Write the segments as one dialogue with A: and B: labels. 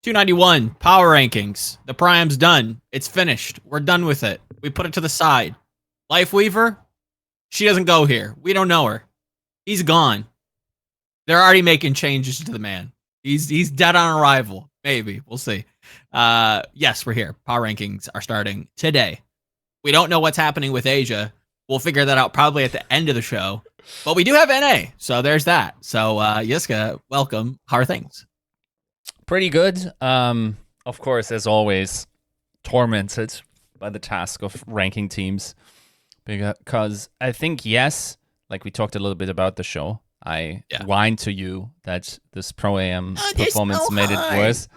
A: 291 power rankings. The Pro-Am's done. It's finished. We're done with it. We put it to the side. Life Weaver, she doesn't go here. We don't know her. He's gone. They're already making changes to the man. He's dead on arrival. Maybe. We'll see. Yes, we're here. Power rankings are starting today. We don't know what's happening with Asia. We'll figure that out probably at the end of the show. But we do have NA, so there's that. So, Yiska, welcome. How are things?
B: Pretty good. Of course, as always, tormented by the task of ranking teams. Because I think, yes, like we talked a little bit about the show, I whined to you that this Pro-Am performance made it worse.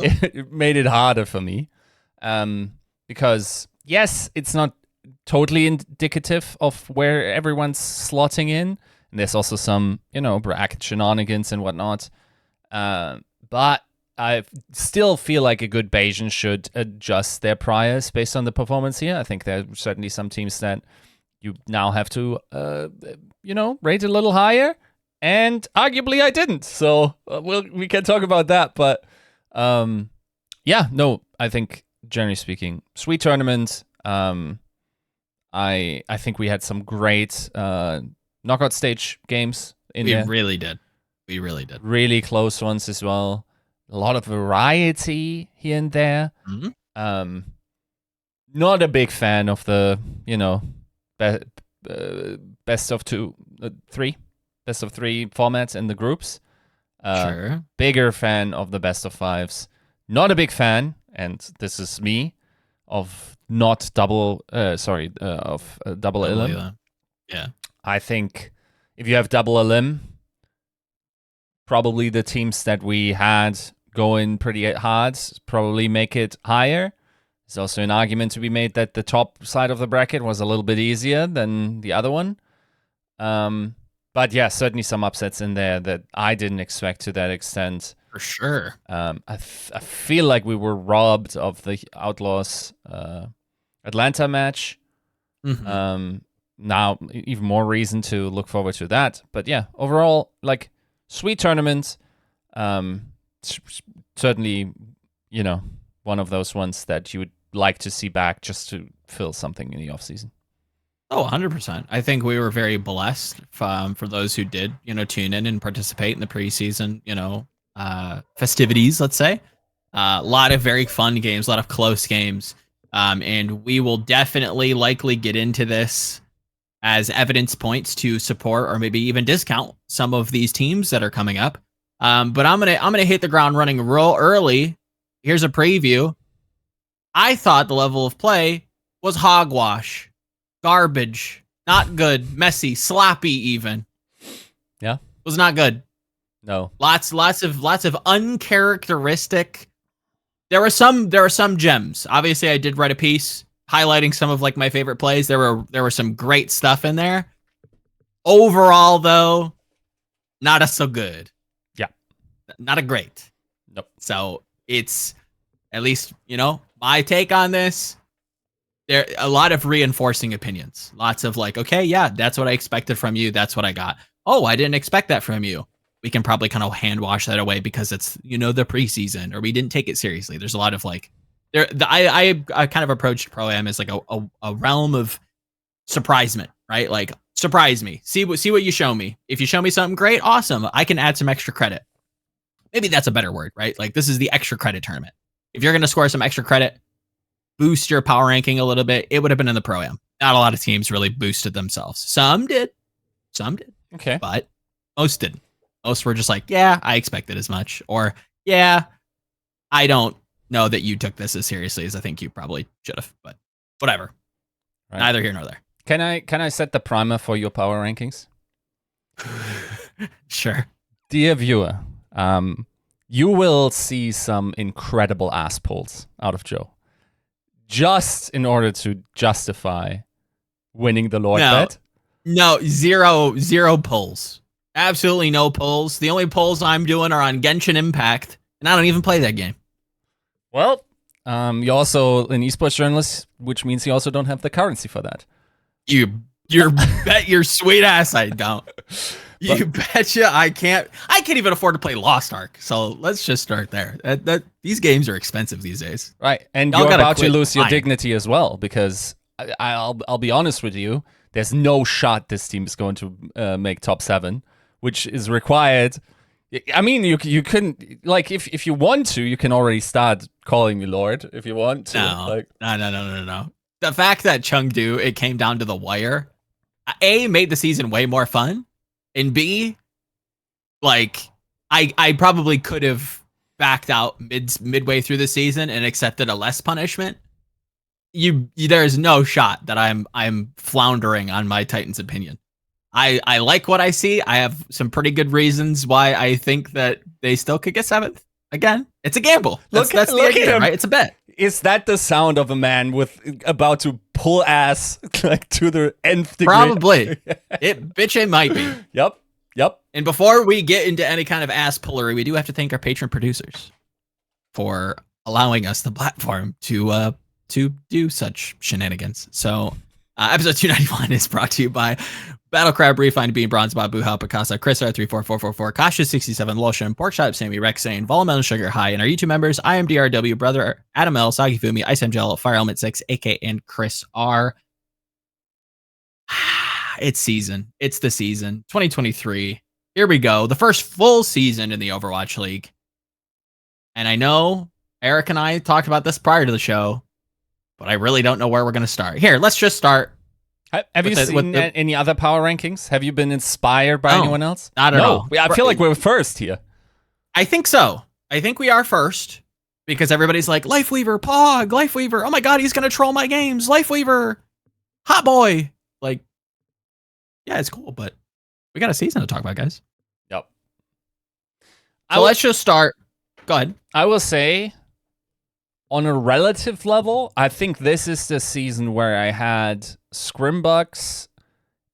B: It made it harder for me. Because, yes, it's not totally indicative of where everyone's slotting in. And there's also some, bracket shenanigans and whatnot. But I still feel like a good Bayesian should adjust their priors based on the performance here. I think there are certainly some teams that you now have to, rate a little higher. And arguably I didn't. So we can talk about that. But I think generally speaking, sweet tournament. I think we had some great knockout stage games in there.
A: We really did.
B: Really close ones as well. A lot of variety here and there.
A: Mm-hmm.
B: Not a big fan of the, best of three formats in the groups.
A: Sure.
B: Bigger fan of the best of fives. Not a big fan, and this is me, of double elim.
A: Yeah.
B: I think if you have double elim, probably the teams that we had going pretty hard probably make it higher. There's also an argument to be made that the top side of the bracket was a little bit easier than the other one. But yeah, certainly some upsets in there that I didn't expect to that extent.
A: For sure.
B: I feel like we were robbed of the Outlaws Atlanta match.
A: Mm-hmm.
B: Now, even more reason to look forward to that. But yeah, overall, like, sweet tournament. Certainly, one of those ones that you would like to see back just to fill something in the offseason.
A: Oh, 100%. I think we were very blessed for those who did, tune in and participate in the preseason, festivities, let's say. A lot of very fun games, a lot of close games. And we will definitely likely get into this as evidence points to support or maybe even discount some of these teams that are coming up. But I'm gonna hit the ground running real early. Here's a preview. I thought the level of play was hogwash. Garbage, not good, messy, sloppy even.
B: Yeah.
A: Was not good.
B: No.
A: Lots of uncharacteristic. There were some gems. Obviously, I did write a piece highlighting some of like my favorite plays. There were some great stuff in there. Overall, though, not so good.
B: Yeah.
A: Not a great.
B: Nope.
A: So it's at least, my take on this. There a lot of reinforcing opinions. Lots of like, okay, yeah, that's what I expected from you. That's what I got. Oh, I didn't expect that from you. We can probably kind of hand wash that away because it's, the preseason, or we didn't take it seriously. There's a lot of like, I kind of approached Pro-Am as like a realm of surprisement, right? Like, surprise me. See what you show me. If you show me something great, awesome. I can add some extra credit. Maybe that's a better word, right? Like, this is the extra credit tournament. If you're going to score some extra credit, boost your power ranking a little bit, it would have been in the Pro-Am. Not a lot of teams really boosted themselves. Some did.
B: Okay.
A: But most didn't. Most were just like, yeah, I expected as much. Or, yeah, I don't know that you took this as seriously as I think you probably should have. But whatever. Right. Neither here nor there.
B: Can I set the primer for your power rankings?
A: Sure.
B: Dear viewer, you will see some incredible ass pulls out of Joe. Just in order to justify winning the Lord bet?
A: No, zero pulls. Absolutely no pulls. The only pulls I'm doing are on Genshin Impact, and I don't even play that game.
B: Well, you're also an esports journalist, which means you also don't have the currency for that.
A: You bet your sweet ass I don't. You betcha I can't even afford to play Lost Ark. So let's just start there. These games are expensive these days.
B: Right. And
A: Y'all
B: you're
A: gotta
B: about to
A: quit
B: lose your
A: lying.
B: dignity as well, because I'll be honest with you. There's no shot this team is going to make top 7, which is required. I mean, you couldn't, like, if you want to, you can already start calling me Lord if you want to.
A: No. The fact that Chengdu, it came down to the wire, A, made the season way more fun, and B, like, I probably could have backed out midway through the season and accepted a less punishment. There's no shot that I'm floundering on my Titans opinion. I like what I see. I have some pretty good reasons why I think that they still could get 7th. Again, it's a gamble. That's the idea, right? It's a bet.
B: Is that the sound of a man about to pull ass like to the nth degree?
A: Probably. It might be.
B: Yep.
A: And before we get into any kind of ass pullery, we do have to thank our patron producers for allowing us the platform to do such shenanigans. So, episode 291 is brought to you by Battle Crab, Refined Bean, Bronze Bob, Buhal, Picasa, Chris R34444, Kasha 67, Lotion, Porkchop, Sammy, Rexane, Volamel, Sugar High, and our YouTube members, I am DRW, Brother, Adam L, Sagi Fumi, Ice Gel, Fire Element 6, AK, and Chris R. It's season. It's the season. 2023. Here we go. The first full season in the Overwatch League. And I know Eric and I talked about this prior to the show, but I really don't know where we're going to start. Here, let's just start.
B: Have you seen any other power rankings? Have you been inspired by anyone else?
A: Not at all.
B: I feel like we're first here.
A: I think so. I think we are first because everybody's like, Lifeweaver, Pog, Lifeweaver. Oh my God, he's going to troll my games. Lifeweaver, hot boy. Like, yeah, it's cool, but we got a season to talk about, guys.
B: Yep.
A: So let's just start. Go ahead.
B: I will say, on a relative level, I think this is the season where I had Scrimbucks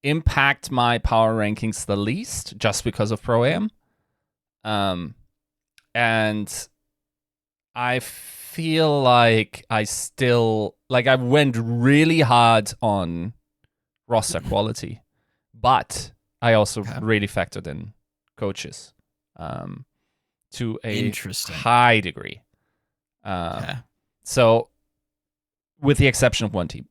B: impact my power rankings the least, just because of Pro-Am. And I feel like I went really hard on roster quality, but I also really factored in coaches to a high degree. So, with the exception of one team,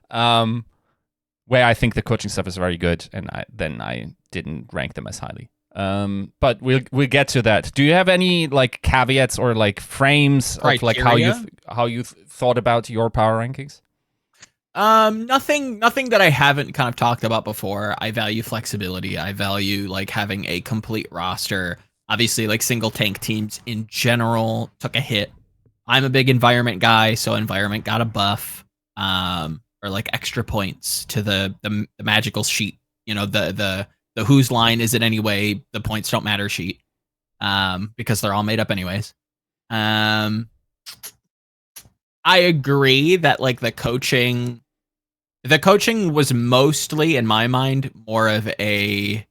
B: where I think the coaching stuff is very good, and I didn't rank them as highly. But we'll get to that. Do you have any like caveats or like frames of like how you thought about your power rankings?
A: Nothing that I haven't kind of talked about before. I value flexibility. I value like having a complete roster. Obviously, like single tank teams in general took a hit. I'm a big environment guy, so environment got a buff, or like extra points to the magical sheet. You know, the whose line is it anyway? The points don't matter sheet, because they're all made up anyways. I agree that like the coaching was mostly, in my mind, more of an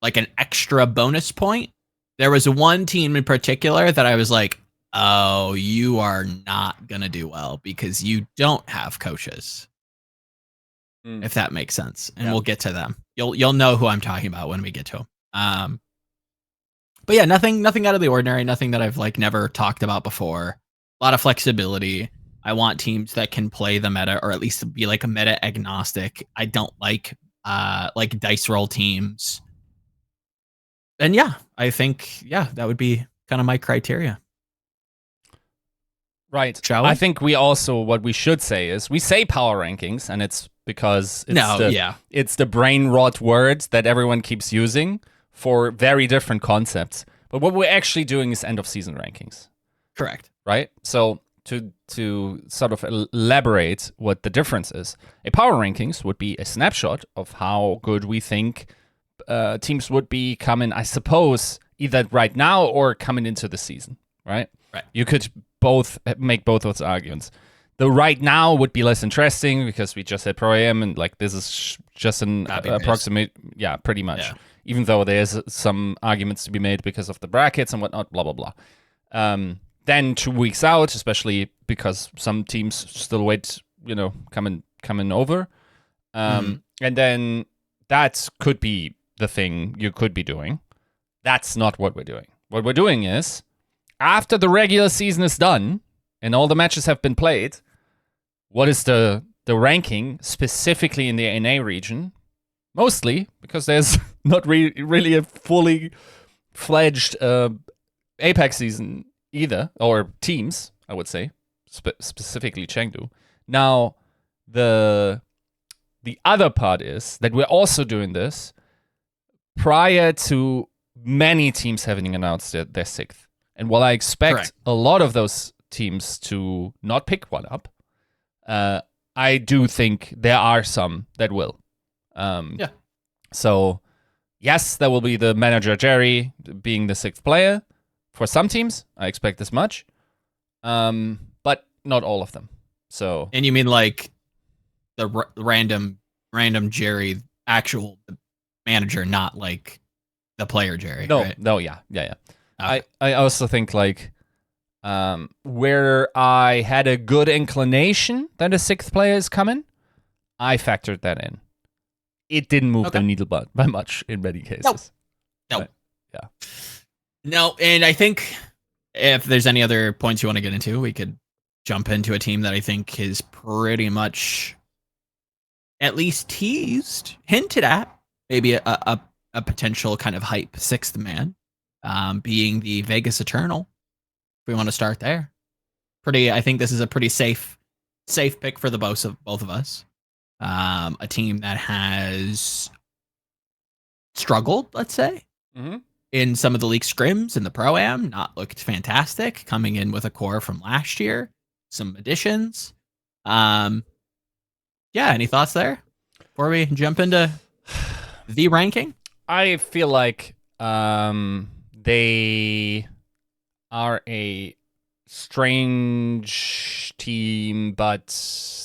A: extra bonus point. There was one team in particular that I was like, oh, you are not going to do well because you don't have coaches. If that makes sense. And we'll get to them. You'll know who I'm talking about when we get to them. But yeah, nothing out of the ordinary, nothing that I've like never talked about before. A lot of flexibility. I want teams that can play the meta or at least be like a meta agnostic. I don't like dice roll teams. And yeah, I think that would be kind of my criteria.
B: Right.
A: Shall we?
B: I think we also, what we should say is we say power rankings, and it's because it's the brain rot words that everyone keeps using for very different concepts. But what we're actually doing is end of season rankings.
A: Correct.
B: Right? So to sort of elaborate what the difference is, a power rankings would be a snapshot of how good we think teams would be coming, I suppose, either right now or coming into the season, right?
A: Right.
B: You could make both those arguments. The right now would be less interesting because we just had Pro-Am, and like this is just an approximate, pretty much. Yeah. Even though there's some arguments to be made because of the brackets and whatnot, blah blah blah. Then 2 weeks out, especially because some teams still wait, coming over, and then that could be the thing you could be doing. That's not what we're doing. What we're doing is, after the regular season is done and all the matches have been played, what is the ranking specifically in the NA region? Mostly because there's not really a fully fledged Apex season either, or teams, I would say, specifically Chengdu. Now, the other part is that we're also doing this prior to many teams having announced their sixth. And while I expect a lot of those teams to not pick one up, I do think there are some that will. So, yes, there will be the manager Jerry being the sixth player. For some teams, I expect this much. But not all of them. So,
A: and you mean like the random Jerry, actual manager, not like the player Jerry?
B: No,
A: right?
B: no, yeah.
A: Okay.
B: I also think like where I had a good inclination that a sixth player is coming, I factored that in. It didn't move the needle by much in many cases.
A: No.
B: But, yeah.
A: No, and I think if there's any other points you want to get into, we could jump into a team that I think is pretty much at least teased, hinted at, maybe a potential kind of hype sixth man, being the Vegas Eternal. If we want to start there. I think this is a pretty safe pick for the both of us. A team that has struggled, let's say, in some of the league scrims in the Pro-Am, not looked fantastic, coming in with a core from last year, some additions. Any thoughts there before we jump into the ranking?
B: I feel like they are a strange team, but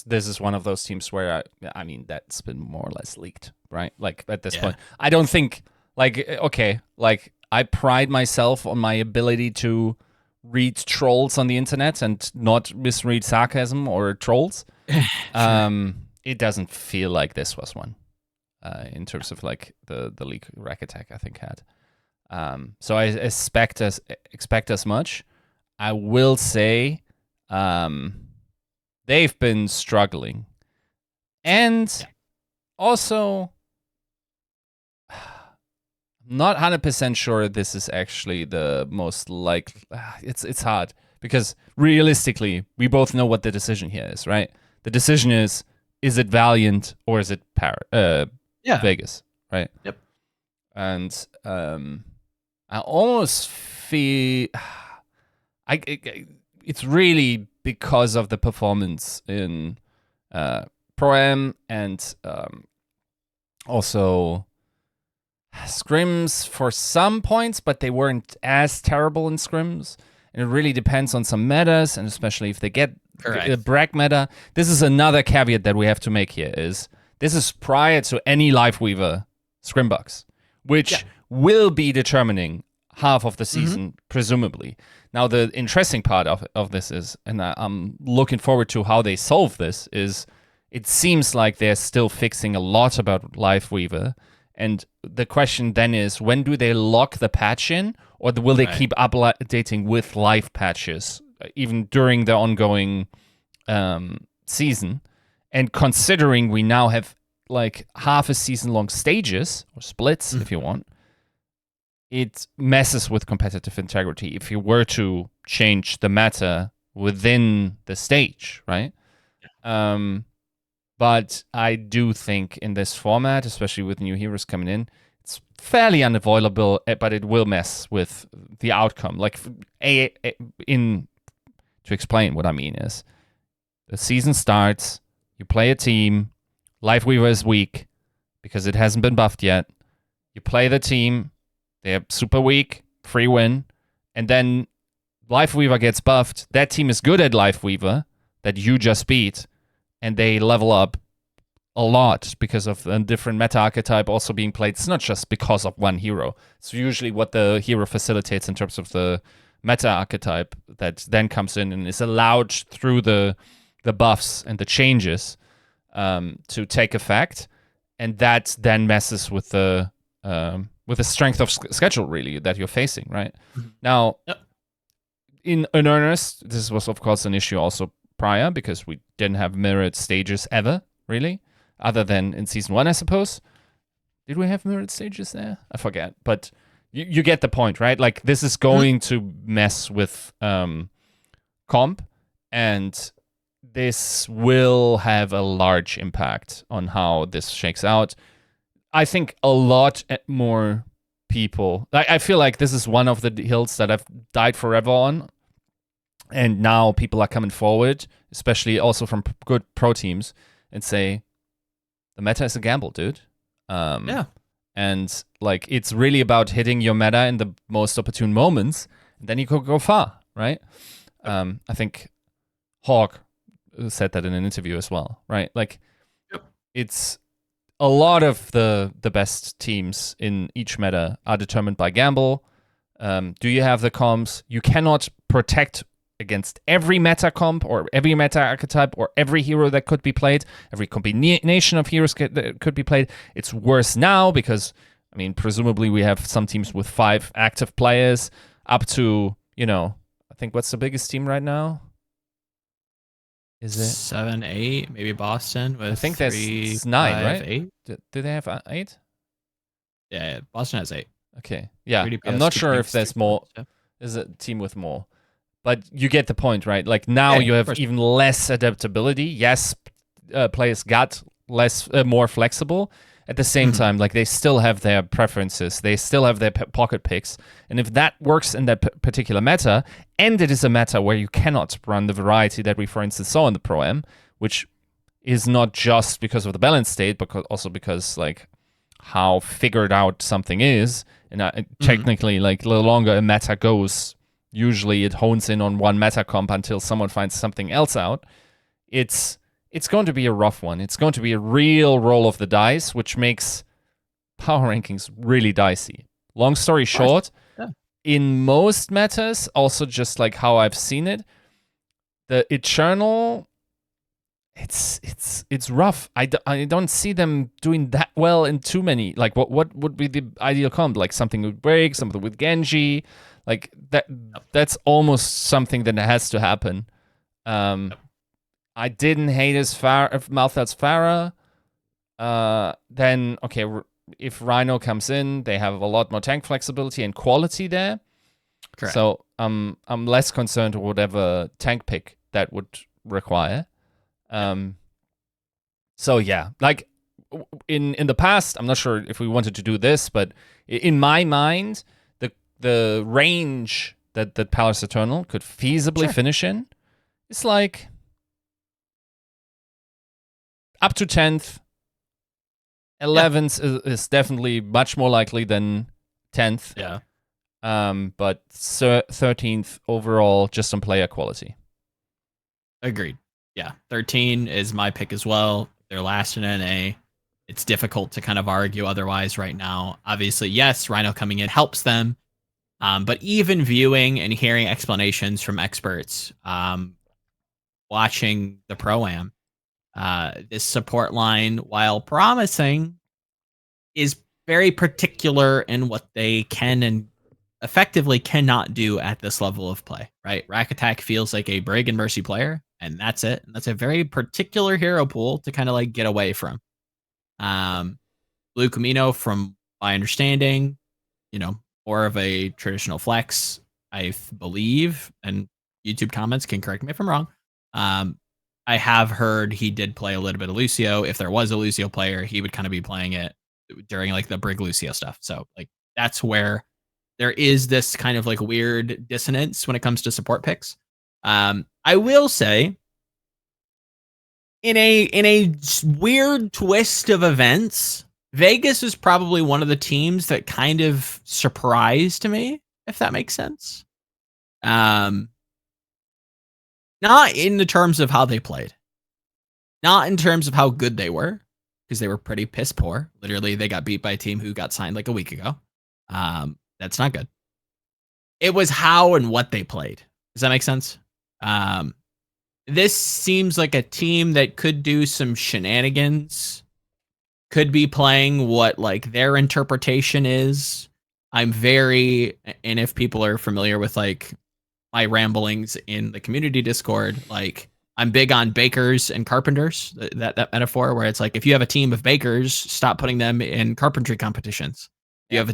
B: this is one of those teams where I mean that's been more or less leaked, right? Like at this point, I don't think I pride myself on my ability to read trolls on the internet and not misread sarcasm or trolls. It doesn't feel like this was one in terms of like the league rack attack I think had. So I expect as much. I will say they've been struggling. And also, not 100% sure this is actually the most likely. It's hard because realistically, we both know what the decision here is, right? The decision is it Valiant or is it Vegas, right?
A: Yep.
B: And I almost feel it's really because of the performance in Pro-Am and also scrims for some points, but they weren't as terrible in scrims. And it really depends on some metas, and especially if they get a Bragg meta. This is another caveat that we have to make here is this is prior to any Lifeweaver scrim bugs, which will be determining half of the season, presumably. Now, the interesting part of this is, and I'm looking forward to how they solve this, is it seems like they're still fixing a lot about Lifeweaver. And the question then is, when do they lock the patch in, or will they keep updating with live patches, even during the ongoing season? And considering we now have like half a season-long stages, or splits, if you want, it messes with competitive integrity if you were to change the meta within the stage, right? But I do think in this format, especially with new heroes coming in, it's fairly unavoidable, but it will mess with the outcome. Like, to explain what I mean is, the season starts, you play a team, Lifeweaver is weak because it hasn't been buffed yet. You play the team, they're super weak, free win, and then Lifeweaver gets buffed. That team is good at Lifeweaver that you just beat, and they level up a lot because of a different meta archetype also being played. It's not just because of one hero. It's usually what the hero facilitates in terms of the meta archetype that then comes in and is allowed through the buffs and the changes to take effect. And that then messes with the with the strength of schedule really that you're facing, right?
A: Mhm.
B: Now,
A: Yep.
B: in earnest, this was of course an issue also prior because we didn't have mirrored stages ever, really, other than in season 1, I suppose. Did we have mirrored stages there? I forget, but you get the point, right? Like this is going to mess with comp, and this will have a large impact on how this shakes out. I think a lot more people. I feel like this is one of the hills that I've died forever on, and now people are coming forward, especially also from good pro teams, and say the meta is a gamble, dude.
A: Yeah.
B: And like it's really about hitting your meta in the most opportune moments, and then you could go far, right? I think Hawk said that in an interview as well, right? Like it's a lot of the best teams in each meta are determined by gamble. Do you have the comps? You cannot protect against every meta comp or every meta archetype or every hero that could be played, every combination of heroes that could be played. It's worse now because, I mean, presumably we have some teams with 5 active players up to, I think what's the biggest team right now? Is it
A: 7, 8, maybe Boston with
B: I think
A: 3,
B: that's 9,
A: 5,
B: right?
A: 8.
B: Do they have 8?
A: Yeah, Boston has 8.
B: Okay, yeah.
A: 3
B: I'm
A: DPS,
B: not
A: 2
B: sure if
A: tanks,
B: there's
A: 2
B: more.
A: supports, yeah.
B: There's a team with more, but you get the point, right? Like now
A: Yeah,
B: you
A: of
B: have
A: course.
B: even less adaptability. Yes, players got less, more flexible. At the same time, like they still have their preferences, they still have their pocket picks, and if that works in that particular meta, and it is a meta where you cannot run the variety that we, for instance, saw in the Pro-Am, which is not just because of the balance state, but also because like how figured out something is, and technically, like the longer a meta goes, usually it hones in on one meta comp until someone finds something else out. It's going to be a rough one. It's going to be a real roll of the dice, which makes power rankings really dicey. Long story short, in most metas, also just like how I've seen it, the Eternal, it's rough. I don't see them doing that well in too many. Like what would be the ideal comp? Like something with Break, something with Genji, like that's almost something that has to happen. I didn't hate Malthus Farah. Then okay, if Rhino comes in, they have a lot more tank flexibility and quality there.
A: Correct.
B: So I'm less concerned with whatever tank pick that would require. So yeah, like in the past, I'm not sure if we wanted to do this, but in my mind, the range that Palace Eternal could feasibly finish in is like up to 10th. 11th is definitely much more likely than 10th.
A: Yeah.
B: But 13th overall, just on player quality.
A: Agreed. Yeah. 13 is my pick as well. They're last in NA. It's difficult to kind of argue otherwise right now. Obviously, yes, Rhino coming in helps them. But even viewing and hearing explanations from experts, watching the Pro-Am, this support line, while promising, is very particular in what they can and effectively cannot do at this level of play, right? Rack Attack feels like a Brig and Mercy player, and that's it. And that's a very particular hero pool to kind of like get away from. Blue Camino, from my understanding, more of a traditional flex, I believe, and YouTube comments can correct me if I'm wrong. I have heard he did play a little bit of Lucio. If there was a Lucio player, he would kind of be playing it during like the Brig Lucio stuff. So like that's where there is this kind of like weird dissonance when it comes to support picks. I will say, in a weird twist of events, Vegas is probably one of the teams that kind of surprised me, if that makes sense. Not in the terms of how they played, not in terms of how good they were, because they were pretty piss poor. Literally, they got beat by a team who got signed like a week ago. That's not good. It was how and what they played. Does that make sense? This seems like a team that could do some shenanigans could be playing what like their interpretation is. I'm very, and if people are familiar with like my ramblings in the community Discord, like I'm big on bakers and carpenters, that metaphor where it's like if you have a team of bakers, stop putting them in carpentry competitions.
B: Yeah.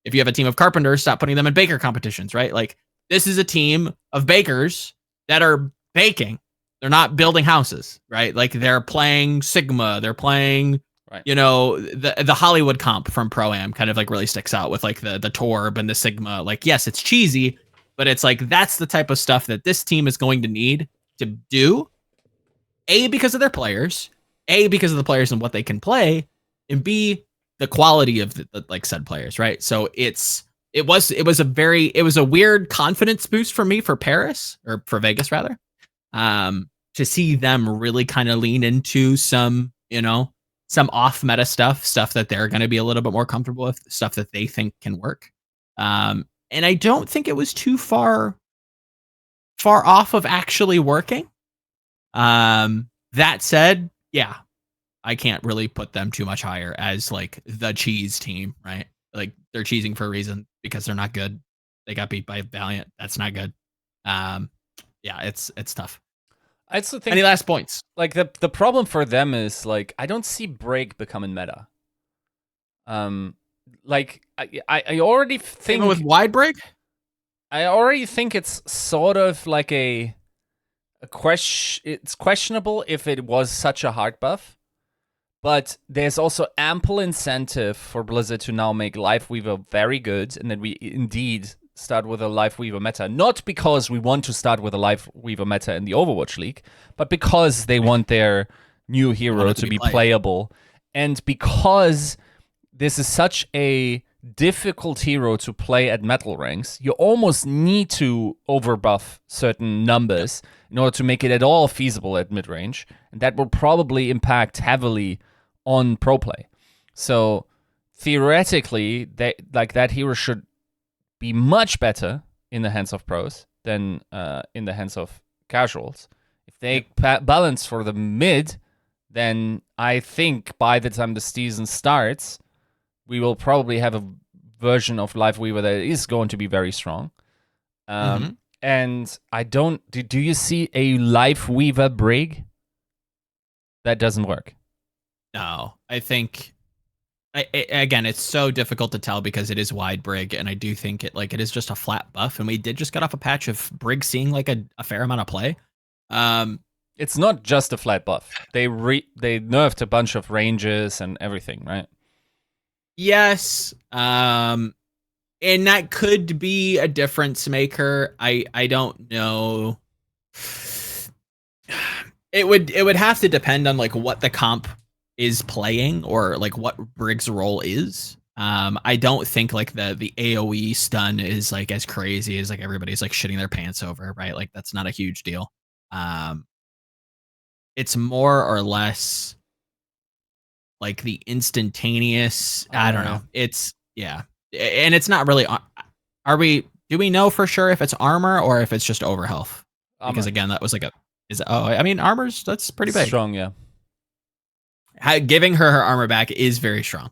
A: If you have a team of carpenters, stop putting them in baker competitions, right? Like this is a team of bakers that are baking. They're not building houses, right? Like they're playing Sigma, they're playing
B: Right.
A: you know, the Hollywood comp from Pro-Am kind of like really sticks out with like the Torb and the Sigma. Like, yes, it's cheesy, but it's like that's the type of stuff that this team is going to need to do. A, because of their players, A, because of the players and what they can play, and B, the quality of the like said players, right? So it was a weird confidence boost for me for Paris, or for Vegas rather. To see them really kind of lean into some, you know, some off meta stuff that they're going to be a little bit more comfortable with, stuff that they think can work. And I don't think it was too far off of actually working. That said, yeah, I can't really put them too much higher as like the cheese team, right? Like they're cheesing for a reason because they're not good. They got beat by Valiant. That's not good. Yeah, it's tough.
B: I also think
A: any last points?
B: Like the problem for them is like I don't see break becoming meta. Like I already think
A: even with wide break.
B: I already think it's sort of like a question. It's questionable if it was such a hard buff, but there's also ample incentive for Blizzard to now make Lifeweaver very good, and then we indeed start with a Lifeweaver meta. Not because we want to start with a Lifeweaver meta in the Overwatch League, but because they want their new hero to be playable. And because this is such a difficult hero to play at metal ranks, you almost need to overbuff certain numbers in order to make it at all feasible at mid-range. And that will probably impact heavily on pro play. So theoretically, that hero should be much better in the hands of pros than in the hands of casuals. If they balance for the mid, then I think by the time the season starts, we will probably have a version of Lifeweaver that is going to be very strong. And I don't... Do you see a Lifeweaver brig? That doesn't work.
A: No, I think... again, it's so difficult to tell because it is wide brig, and I do think it is just a flat buff, and we did just get off a patch of brig seeing like a fair amount of play.
B: It's not just a flat buff. They nerfed a bunch of ranges and everything, right?
A: Yes, and that could be a difference maker. I don't know. It would have to depend on like what the comp is playing or like what Brig's role is. I don't think like the AoE stun is like as crazy as like everybody's like shitting their pants over, right? Like that's not a huge deal. It's more or less like the instantaneous. I don't know. It's and it's not really. Do we know for sure if it's armor or if it's just over health? Because again, that was like I mean, that's pretty big.
B: Strong, yeah.
A: Giving her armor back is very strong.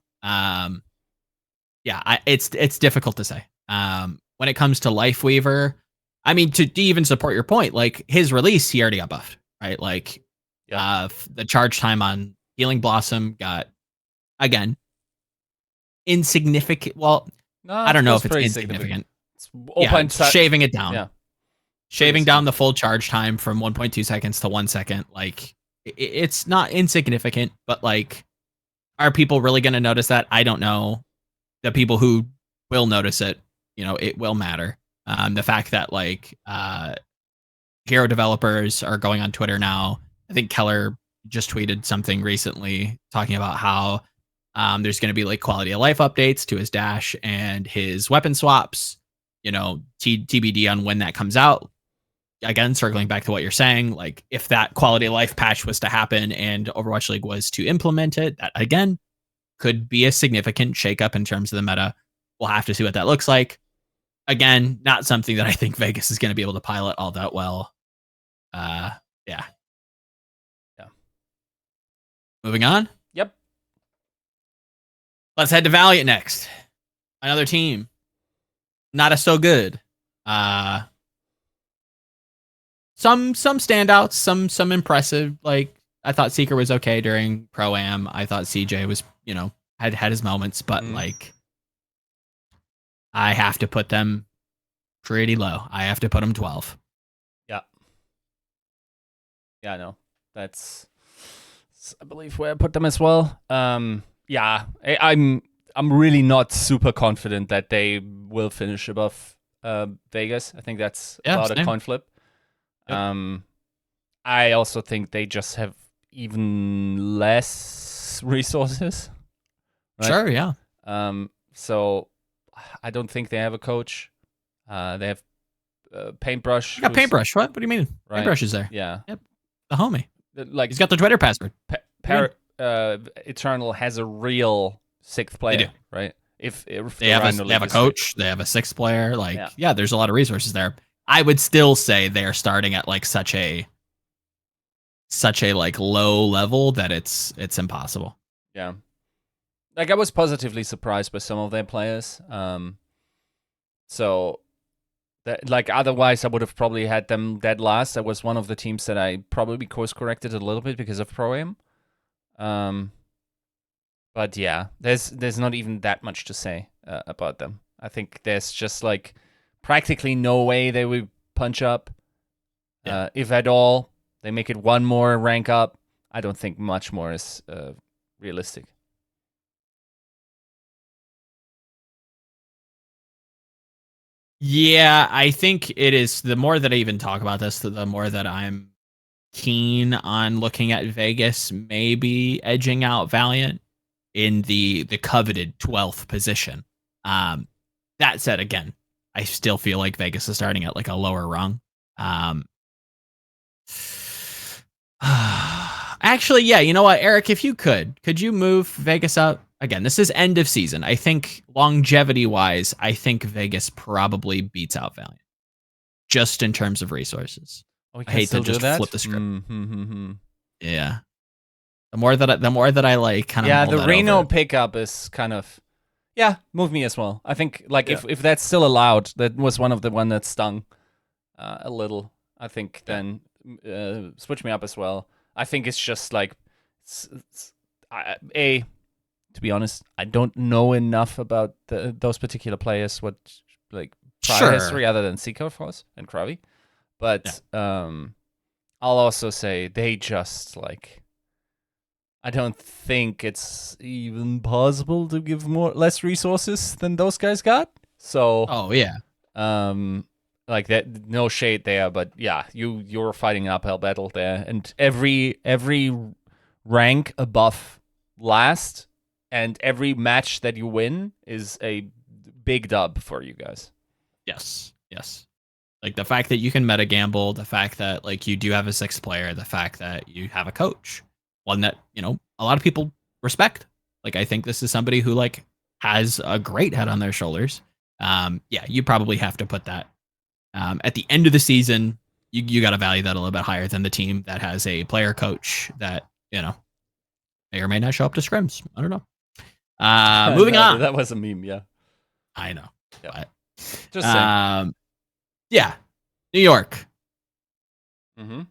A: It's difficult to say. When it comes to Lifeweaver, I mean, to even support your point, like his release, he already got buffed, right? Like, the charge time on Healing Blossom got, again, insignificant. Well, no, I don't know if it's insignificant. Shaving it down.
B: Yeah.
A: Shaving down the full charge time from 1.2 seconds to 1 second, like, it's not insignificant, but like, are people really going to notice that? I don't know. The people who will notice it, you know, it will matter. The fact that like hero developers are going on Twitter now. I think Keller just tweeted something recently talking about how there's going to be like quality of life updates to his dash and his weapon swaps. You know, TBD on when that comes out. Again, circling back to what you're saying, like if that quality of life patch was to happen and Overwatch League was to implement it, that again could be a significant shakeup in terms of the meta. We'll have to see what that looks like. Again, not something that I think Vegas is going to be able to pilot all that well. Yeah. Moving on.
B: Yep.
A: Let's head to Valiant next. Another team. Not so good. Some standouts, some impressive. Like I thought Seeker was okay during Pro-Am. I thought CJ was, had his moments, but like I have to put them pretty low. I have to put them 12.
B: Yeah. Yeah, no. That's I believe where I put them as well. Yeah, I'm really not super confident that they will finish above Vegas. I think that's about a coin flip. Yep. I also think they just have even less resources. Right?
A: Sure, yeah.
B: So I don't think they have a coach. They have Paintbrush.
A: Yeah, Paintbrush. What do you mean?
B: Right.
A: Paintbrush is there.
B: Yeah.
A: Yep. The homie.
B: Like
A: he's got the Twitter password.
B: Eternal has a real sixth player.
A: They do.
B: Right? If
A: they have a coach, they have a sixth player. Like, yeah, there's a lot of resources there. I would still say they're starting at like such a like low level that it's impossible.
B: Yeah. Like I was positively surprised by some of their players. So that, like, otherwise I would have probably had them dead last. That was one of the teams that I probably course corrected a little bit because of Pro-Am. But yeah, there's not even that much to say about them. I think there's just like practically no way they would punch up. Yeah. If at all, they make it one more rank up. I don't think much more is realistic.
A: Yeah, I think it is. The more that I even talk about this, the more that I'm keen on looking at Vegas maybe edging out Valiant in the coveted 12th position. That said, again, I still feel like Vegas is starting at like a lower rung. Actually, yeah, you know what, Eric, if you could you move Vegas up? Again, this is end of season. I think longevity-wise, I think Vegas probably beats out Valiant. Just in terms of resources.
B: I
A: hate to just flip the script. Yeah. The more that I like kind of
B: yeah, the Reno pickup is kind of move me as well. I think like if that's still allowed, that was one of the one that stung a little. I think then switch me up as well. I think it's just like to be honest, I don't know enough about those particular players. What like prior history other than Seeker, of course, and Kravi. But I'll also say they just like. I don't think it's even possible to give less resources than those guys got. So like that, no shade there, but yeah, you're fighting an uphill battle there, and every rank above last and every match that you win is a big dub for you guys.
A: Yes. Like the fact that you can meta gamble, the fact that like you do have a sixth player, the fact that you have a coach, one that a lot of people respect. Like I think this is somebody who like has a great head on their shoulders. You probably have to put that at the end of the season. You got to value that a little bit higher than the team that has a player coach that may or may not show up to scrims. I don't know. Moving on.
B: That was a meme, yeah.
A: I know.
B: Yeah.
A: But,
B: just saying.
A: Yeah. New York.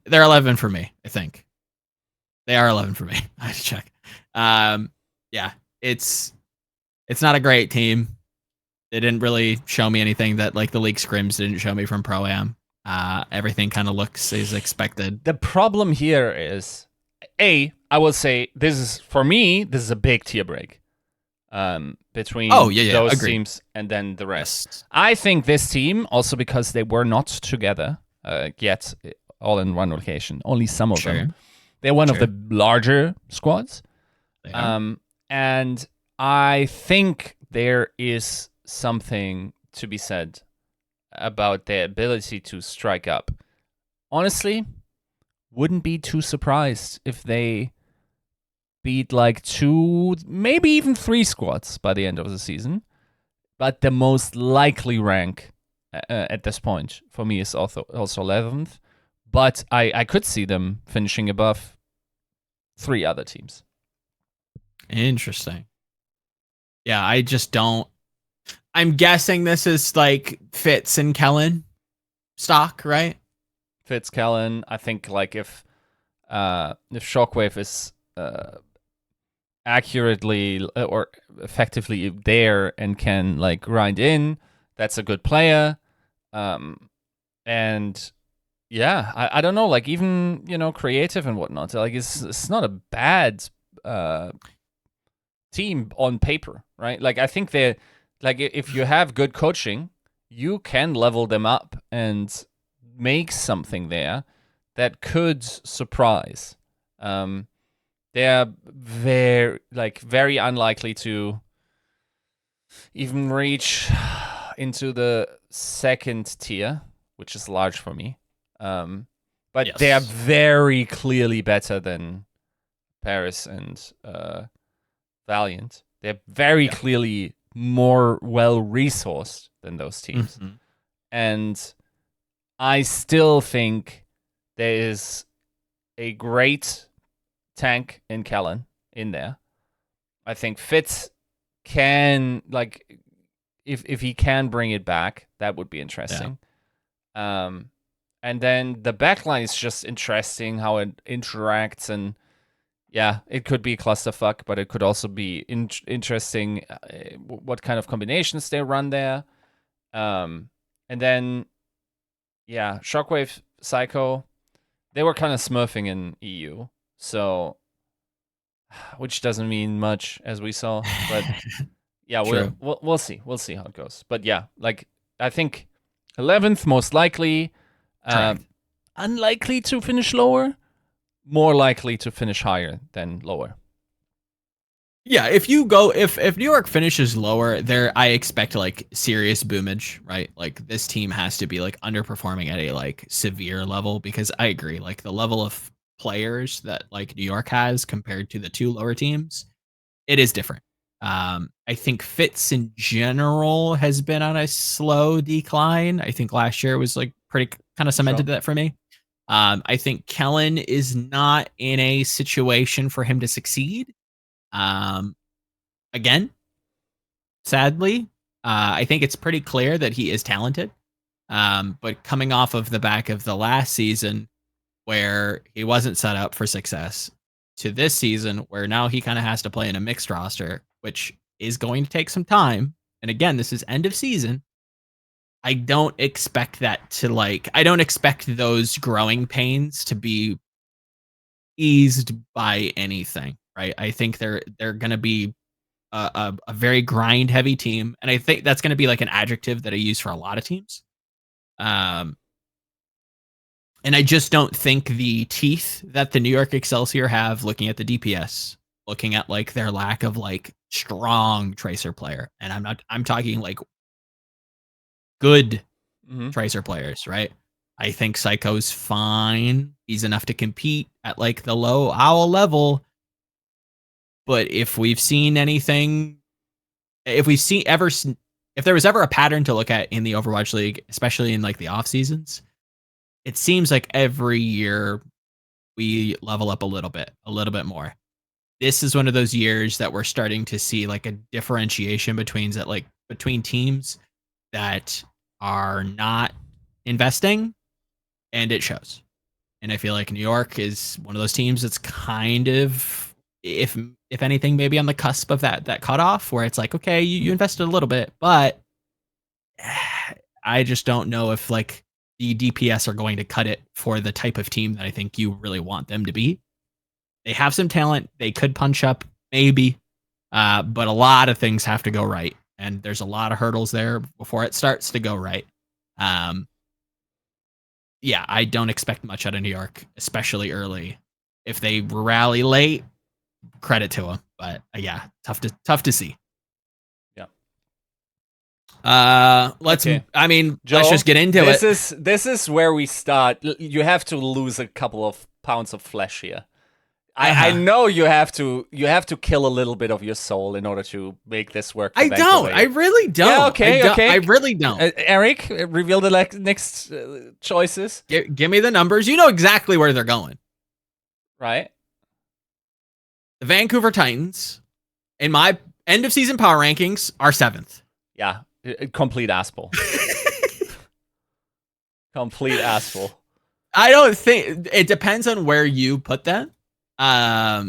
A: They're 11 for me, I think. They are 11 for me. I have to check. It's not a great team. They didn't really show me anything that like the league scrims didn't show me from Pro-Am. Everything kind of looks as expected.
B: The problem here is, I will say this is a big tier break between those teams and then the rest.
A: Yes.
B: I think this team, also because they were not together yet, all in one location, only some of them. They're one of the larger squads. And I think there is something to be said about their ability to strike up. Honestly, wouldn't be too surprised if they beat like 2, maybe even 3 squads by the end of the season. But the most likely rank at this point for me is also 11th. But I could see them finishing above 3 other teams.
A: Interesting. Yeah, I just don't. I'm guessing this is like Fitz and Kellen stock, right?
B: Fitz, Kellen. I think like if Shockwave is accurately or effectively there and can like grind in, that's a good player. And yeah, I don't know, like even creative and whatnot. Like it's not a bad team on paper, right? Like I think they like if you have good coaching, you can level them up and make something there that could surprise. They're very unlikely to even reach into the second tier, which is large for me. But
A: Yes.
B: they are very clearly better than Paris and Valiant. They're very clearly more well-resourced than those teams.
A: Mm-hmm.
B: And I still think there is a great tank in Kellen in there. I think Fitz can, like, if he can bring it back, that would be interesting. And then the backline is just interesting how it interacts, and yeah, it could be clusterfuck, but it could also be interesting what kind of combinations they run there. And then, yeah, Shockwave, Psycho, they were kind of smurfing in EU, so which doesn't mean much as we saw, but yeah, we'll see. We'll see how it goes. But yeah, like I think 11th most likely, unlikely to finish lower, more likely to finish higher than lower.
A: Yeah, if New York finishes lower, there I expect like serious boomage, right? Like this team has to be like underperforming at a like severe level, because I agree, like the level of players that like New York has compared to the two lower teams, it is different. I think Fitz in general has been on a slow decline. I think last year was like pretty kind of cemented that for me. I think Kellen is not in a situation for him to succeed. Again, sadly, I think it's pretty clear that he is talented. But coming off of the back of the last season where he wasn't set up for success to this season where now he kind of has to play in a mixed roster, which is going to take some time. And again, this is end of season. I don't expect that to I don't expect those growing pains to be eased by anything, right? I think they're going to be a very grind heavy team, and I think that's going to be like an adjective that I use for a lot of teams. And I just don't think the teeth that the New York Excelsior have, looking at the DPS, looking at like their lack of like strong tracer player, and I'm talking like good tracer players, right? I think Psycho's fine. He's enough to compete at like the low owl level. But if we've seen anything, if there was ever a pattern to look at in the Overwatch League, especially in like the off seasons, it seems like every year we level up a little bit more. This is one of those years that we're starting to see like a differentiation between teams that are not investing, and it shows. And I feel like New York is one of those teams that's kind of, if anything, maybe on the cusp of that cutoff where it's like, okay, you invested a little bit, but I just don't know if like the DPS are going to cut it for the type of team that I think you really want them to be. They have some talent. They could punch up, maybe, but a lot of things have to go right, and there's a lot of hurdles there before it starts to go right. Yeah, I don't expect much out of New York, especially early. If they rally late, credit to them, but yeah, tough to see. Let's.
B: Okay.
A: I mean,
B: Joe,
A: let's just get into it.
B: This is where we start. You have to lose a couple of pounds of flesh here. I know you have to kill a little bit of your soul in order to make this work.
A: I don't. I really don't.
B: Yeah, okay.
A: I really don't.
B: Eric, reveal the next choices.
A: Give me the numbers. You know exactly where they're going.
B: Right.
A: The Vancouver Titans, in my end of season power rankings are 7th.
B: Yeah, complete asshole. Complete asshole.
A: I don't think it depends on where you put them. I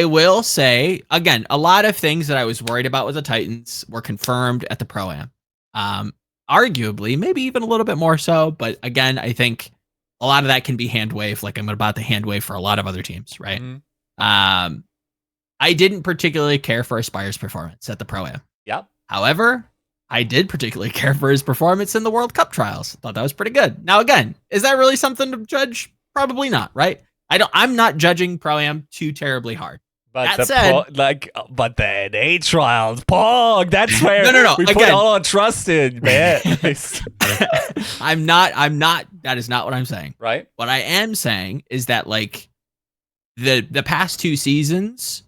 A: will say again, a lot of things that I was worried about with the Titans were confirmed at the Pro-Am. Arguably, maybe even a little bit more so, but again, I think a lot of that can be hand wave, like I'm about to hand wave for a lot of other teams, right? Mm-hmm. I didn't particularly care for Aspire's performance at the Pro-Am.
B: Yep.
A: However, I did particularly care for his performance in the World Cup trials. Thought that was pretty good. Now, again, is that really something to judge? Probably not, right? I'm not judging Pro-Am too terribly hard.
B: But but the NA trials, Pog, that's where
A: no.
B: we put all our trust in, man.
A: I'm not. That is not what I'm saying.
B: Right.
A: What I am saying is that like the past 2 seasons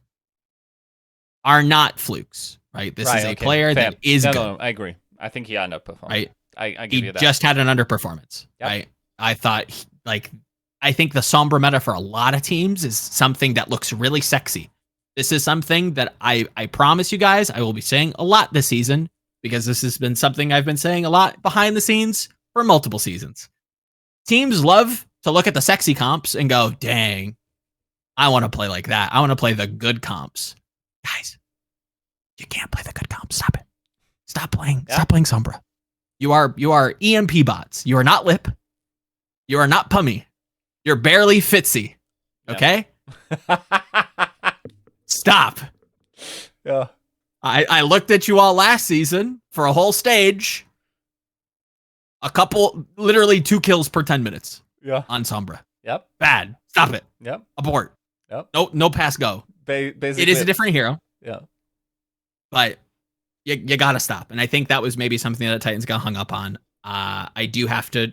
A: are not flukes, right? This is a player that is good.
B: No, I agree. I think he underperformed.
A: Right.
B: I give you that.
A: He just had an underperformance. Yep. Right. I thought I think the Sombra meta for a lot of teams is something that looks really sexy. This is something that I promise you guys I will be saying a lot this season, because this has been something I've been saying a lot behind the scenes for multiple seasons. Teams love to look at the sexy comps and go, dang, I want to play like that. I want to play the good comps. Guys, you can't play the good comps. Stop it. Stop playing. Yeah. Stop playing Sombra. You are EMP bots. You are not Lip. You are not Pummy. You're barely Fitzy. Okay? Yeah. Stop.
B: Yeah.
A: I looked at you all last season for a whole stage. Literally 2 kills per 10 minutes.
B: Yeah.
A: On Sombra.
B: Yep.
A: Bad. Stop it.
B: Yep.
A: Abort.
B: Yep.
A: No pass go.
B: Basically,
A: it is a different hero.
B: Yeah.
A: But you gotta stop. And I think that was maybe something that the Titans got hung up on. I do have to,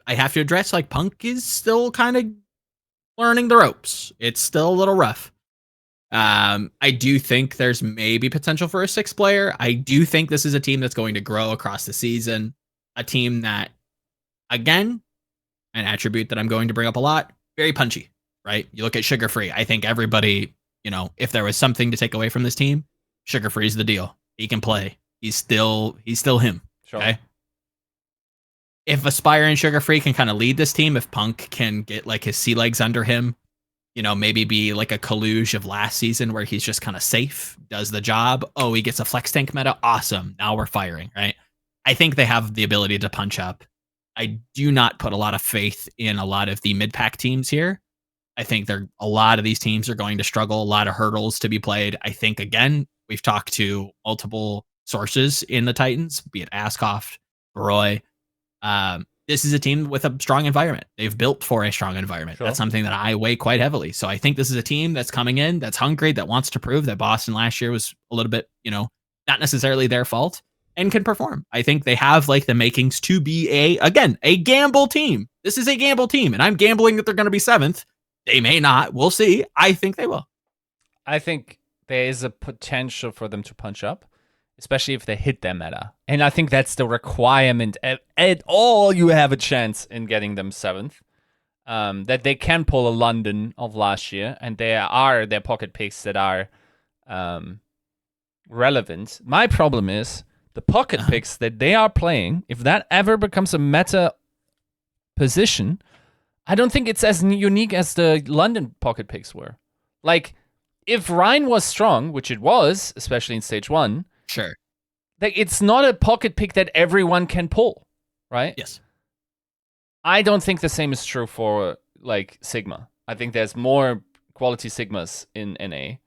A: I have to address, like, Punk is still kind of learning the ropes. It's still a little rough. I do think there's maybe potential for a 6th player. I do think this is a team that's going to grow across the season. A team that, again, an attribute that I'm going to bring up a lot, very punchy, right? You look at Sugar Free. I think everybody, if there was something to take away from this team, Sugar Free is the deal. He can play. He's still him.
B: Sure.
A: Okay. If Aspire and Sugar Free can kind of lead this team, if Punk can get like his sea legs under him, maybe be like a Kaluge of last season where he's just kind of safe, does the job. Oh, he gets a flex tank meta. Awesome. Now we're firing, right? I think they have the ability to punch up. I do not put a lot of faith in a lot of the mid-pack teams here. I think a lot of these teams are going to struggle, a lot of hurdles to be played. I think, again, we've talked to multiple sources in the Titans, be it Askoft, Roy. This is a team with a strong environment. They've built for a strong environment. Sure. That's something that I weigh quite heavily. So I think this is a team that's coming in, that's hungry, that wants to prove that Boston last year was a little bit, not necessarily their fault, and can perform. I think they have like the makings to be a gamble team. This is a gamble team, and I'm gambling that they're going to be 7th. They may not. We'll see. I think they will.
B: I think there is a potential for them to punch up, especially if they hit their meta. And I think that's the requirement. At all, you have a chance in getting them 7th. That they can pull a London of last year, and there are their pocket picks that are relevant. My problem is the pocket picks that they are playing, if that ever becomes a meta position, I don't think it's as unique as the London pocket picks were. Like, if Rhine was strong, which it was, especially in stage 1,
A: sure,
B: like, it's not a pocket pick that everyone can pull, right?
A: Yes.
B: I don't think the same is true for, like, Sigma. I think there's more quality Sigmas in NA.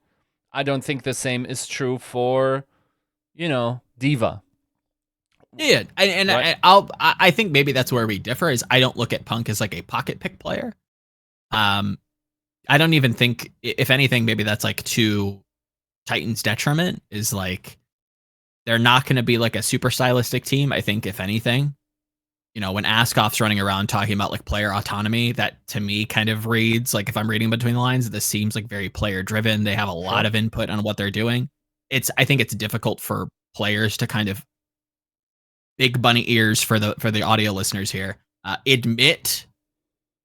B: I don't think the same is true for, Diva.
A: Yeah, and right? I think maybe that's where we differ. Is I don't look at Punk as like a pocket pick player. I don't even think, if anything, maybe that's like to Titans' detriment. Is like they're not going to be like a super stylistic team. I think if anything, when Askoff's running around talking about like player autonomy, that to me kind of reads like, if I'm reading between the lines, this seems like very player driven. They have a lot of input on what they're doing. I think it's difficult for players to kind of, big bunny ears for the audio listeners here, admit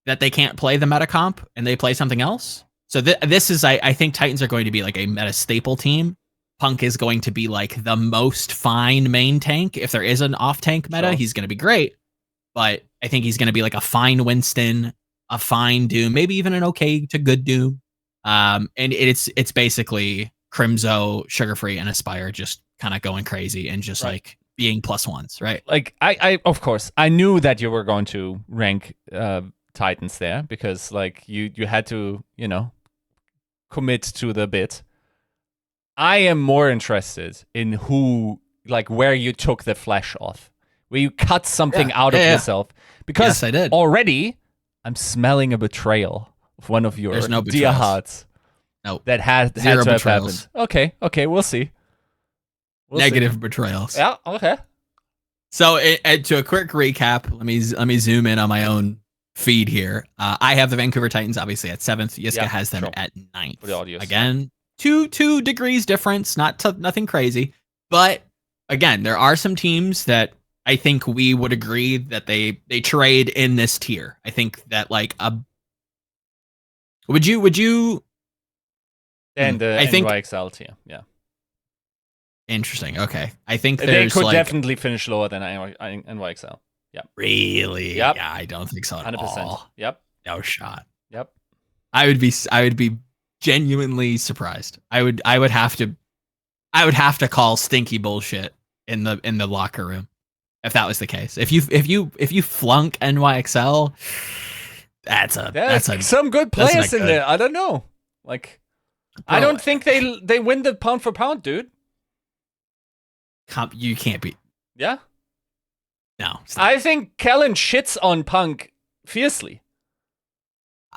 A: that they can't play the meta comp and they play something else. So this is, I think Titans are going to be like a meta staple team. Punk is going to be like the most fine main tank. If there is an off tank meta, he's going to be great. But I think he's going to be like a fine Winston, a fine Doom, maybe even an okay to good Doom. And it's basically Crimzo, Sugar Free, and Aspire just kind of going crazy and just like being +1s, right?
B: Like I of course I knew that you were going to rank Titans there because like you had to, commit to the bit. I am more interested in where you took the flesh off, where you cut something out of yourself. Because
A: I did.
B: Already I'm smelling a betrayal of one of your dear hearts.
A: No,
B: that had to have happened. Okay, we'll see.
A: Negative betrayals.
B: Yeah, okay.
A: So to a quick recap, let me zoom in on my own feed here. I have the Vancouver Titans obviously at 7th. Yiska has them at 9th. Again, two degrees difference, nothing crazy. But again, there are some teams that I think we would agree that they trade in this tier. I think that like would you
B: and the NYXL tier, yeah.
A: Interesting. Okay. I think
B: they could definitely finish lower than NYXL. Yeah.
A: Really?
B: Yep.
A: Yeah, I don't think so at
B: 100%.
A: all.
B: Yep.
A: No shot.
B: Yep.
A: I would be genuinely surprised. I would have to call stinky bullshit in the locker room if that was the case. If you flunk NYXL, that's
B: some good players in there. I don't know. Like, bro, I don't think they win the pound for pound, dude.
A: You can't beat.
B: Yeah.
A: No.
B: I think Kellen shits on Punk fiercely.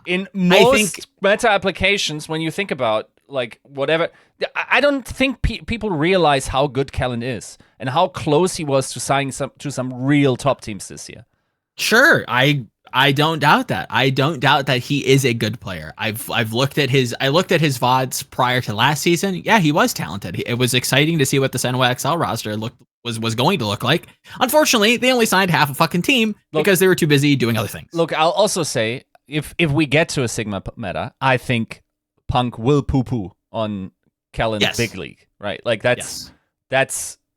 B: In most meta applications, when you think about like whatever, I don't think people realize how good Kellen is and how close he was to signing to some real top teams this year.
A: Sure, I don't doubt that. I don't doubt that he is a good player. I've looked at his VODs prior to last season. Yeah, he was talented. It was exciting to see what this NYXL roster was going to look like. Unfortunately, they only signed half a fucking team because they were too busy doing other things.
B: Look, I'll also say if we get to a Sigma meta, I think Punk will poo-poo on Kellen's big league, right? Like that's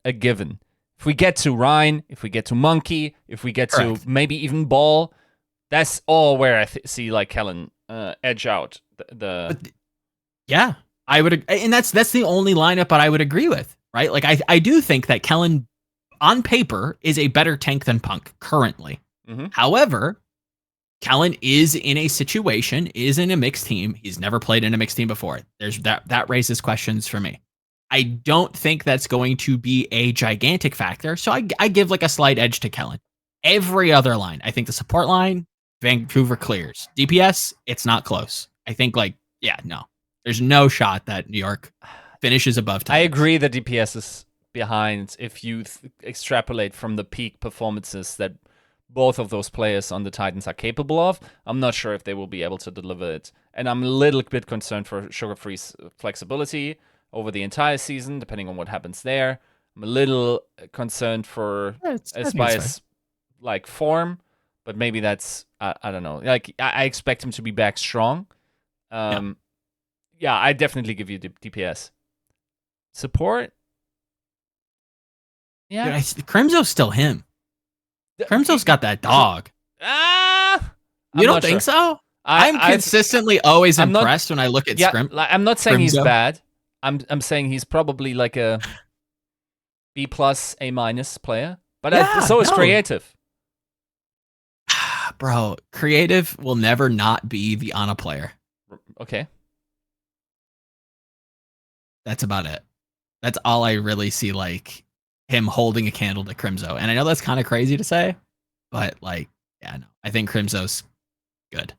B: a given. If we get to Rhine, if we get to Monkey, if we get to maybe even Ball, that's all where I see like Kellen edge out
A: yeah, I would, and that's the only lineup that I would agree with, right? Like I do think that Kellen on paper is a better tank than Punk currently.
B: Mm-hmm.
A: However, Kellen is in a mixed team. He's never played in a mixed team before. There's that raises questions for me. I don't think that's going to be a gigantic factor. So I give like a slight edge to Kellen. Every other line, I think the support line, Vancouver clears. DPS, it's not close. I think there's no shot that New York finishes above Titans.
B: I agree that DPS is behind if you extrapolate from the peak performances that both of those players on the Titans are capable of. I'm not sure if they will be able to deliver it. And I'm a little bit concerned for Sugar Free's flexibility over the entire season, depending on what happens there. I'm a little concerned for Aspire's like form, but maybe that's I don't know. Like I expect him to be back strong. Yeah, I definitely give you DPS. Support. Yeah,
A: Crimzo's still him. Crimzo's got that dog. You don't think so? I'm consistently always impressed when I look at Scrim.
B: I'm not saying he's bad. I'm saying he's probably like a B+, A- player. But so is Creative.
A: Bro, Creative will never not be the Ana player.
B: Okay.
A: That's about it. That's all I really see, like him holding a candle to Crimzo. And I know that's kind of crazy to say, but like, yeah, no. I think Crimzo's good.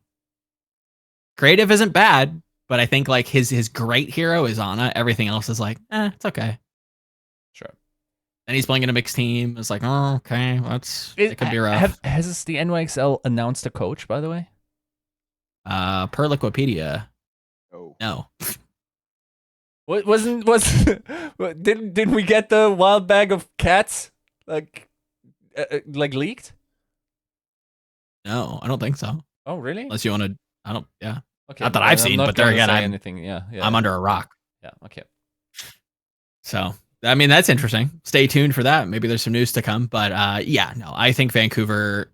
A: Creative isn't bad, but I think like his great hero is Ana. Everything else is like, it's okay.
B: Sure.
A: And he's playing in a mixed team. It's like, oh, okay, it could be rough.
B: Has the NYXL announced a coach, by the way?
A: Per Wikipedia.
C: Oh.
A: No.
B: Didn't we get the wild bag of cats like leaked?
A: No, I don't think so.
B: Oh, really?
A: Unless you want to, yeah.
B: Okay.
A: Not that I've seen, but there again,
B: anything. Yeah.
A: I'm under a rock.
B: Yeah. Okay.
A: So, I mean, that's interesting. Stay tuned for that. Maybe there's some news to come. But yeah, no, I think Vancouver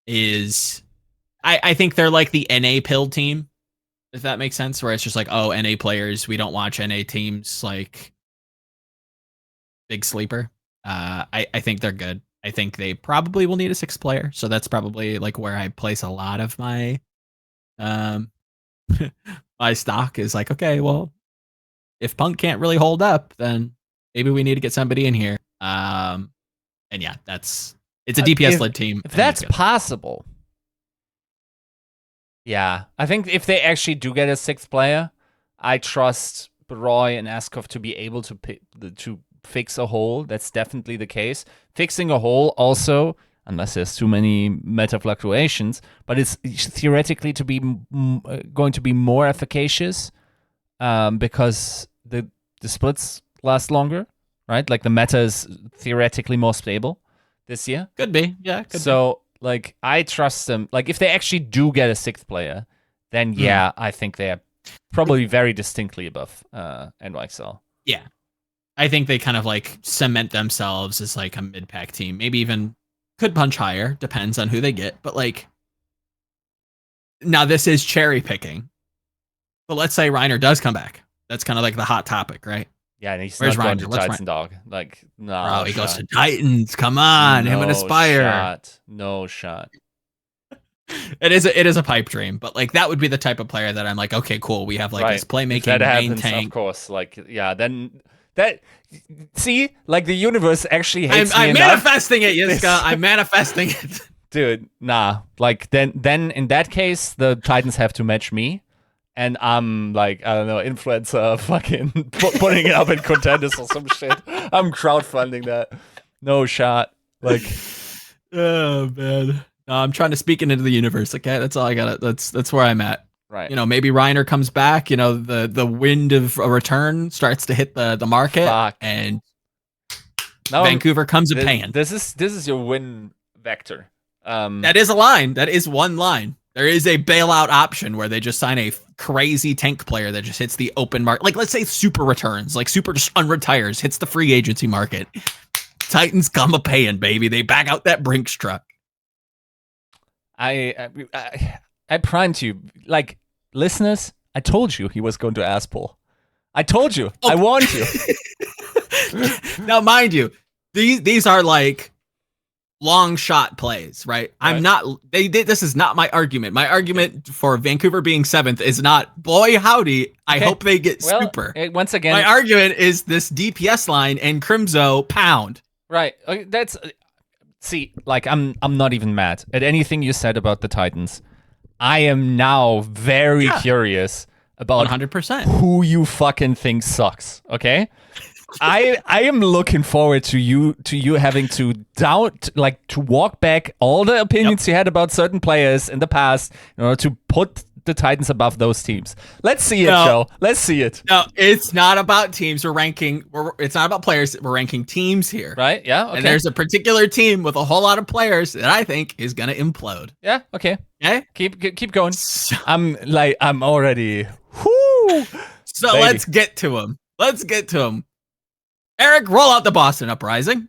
A: is. I think they're like the NA pill team, if that makes sense. Where it's just like, oh, NA players, we don't watch NA teams. Like, big sleeper. I think they're good. I think they probably will need a 6th player. So that's probably like where I place a lot of my my stock is like, okay, well, if Punk can't really hold up, then maybe we need to get somebody in here. And yeah, it's a DPS led team.
B: If that's possible. Yeah, I think if they actually do get a 6th player, I trust Roy and Askov to be able to fix a hole. That's definitely the case. Fixing a hole also, unless there's too many meta fluctuations, but it's theoretically to be going to be more efficacious because the splits last longer, right? Like the meta is theoretically more stable this year.
A: Could be, yeah.
B: Like, I trust them. Like, if they actually do get a 6th player, then yeah, I think they are probably very distinctly above NYXL.
A: Yeah. I think they kind of like cement themselves as like a mid-pack team. Maybe even could punch higher. Depends on who they get. But like, now this is cherry picking. But let's say Reiner does come back. That's kind of like the hot topic, right?
B: Yeah, and he's
A: Where's
B: not going
A: Reiner?
B: to Titan Dog. Like, no.
A: Bro, he goes to Titans. Come on, him and Aspire.
B: No shot.
A: It is a pipe dream, but like that would be the type of player that I'm like, okay, cool. We have like this playmaking
B: that
A: main
B: happens,
A: tank.
B: Of course, like yeah. Then that see, like the universe actually hates me.
A: I'm manifesting it, Yiska. I'm manifesting it,
B: dude. Nah, like then in that case, the Titans have to match me. And I'm like, I don't know, influencer fucking putting it up in contenders or some shit. I'm crowdfunding that. No shot. Like,
A: oh man. No, I'm trying to speak it into the universe. Okay, that's all I got. That's where I'm at.
B: Right.
A: You know, maybe Reiner comes back. You know, the wind of a return starts to hit the market, and now Vancouver comes a pan.
B: This is your win vector.
A: That is a line. That is one line. There is a bailout option where they just sign a crazy tank player that just hits the open market. Like, let's say Super returns, like Super just unretires, hits the free agency market. Titans come a paying, baby. They back out that Brinks truck.
B: I primed you. Like, listeners, I told you he was going to ass pull. I told you. I warned you.
A: Now, mind you, these are like long shot plays, right? I'm not. This is not my argument. My argument for Vancouver being 7th is not, boy howdy, I hope they get Super.
B: Once again,
A: my argument is this DPS line and Crimzo pound.
B: Right. That's see, like I'm not even mad at anything you said about the Titans. I am now very curious about
A: 100%
B: who you fucking think sucks. Okay. I am looking forward to you having to to walk back all the opinions you had about certain players in the past in order to put the Titans above those teams. Let's see it, Joe. Let's see it.
A: No, it's not about teams. We're ranking. It's not about players. We're ranking teams here.
B: Right? Yeah. Okay.
A: And there's a particular team with a whole lot of players that I think is gonna implode.
B: Yeah. Okay.
A: Okay.
B: Keep going. I'm already. Whoo.
A: So let's get to him. Eric, roll out the Boston Uprising.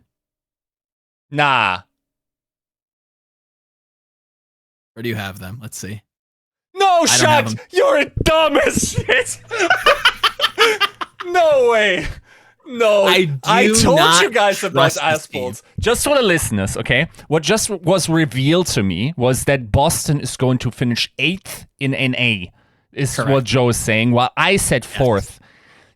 B: Nah.
A: Where do you have them? Let's see.
B: No shot! You're dumb as shit! No way! No. I told you guys about Aspholds. Just for the listeners, okay? What just was revealed to me was that Boston is going to finish 8th in NA, is correct. What Joe is saying, while I said 4th.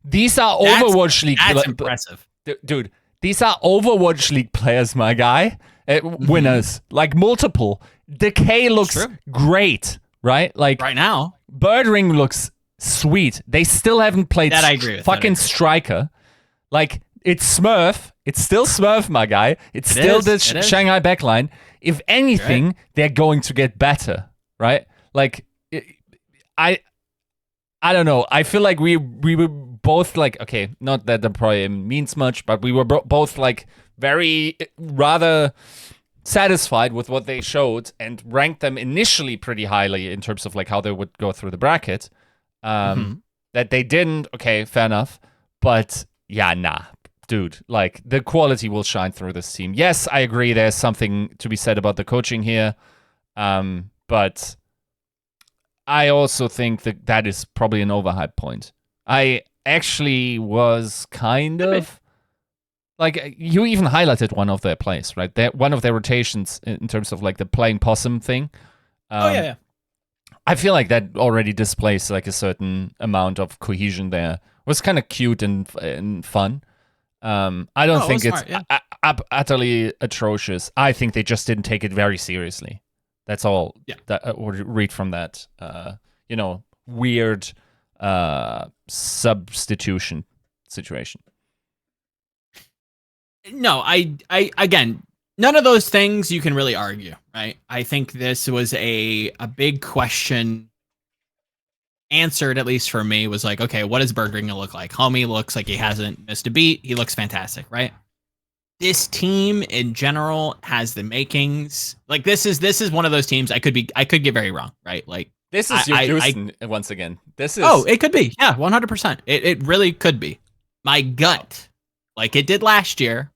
B: These are Overwatch League.
A: That's impressive.
B: Dude, these are Overwatch League players, my guy. Winners. Like multiple. Decay looks great, right? Like
A: right now.
B: Birdring looks sweet. They still haven't played
A: that I agree with.
B: Fucking Striker. Like, it's Smurf. It's still Smurf, my guy. It's still the Shanghai backline. If anything, they're going to get better, right? Like, I don't know. I feel like we were both like, okay, not that the Pro-Am means much, but we were both like very rather satisfied with what they showed and ranked them initially pretty highly in terms of like how they would go through the bracket. That they didn't, okay, fair enough. But yeah, nah, dude, like the quality will shine through this team. Yes, I agree. There's something to be said about the coaching here. But I also think that is probably an overhype point. I actually was kind of like, you even highlighted one of their plays, right? One of their rotations in terms of like the playing possum thing.
A: Yeah.
B: I feel like that already displays like a certain amount of cohesion there. It was kind of cute and fun. I don't think it's utterly atrocious. I think they just didn't take it very seriously. That's all that I would read from that, weird substitution situation.
A: No, I again, none of those things you can really argue, right? I think this was a big question answered, at least for me, was like, okay, what is Berger gonna look like? Homie looks like he hasn't missed a beat. He looks fantastic, right? This team in general has the makings. Like this is one of those teams I could get very wrong, right? Like
B: this is your Houston once again. This is
A: it could be. Yeah, 100%. It really could be. My gut, like it did last year.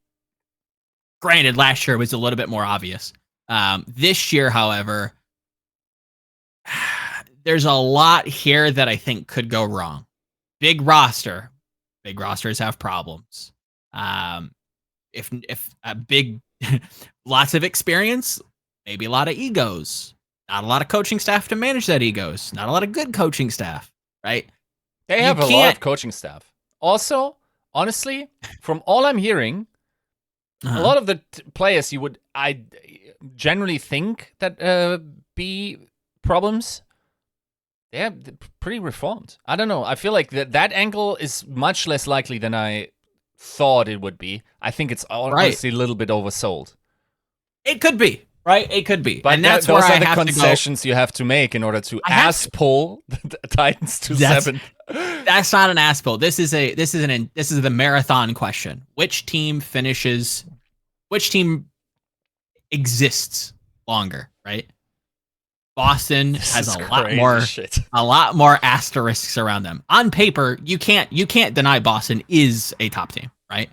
A: Granted, last year was a little bit more obvious. This year, however, there's a lot here that I think could go wrong. Big rosters have problems. If a big, lots of experience, maybe a lot of egos. Not a lot of coaching staff to manage that egos. Not a lot of good coaching staff, right?
B: They have a lot of coaching staff. Also, honestly, from all I'm hearing, a lot of the players I generally think that be problems, they're pretty reformed. I don't know. I feel like that angle is much less likely than I thought it would be. I think it's honestly a little bit oversold.
A: It could be, right? It could be.
B: But
A: and that's
B: those
A: where
B: are
A: I
B: the
A: have
B: concessions you have to make in order to pull the Titans to 7.
A: That's not an ass pull. This is the marathon question. Which team exists longer, right? Boston has a lot more asterisks around them. On paper, you can't deny Boston is a top team, right?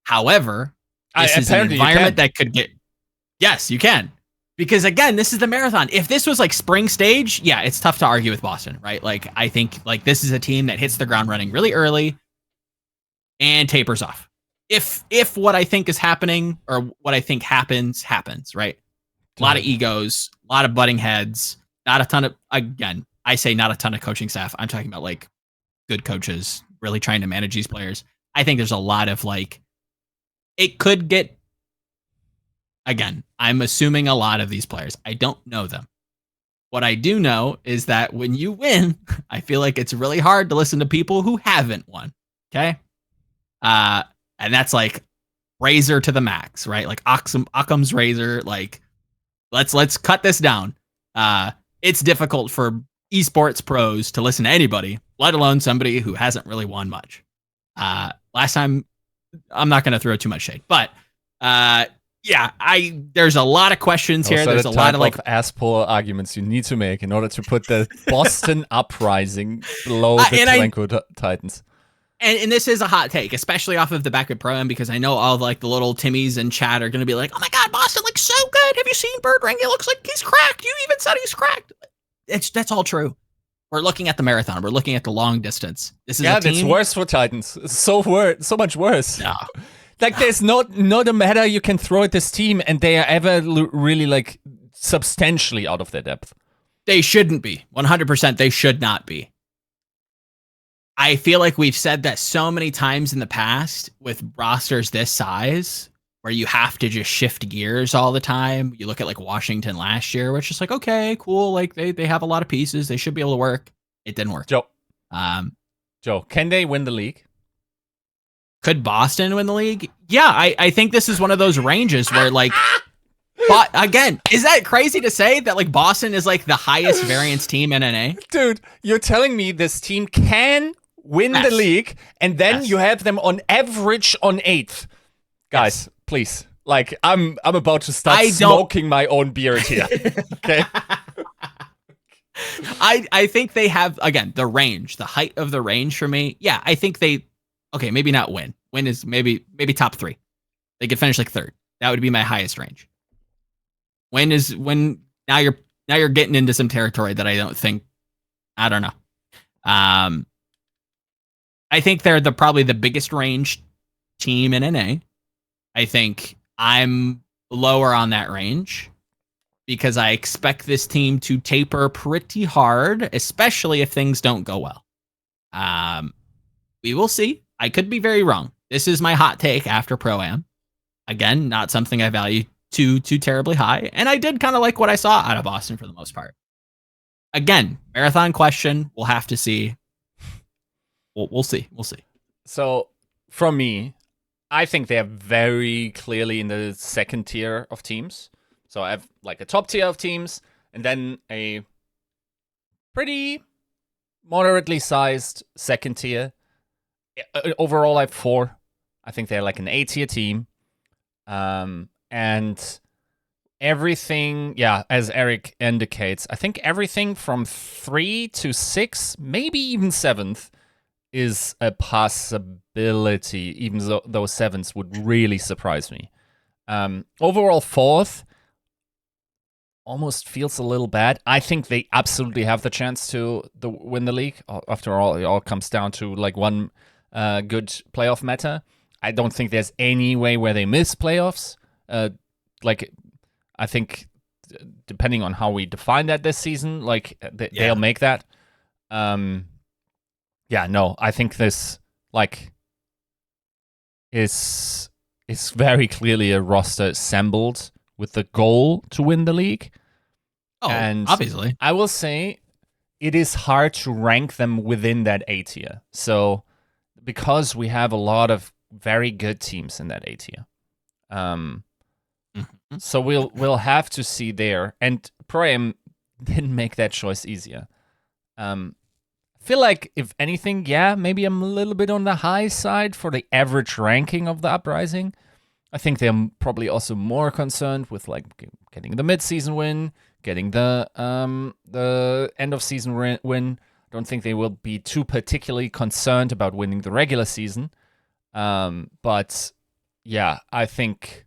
A: However, this is an environment that could get. Yes, you can. Because again, this is the marathon. If this was like spring stage, yeah, it's tough to argue with Boston, right? Like I think like this is a team that hits the ground running really early and tapers off. If what I think is happening or what I think happens, right? A lot of egos, a lot of butting heads, not a ton of, again, I say not a ton of coaching staff. I'm talking about like good coaches really trying to manage these players. I think there's a lot of like, it could get, again, I'm assuming a lot of these players. I don't know them. What I do know is that when you win, I feel like it's really hard to listen to people who haven't won. Okay. And that's like razor to the max, right? Like Occam's razor, like, let's cut this down. It's difficult for esports pros to listen to anybody, let alone somebody who hasn't really won much. Last time, I'm not going to throw too much shade, but there's a lot of questions here. There's a lot of like
B: ass pull arguments you need to make in order to put the Boston Uprising below the Vancouver Titans.
A: And this is a hot take, especially off of the Back Pro-Am, because I know all of like the little Timmies in chat are going to be like, oh my God, Boston looks so good. Have you seen Birdring? It looks like he's cracked. You even said he's cracked. That's all true. We're looking at the marathon. We're looking at the long distance. This is a team.
B: It's worse for Titans. So much worse.
A: No.
B: There's not a matter you can throw at this team and they are ever really like substantially out of their depth.
A: They shouldn't be. 100% they should not be. I feel like we've said that so many times in the past with rosters this size where you have to just shift gears all the time. You look at like Washington last year, where it's just like, okay, cool. Like they have a lot of pieces. They should be able to work. It didn't work.
B: Joe, can they win the league?
A: Could Boston win the league? Yeah, I think this is one of those ranges where like, but again, is that crazy to say that like Boston is like the highest variance team in NA?
B: Dude, you're telling me this team can win the league and then you have them on average on 8th. Guys, please, Like I'm about to start
A: I don't-
B: smoking my own beard here. Okay.
A: I think they have, again, the range, the height of the range for me. Yeah, I think okay, maybe not win. Win is maybe top 3. They could finish like 3rd. That would be my highest range. Win is when now you're getting into some territory that I don't know. I think they're probably the biggest range team in NA. I think I'm lower on that range because I expect this team to taper pretty hard, especially if things don't go well. We will see. I could be very wrong. This is my hot take after Pro-Am. Again, not something I value too terribly high, and I did kind of like what I saw out of Boston for the most part. Again, marathon question. We'll have to see. We'll see. We'll see.
B: So, from me, I think they're very clearly in the second tier of teams. So I have like a top tier of teams, and then a pretty moderately sized second tier. Overall, I have 4. I think they're like an A tier team. And everything, yeah, as Eric indicates, I think everything from 3 to 6, maybe even 7th, is a possibility, even though those 7s would really surprise me. Overall, 4th almost feels a little bad. I think they absolutely have the chance to win the league. After all, it all comes down to like one good playoff meta. I don't think there's any way where they miss playoffs. I think depending on how we define that this season, like they'll make that. I think this like is very clearly a roster assembled with the goal to win the league.
A: Oh,
B: and
A: obviously.
B: I will say it is hard to rank them within that A tier. So because we have a lot of very good teams in that A tier. So we'll have to see there. And Pro-Am didn't make that choice easier. I feel like, if anything, maybe I'm a little bit on the high side for the average ranking of the Uprising. I think they're probably also more concerned with like getting the mid-season win, getting the end of season win. I don't think they will be too particularly concerned about winning the regular season. But yeah, I think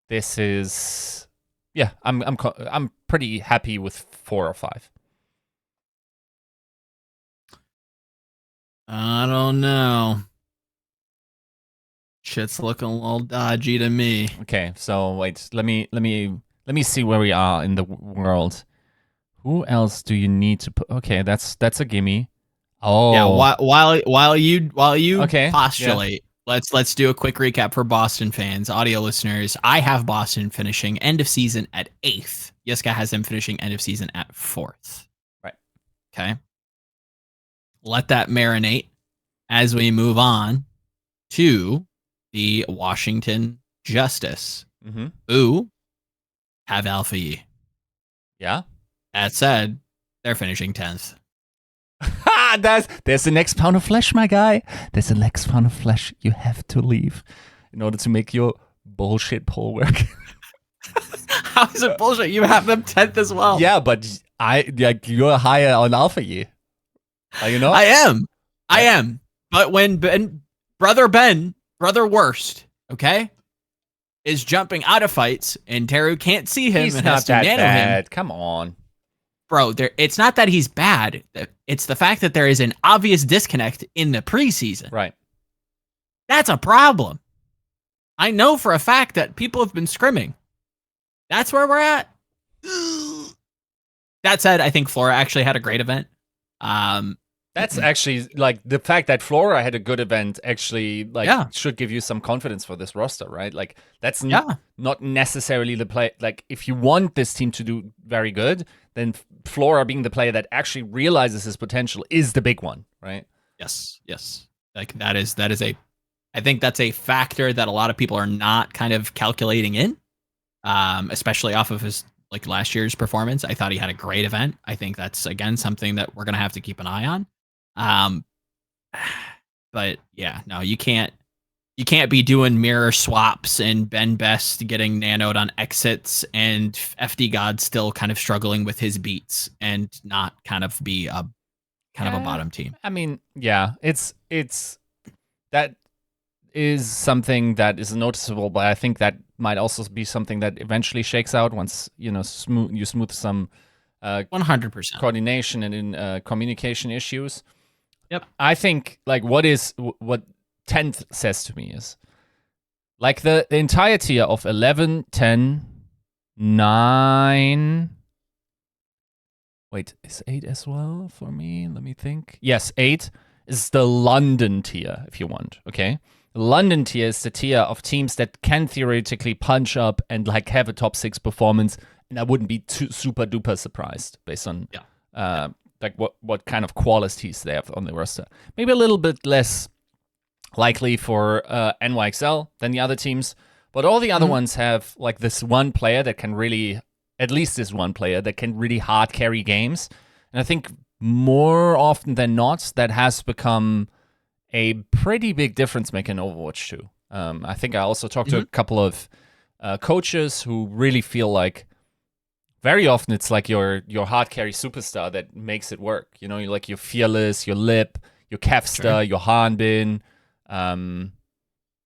B: this is I'm pretty happy with 4 or 5.
A: I don't know. Shit's looking a little dodgy to me.
B: Okay, so wait, let me see where we are in the world. Who else do you need to put? Okay, that's a gimme. Oh,
A: yeah. While you
B: okay,
A: postulate, let's do a quick recap for Boston fans, audio listeners. I have Boston finishing end of season at 8th. Yiska has them finishing end of season at 4th.
B: Right.
A: Okay. Let that marinate as we move on to the Washington Justice, who have Alpha E.
B: Yeah.
A: That said, they're finishing 10th.
B: There's the next pound of flesh, my guy. There's the next pound of flesh you have to leave in order to make your bullshit poll work.
A: How is it bullshit? You have them 10th as well.
B: Yeah, but you're higher on Alpha E. Are you not?
A: I am. But when brother worst, okay, is jumping out of fights and Teru can't see him
B: He's
A: and
B: not
A: has to
B: that
A: nano
B: bad.
A: him.
B: Come on.
A: Bro, it's not that he's bad. It's the fact that there is an obvious disconnect in the preseason.
B: Right.
A: That's a problem. I know for a fact that people have been scrimming. That's where we're at. That said, I think Flora actually had a great event.
B: That's actually like the fact that Flora had a good event actually should give you some confidence for this roster, right? Like that's not necessarily the play. Like if you want this team to do very good, then Flora being the player that actually realizes his potential is the big one, right?
A: Yes. Like that is I think that's a factor that a lot of people are not kind of calculating in, especially off of his like last year's performance. I thought he had a great event. I think that's again something that we're gonna have to keep an eye on. But yeah, no, you can't you can't be doing mirror swaps and Ben Best getting nanoed on exits and FD God still kind of struggling with his beats and not kind of be a kind of a bottom team.
B: I mean, yeah, it's that is something that is noticeable, but I think that might also be something that eventually shakes out once you smooth some
A: 100%
B: coordination and in communication issues.
A: Yep.
B: I think like what 10th says to me is like the entire tier of 11, 10, 9. Wait, is 8 as well for me? Let me think. Yes, 8 is the London tier, if you want, okay? The London tier is the tier of teams that can theoretically punch up and like have a top 6 performance, and I wouldn't be too super duper surprised based on like what kind of qualities they have on the roster. Maybe a little bit less likely for NYXL than the other teams, but all the other ones have like this one player that can really, at least this one player that can really hard carry games. And I think more often than not, that has become a pretty big difference maker in Overwatch 2. I think I also talked to a couple of coaches who really feel like very often it's like your hard carry superstar that makes it work. You know, you're like your Fearless, your Lip, your Kevster, your Hanbin,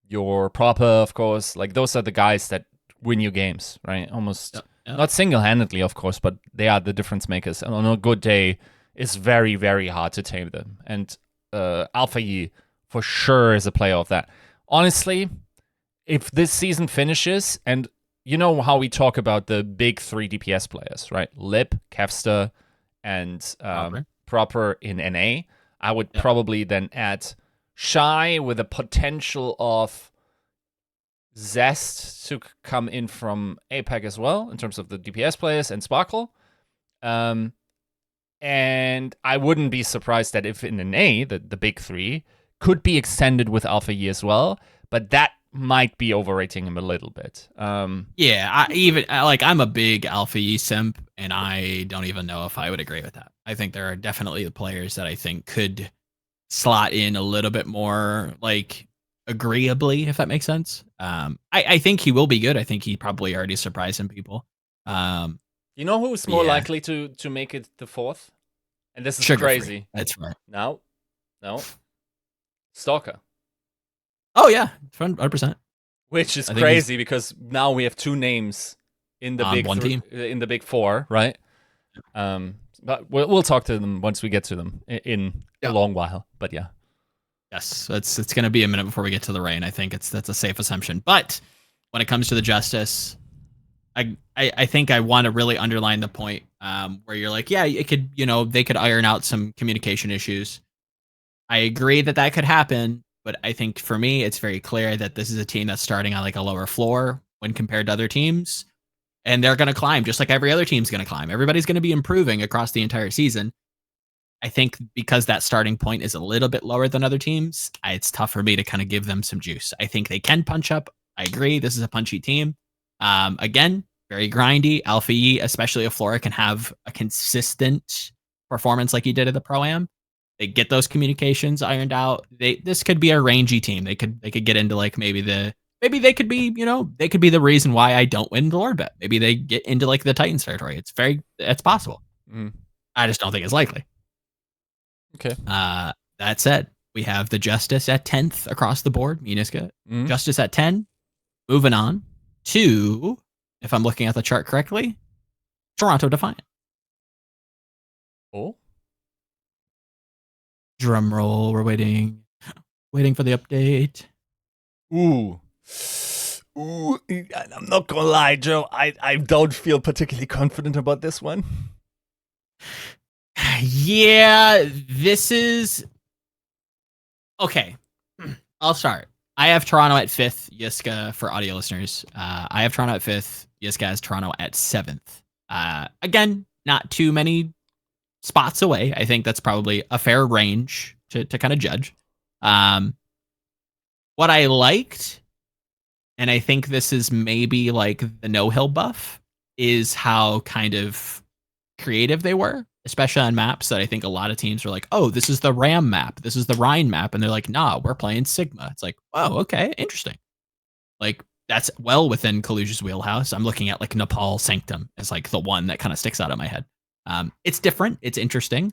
B: your Proper, of course. Like those are the guys that win you games, right? Almost not single-handedly, of course, but they are the difference makers. And on a good day, it's very, very hard to tame them. And Alpha Yi for sure is a player of that. Honestly, if this season finishes, and you know how we talk about the big 3 DPS players, right? Lip, Kevster, and Proper in NA. I would probably then add Shy with a potential of Zest to come in from APAC as well, in terms of the DPS players, and Sparkle. And I wouldn't be surprised that if in NA, the big 3, could be extended with Alpha Yi as well, but that might be overrating him a little bit. I'm
A: a big Alpha Yi simp, and I don't even know if I would agree with that. I think there are definitely the players that I think could slot in a little bit more like agreeably, if that makes sense. I think he will be good. I think he probably already surprised some people.
B: You know who's more likely to make it the 4th? And this is crazy.
A: That's right.
B: No. Stalker.
A: Oh yeah, 100%.
B: Which is crazy because now we have 2 names in the big team, in the big 4, right? But we'll talk to them once we get to them in a long while. But yeah.
A: Yes, it's going to be a minute before we get to the rain. I think that's a safe assumption. But when it comes to the Justice, I think I want to really underline the point where you're like, yeah, it could, they could iron out some communication issues. I agree that could happen, but I think for me, it's very clear that this is a team that's starting on like a lower floor when compared to other teams, and they're going to climb just like every other team's going to climb. Everybody's going to be improving across the entire season. I think because that starting point is a little bit lower than other teams, it's tough for me to kind of give them some juice. I think they can punch up. I agree. This is a punchy team. Again, very grindy. Alpha Yi, especially if Flora can have a consistent performance like he did at the Pro-Am. They get those communications ironed out. This could be a rangy team. They could get into like maybe they could be, they could be the reason why I don't win the Lord bet. Maybe they get into like the Titans territory. It's possible. I just don't think it's likely.
B: Okay.
A: That said, we have the Justice at 10th across the board. Yiska. Justice at 10. Moving on to, if I'm looking at the chart correctly, Toronto Defiant.
B: Oh.
A: Drum roll. We're waiting for the update.
B: Ooh, I'm not gonna lie, Joe. I don't feel particularly confident about this one.
A: Yeah, this is okay. I'll start. I have Toronto at 5th, Yiska for audio listeners. I have Toronto at 5th, Yiska has Toronto at 7th. Again, not too many spots away. I think that's probably a fair range to kind of judge. What I liked, and I think this is maybe like the no-hill buff, is how kind of creative they were, especially on maps that I think a lot of teams are like, oh, this is the Ram map, this is the Rhine map, and they're like, nah, we're playing Sigma. It's like, oh, okay, interesting. Like that's well within Kaluja's wheelhouse. I'm looking at like Nepal Sanctum as like the one that kind of sticks out of my head. It's different. It's interesting.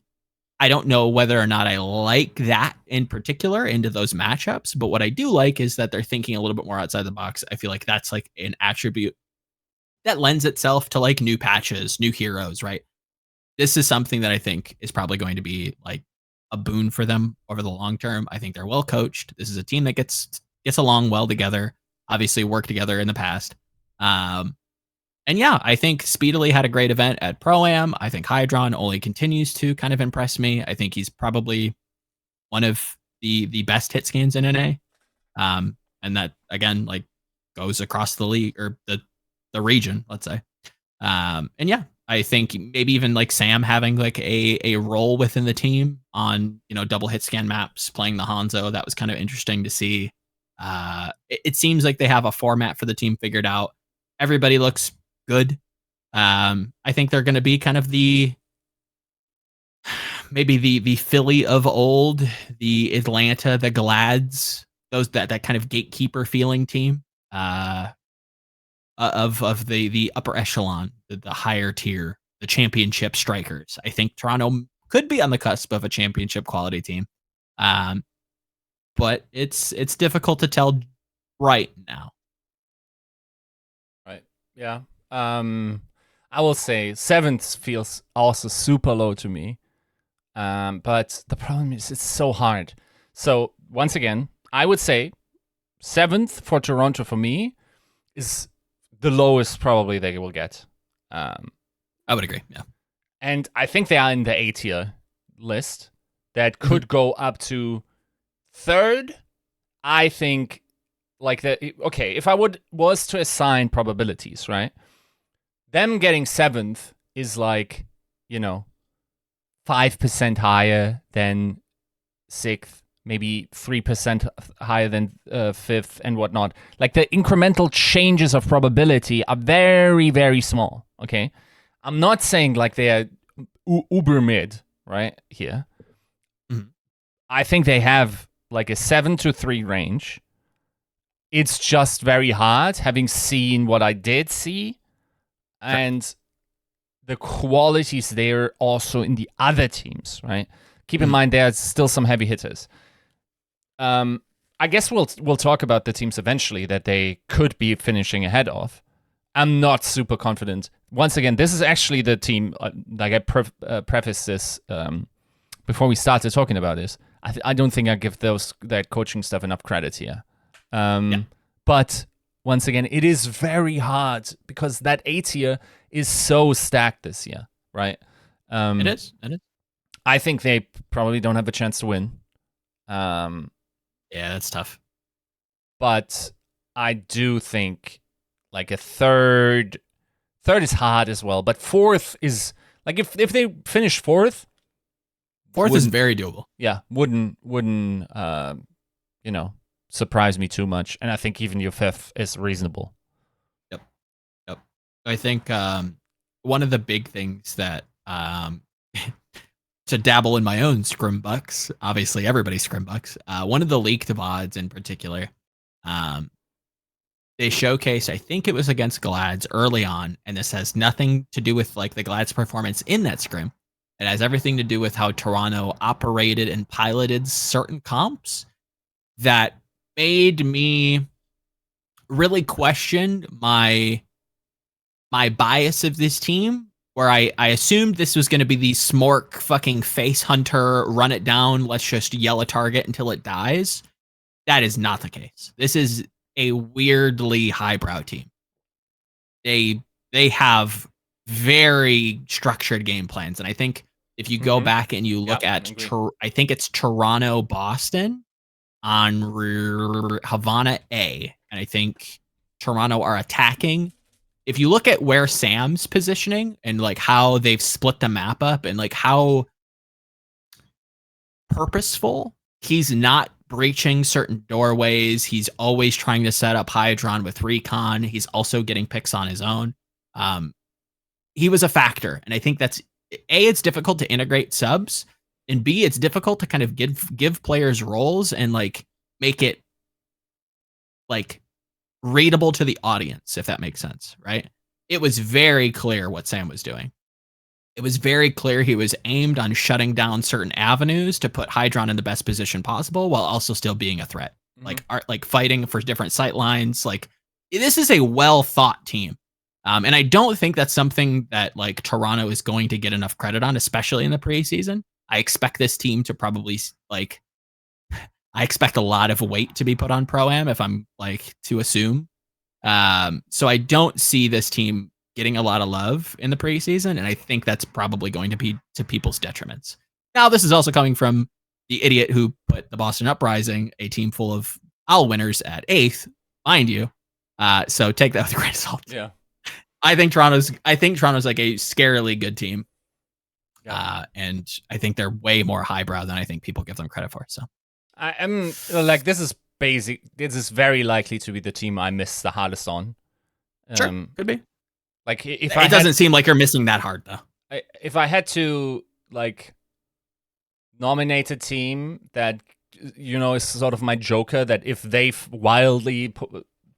A: I don't know whether or not I like that in particular into those matchups, but what I do like is that they're thinking a little bit more outside the box. I feel like that's like an attribute that lends itself to like new patches, new heroes, right? This is something that I think is probably going to be like a boon for them over the long term. I think they're well coached. This is a team that gets along well together, obviously worked together in the past. And yeah, I think Speedily had a great event at Pro-Am. I think Hydron only continues to kind of impress me. I think he's probably one of the best hit scans in NA. And that again, like goes across the league or the region, let's say. And yeah, I think maybe even like Sam having like a role within the team on, double hit scan maps, playing the Hanzo, that was kind of interesting to see. It seems like they have a format for the team figured out. Everybody looks good. I think they're going to be kind of maybe the Philly of old, the Atlanta, the Glads, those that kind of gatekeeper feeling team of the upper echelon, the higher tier, the championship strikers. I think Toronto could be on the cusp of a championship quality team, but it's difficult to tell right now.
B: Right. Yeah. I will say 7th feels also super low to me. But the problem is it's so hard. So once again, I would say 7th for Toronto for me is the lowest probably they will get.
A: I would agree. Yeah.
B: And I think they are in the A tier list that could go up to 3rd. I think okay, if I was to assign probabilities, right? Them getting 7th is like, 5% higher than 6th, maybe 3% higher than 5th and whatnot. Like the incremental changes of probability are very, very small, okay? I'm not saying like they are uber mid, right, here. Mm-hmm. I think they have like a 7 to 3 range. It's just very hard, having seen what I did see. And the qualities there also in the other teams, right? Keep in mind there's still some heavy hitters. I guess we'll talk about the teams eventually that they could be finishing ahead of. I'm not super confident. Once again, this is actually the team, like I prefaced this before we started talking about this. I don't think I give that coaching stuff enough credit here. But once again, it is very hard because that A tier is so stacked this year, right?
A: It is.
B: I think they probably don't have a chance to win.
A: Yeah, that's tough.
B: But I do think like a 3rd is hard as well. But 4th is like if they finish 4th
A: is very doable.
B: Yeah, wouldn't surprise me too much, and I think even your 5th is reasonable.
A: Yep. I think one of the big things that to dabble in my own scrim bucks, obviously everybody's scrim bucks. One of the leaked VODs in particular, they showcased, I think it was against Glads early on, and this has nothing to do with like the Glads performance in that scrim. It has everything to do with how Toronto operated and piloted certain comps that made me really question my bias of this team, where I assumed this was going to be the smork fucking face hunter, run it down, let's just yell a target until it dies. That is not the case. This is a weirdly highbrow team. They have very structured game plans, and I think if you go back and you look at I think it's Toronto Boston on Havana A, and I think Toronto are attacking. If you look at where Sam's positioning and like how they've split the map up and like how purposeful, he's not breaching certain doorways. He's always trying to set up Hydron with Recon. He's also getting picks on his own. He was a factor, and I think that's A, it's difficult to integrate subs, and B, it's difficult to kind of give players roles and like make it like readable to the audience, if that makes sense, right? It was very clear what Sam was doing. It was very clear he was aimed on shutting down certain avenues to put Hydron in the best position possible while also still being a threat. Like fighting for different sight lines. Like, this is a well thought team. And I don't think that's something that like Toronto is going to get enough credit on, especially in the preseason. I expect this team to probably like, I expect a lot of weight to be put on Pro-Am if I'm like to assume. So I don't see this team getting a lot of love in the preseason, and I think that's probably going to be to people's detriments. Now, this is also coming from the idiot who put the Boston Uprising, a team full of OWL winners, at 8th, mind you. So take that with a grain of salt.
B: Yeah.
A: I think Toronto's like a scarily good team.
B: Yeah.
A: And I think they're way more highbrow than I think people give them credit for. So
B: I'm like, this is basic. This is very likely to be the team I miss the hardest on.
A: Sure, could be.
B: Like, if
A: it doesn't seem like you're missing that hard though.
B: If I had to like nominate a team that, you know, is sort of my joker, that if they wildly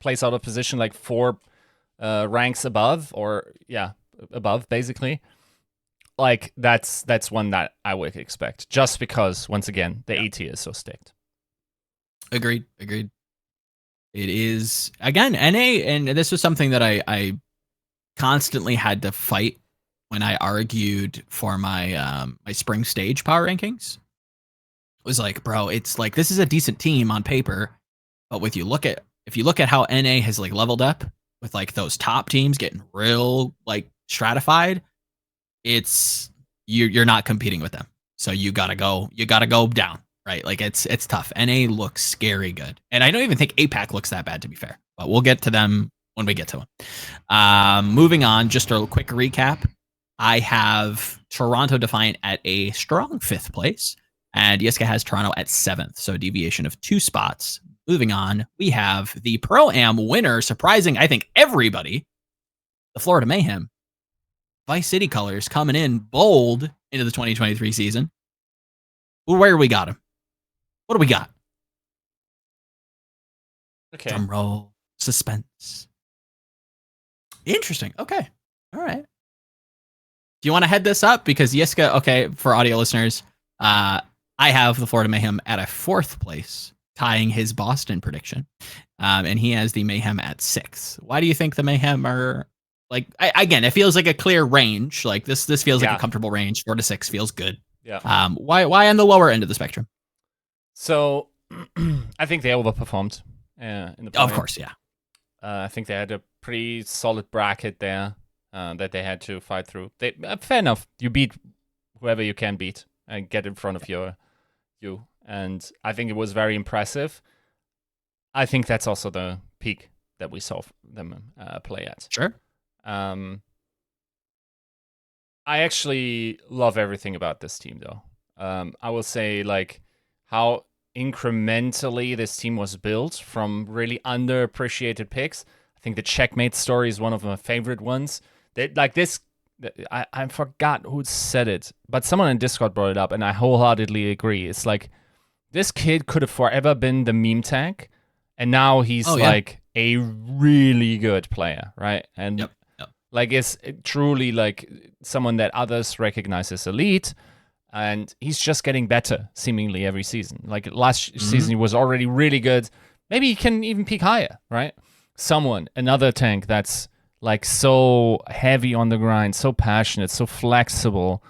B: place out of position like 4 ranks above, or above basically, like that's one that I would expect, just because once again the A tier is so stacked.
A: Agreed. It is, again, NA, and this was something that I constantly had to fight when I argued for my my spring stage power rankings. It was like, bro, it's like, this is a decent team on paper, but if you look at how NA has like leveled up with like those top teams getting real like stratified, it's you're not competing with them. So you gotta go down, right? Like it's tough. NA looks scary good, and I don't even think APAC looks that bad, to be fair. But we'll get to them when we get to them. Moving on, just a quick recap. I have Toronto Defiant at a strong 5th place, and Yiska has Toronto at 7th, so a deviation of 2 spots. Moving on, we have the Pro-Am winner, surprising, I think, everybody, the Florida Mayhem. Vice City colors coming in bold into the 2023 season. Where we got him? What do we got?
B: Okay.
A: Drum roll. Suspense. Interesting. Okay. All right. Do you want to head this up? Because Yiska, okay, for audio listeners, I have the Florida Mayhem at a 4th place, tying his Boston prediction. And he has the Mayhem at 6th. Why do you think the Mayhem are, like, again, it feels like a clear range. Like this feels like a comfortable range. 4 to 6 feels good.
B: Yeah.
A: Why on the lower end of the spectrum?
B: So I think they overperformed in the
A: Of course, yeah.
B: I think they had a pretty solid bracket there that they had to fight through. Fair enough. You beat whoever you can beat and get in front of you. And I think it was very impressive. I think that's also the peak that we saw them play at.
A: Sure.
B: I actually love everything about this team, though. I will say, like, how incrementally this team was built from really underappreciated picks. I think the Checkmate story is one of my favorite ones. I forgot who said it, but someone in Discord brought it up, and I wholeheartedly agree. It's like, this kid could have forever been the meme tag, and now he's like a really good player, right? And like, it's truly like someone that others recognize as elite, and he's just getting better seemingly every season. Like last season, he was already really good. Maybe he can even peak higher, right? Another tank that's like so heavy on the grind, so passionate, so flexible,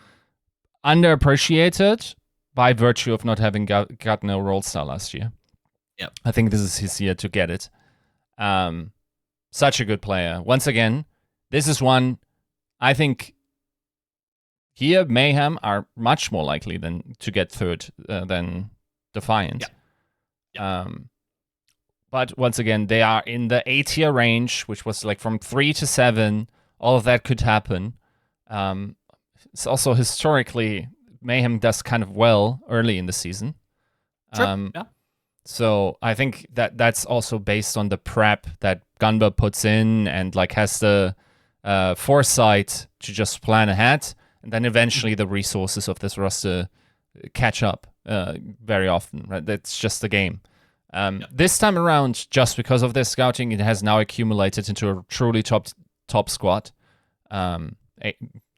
B: underappreciated by virtue of not having gotten a role star last year.
A: Yep.
B: I think this is his year to get it. Such a good player. Once again, this is one I think here Mayhem are much more likely to get third than Defiant.
A: Yeah.
B: But once again, they are in the A tier range, which was like from 3 to 7. All of that could happen. It's also historically, Mayhem does kind of well early in the season.
A: Sure.
B: So I think that's also based on the prep that Gunba puts in, and like has the foresight to just plan ahead. and then eventually the resources of this roster catch up very often. Right, that's just the game. This time around, just because of their scouting, it has now accumulated into a truly top squad.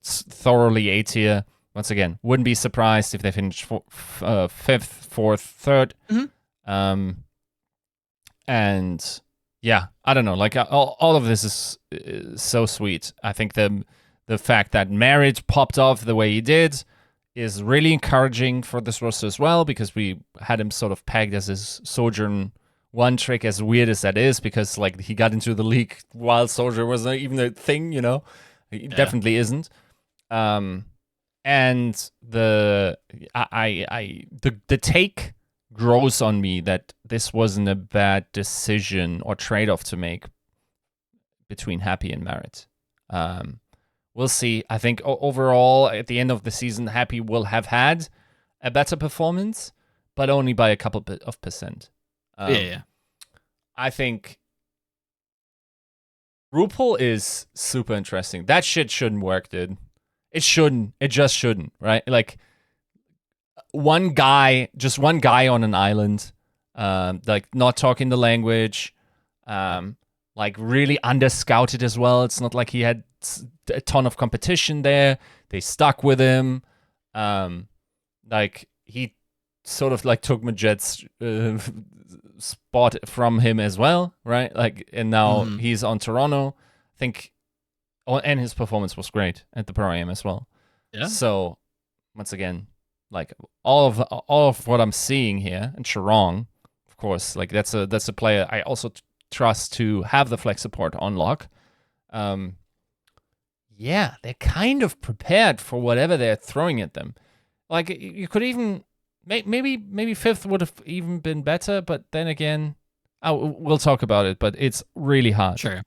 B: Thoroughly A tier. Once again, wouldn't be surprised if they finish fifth, fourth, third. And yeah, I don't know. Like all of this is so sweet. I think the fact that Merritt popped off the way he did is really encouraging for this roster as well, because we had him sort of pegged as his Sojourn one trick, as weird as that is, because like he got into the league while Soldier wasn't even a thing, you know. He definitely isn't. And the take grows on me that this wasn't a bad decision or trade-off to make between Happy and Merritt. We'll see. I think overall, at the end of the season, Happy will have had a better performance, but only by a couple of percent. I think RuPaul is super interesting. That shit shouldn't work, dude. It shouldn't. It just shouldn't, right? Like, just one guy on an island, like not talking the language, like really under-scouted as well. It's not like he had a ton of competition there. They stuck with him. Like, he sort of like took Majet's spot from him as well, right? Like, and now he's on Toronto. I think, and his performance was great at the Pro-Am as well. Yeah. So, once again, like all of what I'm seeing here, and Sharong, of course, like that's a player I also trust to have the flex support on lock. Yeah, they're kind of prepared for whatever they're throwing at them. Like, you could even maybe fifth would have even been better, but then again, we'll talk about it. But it's really hard.
A: Sure.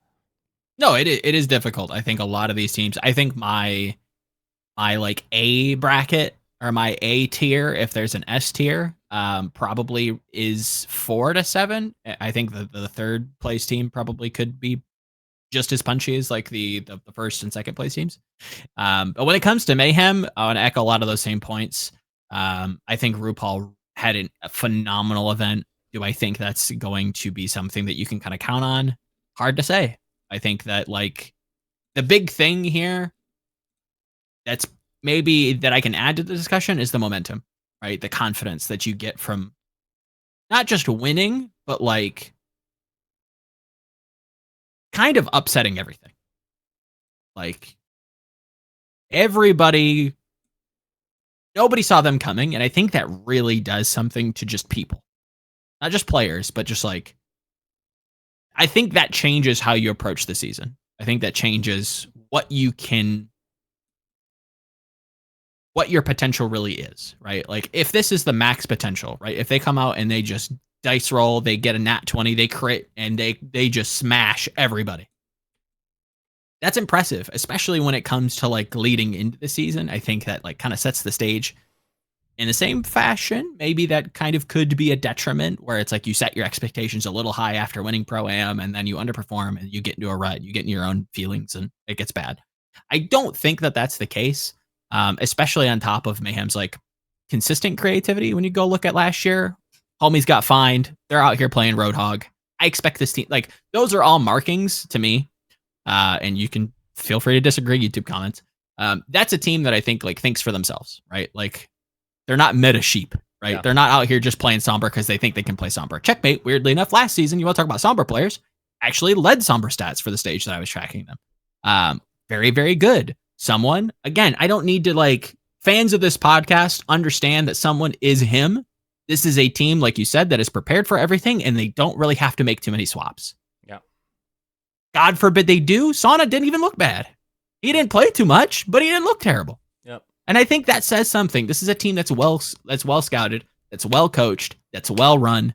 A: No, it is difficult. I think a lot of these teams. I think my like A bracket or my A tier, if there's an S tier, probably is 4 to 7. I think the third place team probably could be just as punchy as like the first and second place teams. But when it comes to Mayhem, I want to echo a lot of those same points. I think RuPaul had a phenomenal event. Do I think that's going to be something that you can kind of count on? Hard to say. I think that like the big thing here that's maybe that I can add to the discussion is the momentum, right? The confidence that you get from not just winning, but like kind of upsetting everything. Like nobody saw them coming, and I think that really does something to just people. Not just players, but just like I think that changes how you approach the season. I think that changes what your potential really is, right? Like if this is the max potential, right? If they come out and they just dice roll, they get a nat 20, they crit, and they just smash everybody. That's impressive, especially when it comes to like leading into the season. I think that like kind of sets the stage. In the same fashion, maybe that kind of could be a detriment where it's like you set your expectations a little high after winning Pro-Am and then you underperform and you get into a rut, you get in your own feelings and it gets bad. I don't think that that's the case, especially on top of Mayhem's like consistent creativity. When you go look at last year, homies got fined. They're out here playing Roadhog. I expect this team, like those are all markings to me. And you can feel free to disagree, YouTube comments. That's a team that I think like thinks for themselves, right? Like they're not meta sheep, right? Yeah. They're not out here just playing Sombra because they think they can play Sombra. Checkmate, weirdly enough, last season, you want to talk about Sombra players, actually led Sombra stats for the stage that I was tracking them. Very, very good. Someone, again, I don't need to like, fans of this podcast understand that someone is him. This is a team, like you said, that is prepared for everything, and they don't really have to make too many swaps.
B: Yeah.
A: God forbid they do. Sauna didn't even look bad. He didn't play too much, but he didn't look terrible.
B: Yep.
A: And I think that says something. This is a team that's well scouted, that's well coached, that's well run.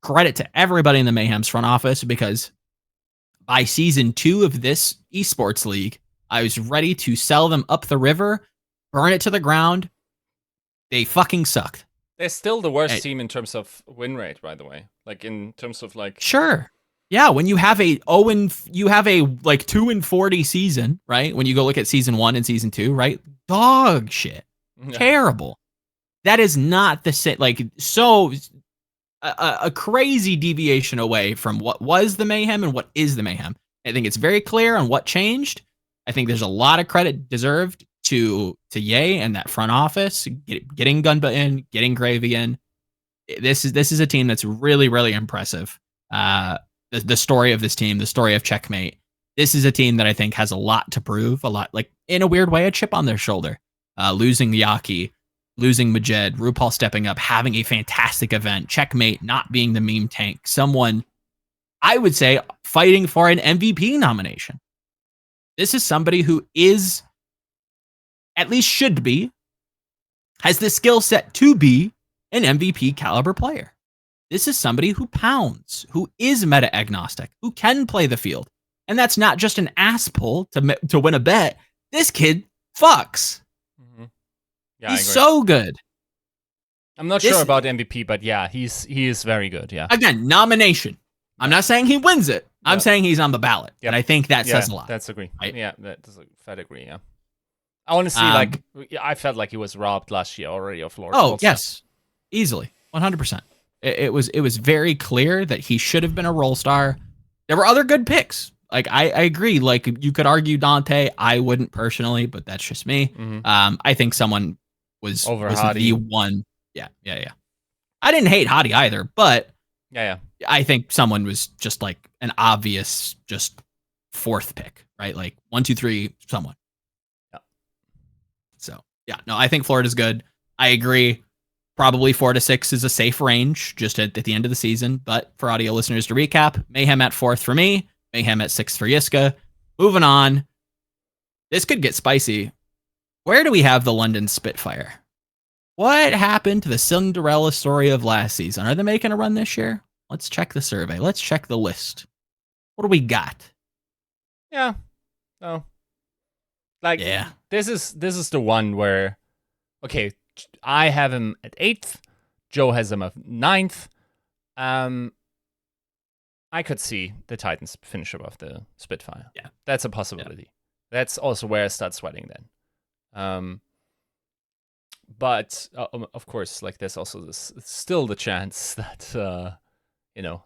A: Credit to everybody in the Mayhem's front office, because by season 2 of this esports league, I was ready to sell them up the river, burn it to the ground. They fucking sucked.
B: They're still the worst team in terms of win rate, by the way. Like in terms of like
A: sure. Yeah, when you have a like 2-40 season, right? When you go look at season 1 and season 2, right? Dog shit.
B: Yeah.
A: Terrible. That is not the same, like, so a crazy deviation away from what was the Mayhem and what is the Mayhem. I think it's very clear on what changed. I think there's a lot of credit deserved to Ye and that front office, getting Gunba in, getting Gravy in. This is a team that's really, really impressive. The story of this team, the story of Checkmate. This is a team that I think has a lot to prove, a lot, like, in a weird way, a chip on their shoulder. Losing Yaki, losing Majed, RuPaul stepping up, having a fantastic event, Checkmate not being the meme tank, someone, I would say, fighting for an MVP nomination. This is somebody who is, at least should be, has the skill set to be an MVP caliber player. This is somebody who pounds, who is meta agnostic, who can play the field. And that's not just an ass pull to win a bet. This kid fucks.
B: Mm-hmm. Yeah,
A: he's so good.
B: I'm not sure about MVP, but yeah, he is very good. Yeah.
A: Again, nomination. Yeah. I'm not saying he wins it. Yeah. I'm saying he's on the ballot. Yep. And I think that says a lot.
B: That's agree. Right? Yeah, that's a fair agree. Yeah. I want to see, I felt like he was robbed last year already of Lord.
A: Oh, yes. Easily. 100%. It was very clear that he should have been a role star. There were other good picks. Like, I agree. Like, you could argue Dante. I wouldn't personally, but that's just me. Mm-hmm. I think someone was the one. Yeah. I didn't hate Hottie either, but
B: yeah.
A: I think someone was just like an obvious, just fourth pick, right? Like 1, 2, 3, someone.
B: Yeah.
A: So yeah, no, I think Florida's good. I agree. Probably 4 to 6 is a safe range just at the end of the season. But for audio listeners to recap, Mayhem at 4th for me, Mayhem at 6th for Yiska. Moving on. This could get spicy. Where do we have the London Spitfire? What happened to the Cinderella story of last season? Are they making a run this year? Let's check the survey. Let's check the list. What do we got?
B: Yeah. No. Like, yeah. This is the one where, okay, I have him at 8th. Joe has him at 9th. I could see the Titans finish above the Spitfire.
A: Yeah.
B: That's a possibility. Yeah. That's also where I start sweating then. But of course, like, there's also still the chance that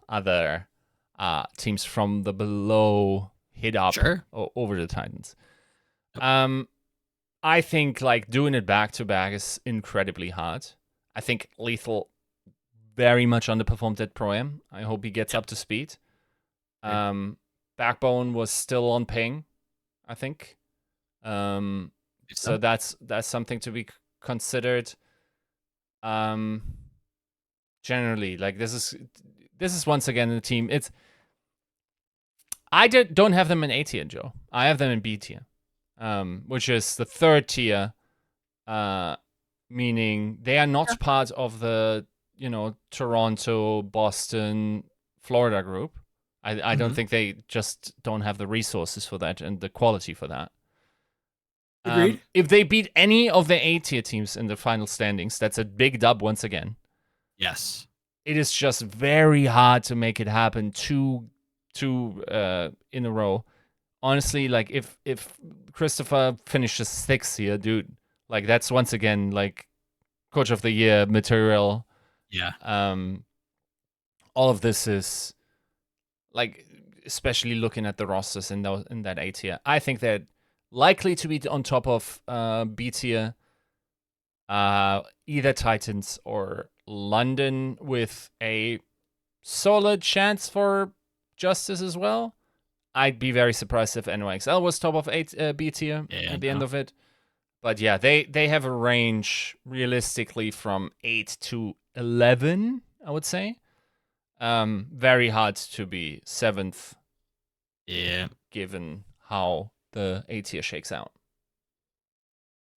B: other teams from the below hit up over the Titans. I think, like, doing it back to back is incredibly hard. I think Lethal very much underperformed at Pro-Am. I hope he gets up to speed. Backbone was still on ping, I think. So that's something to be considered. Generally, like, this is once again the team. I don't have them in A tier, Joe. I have them in B tier, which is the 3rd tier, meaning they are not part of the Toronto, Boston, Florida group. I don't think they just don't have the resources for that and the quality for that.
A: Agreed.
B: If they beat any of the A-tier teams in the final standings, that's a big dub once again.
A: Yes.
B: It is just very hard to make it happen two in a row. Honestly, like, if Christopher finishes 6th here, dude, like, that's once again, like, Coach of the Year material.
A: Yeah.
B: All of this is, like, especially looking at the rosters in that A tier, I think they're likely to be on top of B tier, either Titans or London, with a solid chance for Justice as well. I'd be very surprised if NYXL was top of B tier at the end of it. But yeah, they have a range realistically from 8 to 11, I would say. Very hard to be 7th.
A: Yeah.
B: Given how the A tier shakes out.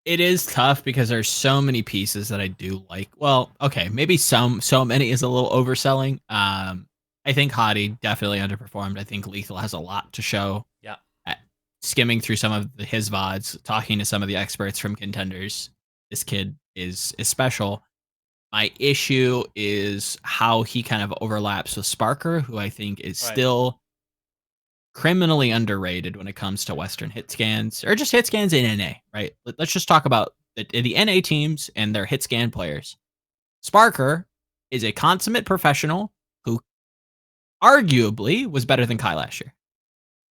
A: It is tough because there's so many pieces that I do like. Well, okay, maybe so many is a little overselling. I think Hottie definitely underperformed. I think Lethal has a lot to show.
B: Yeah.
A: Skimming through some of his VODs, talking to some of the experts from Contenders, this kid is special. My issue is how he kind of overlaps with Sparker, who I think is still criminally underrated when it comes to Western hit scans, or just hit scans in NA, right? Let's just talk about the NA teams and their hit scan players. Sparker is a consummate professional who arguably was better than Kai last year,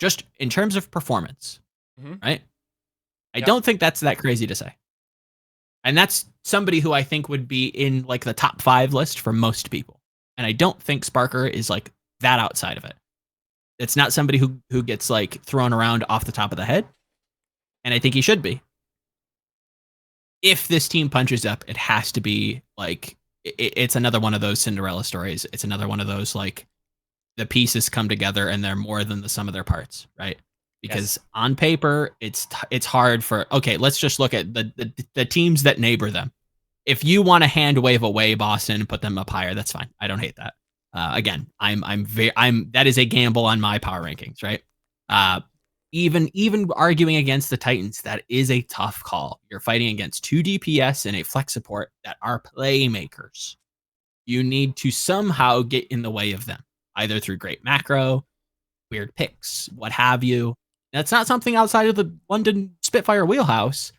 A: just in terms of performance, right? I don't think that's that crazy to say. And that's somebody who I think would be in like the top 5 list for most people. And I don't think Sparker is like that outside of it. It's not somebody who gets like thrown around off the top of the head. And I think he should be. If this team punches up, it has to be like, it's another one of those Cinderella stories. It's another one of those like the pieces come together and they're more than the sum of their parts, right? Because on paper, it's hard for, okay, let's just look at the teams that neighbor them. If you want to hand wave away Boston and put them up higher, that's fine. I don't hate that. Again, that is a gamble on my power rankings, right? Even arguing against the Titans, that is a tough call. You're fighting against 2 DPS and a flex support that are playmakers. You need to somehow get in the way of them, either through great macro, weird picks, what have you. That's not something outside of the London Spitfire wheelhouse.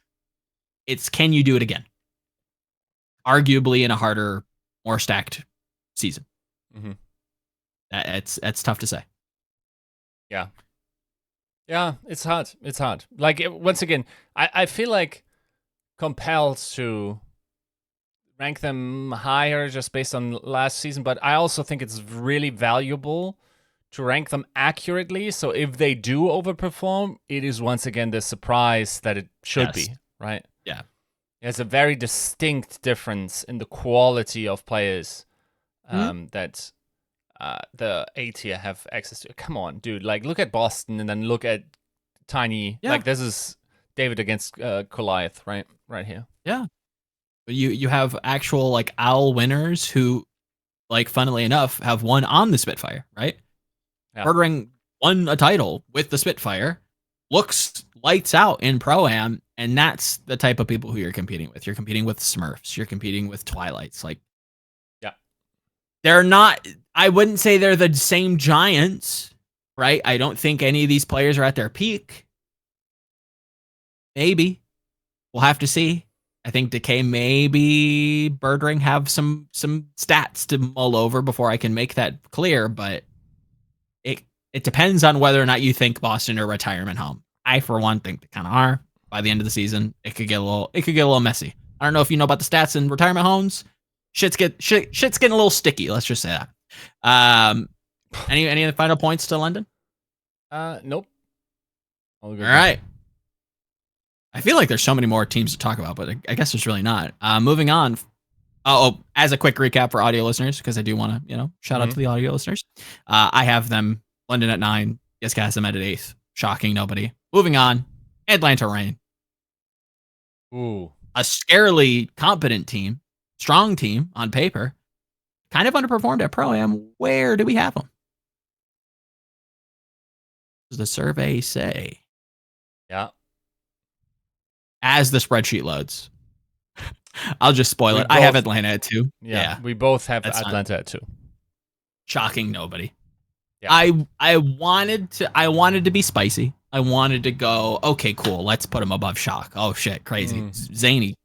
A: It's, can you do it again? Arguably in a harder, more stacked season. That's tough to say.
B: Yeah, it's hard. It's hard. Like, once again, I feel like compelled to rank them higher just based on last season, but I also think it's really valuable to rank them accurately. So if they do overperform, it is once again the surprise that it should be, right?
A: Yeah.
B: There's a very distinct difference in the quality of players that the A tier have access to. Come on, dude. Like, look at Boston and then look at Tiny. Like, this is David against Goliath, right here.
A: Yeah. You have actual like OWL winners who, like, funnily enough, have won on the Spitfire, right? Burdering won a title with the Spitfire, looks lights out in Pro-Am, and that's the type of people who you're competing with. You're competing with Smurfs. You're competing with Twilights. Like, they're not, I wouldn't say they're the same giants, right? I don't think any of these players are at their peak. Maybe. We'll have to see. I think Decay, maybe Birdring have some stats to mull over before I can make that clear, but it depends on whether or not you think Boston are retirement home. I, for one, think they kind of are. By the end of the season, it could get a little messy. I don't know if you know about the stats in retirement homes. Shit's getting a little sticky. Let's just say that. Any other final points to London?
B: Nope.
A: All right. I feel like there's so many more teams to talk about, but I guess there's really not. Moving on. As a quick recap for audio listeners, because I do want to, shout out to the audio listeners. I have them London at 9. Yiska has them at 8th. Shocking nobody. Moving on. Atlanta Reign.
B: Ooh.
A: A scarily competent team. Strong team on paper. Kind of underperformed at Pro-Am. Where do we have them? What does the survey say?
B: Yeah.
A: As the spreadsheet loads. I'll just spoil it. I have Atlanta at 2.
B: Yeah. We both have Atlanta at 2.
A: Shocking nobody.
B: Yeah.
A: I wanted to be spicy. I wanted to go, okay, cool. Let's put him above Shock. Oh shit, crazy. Zany.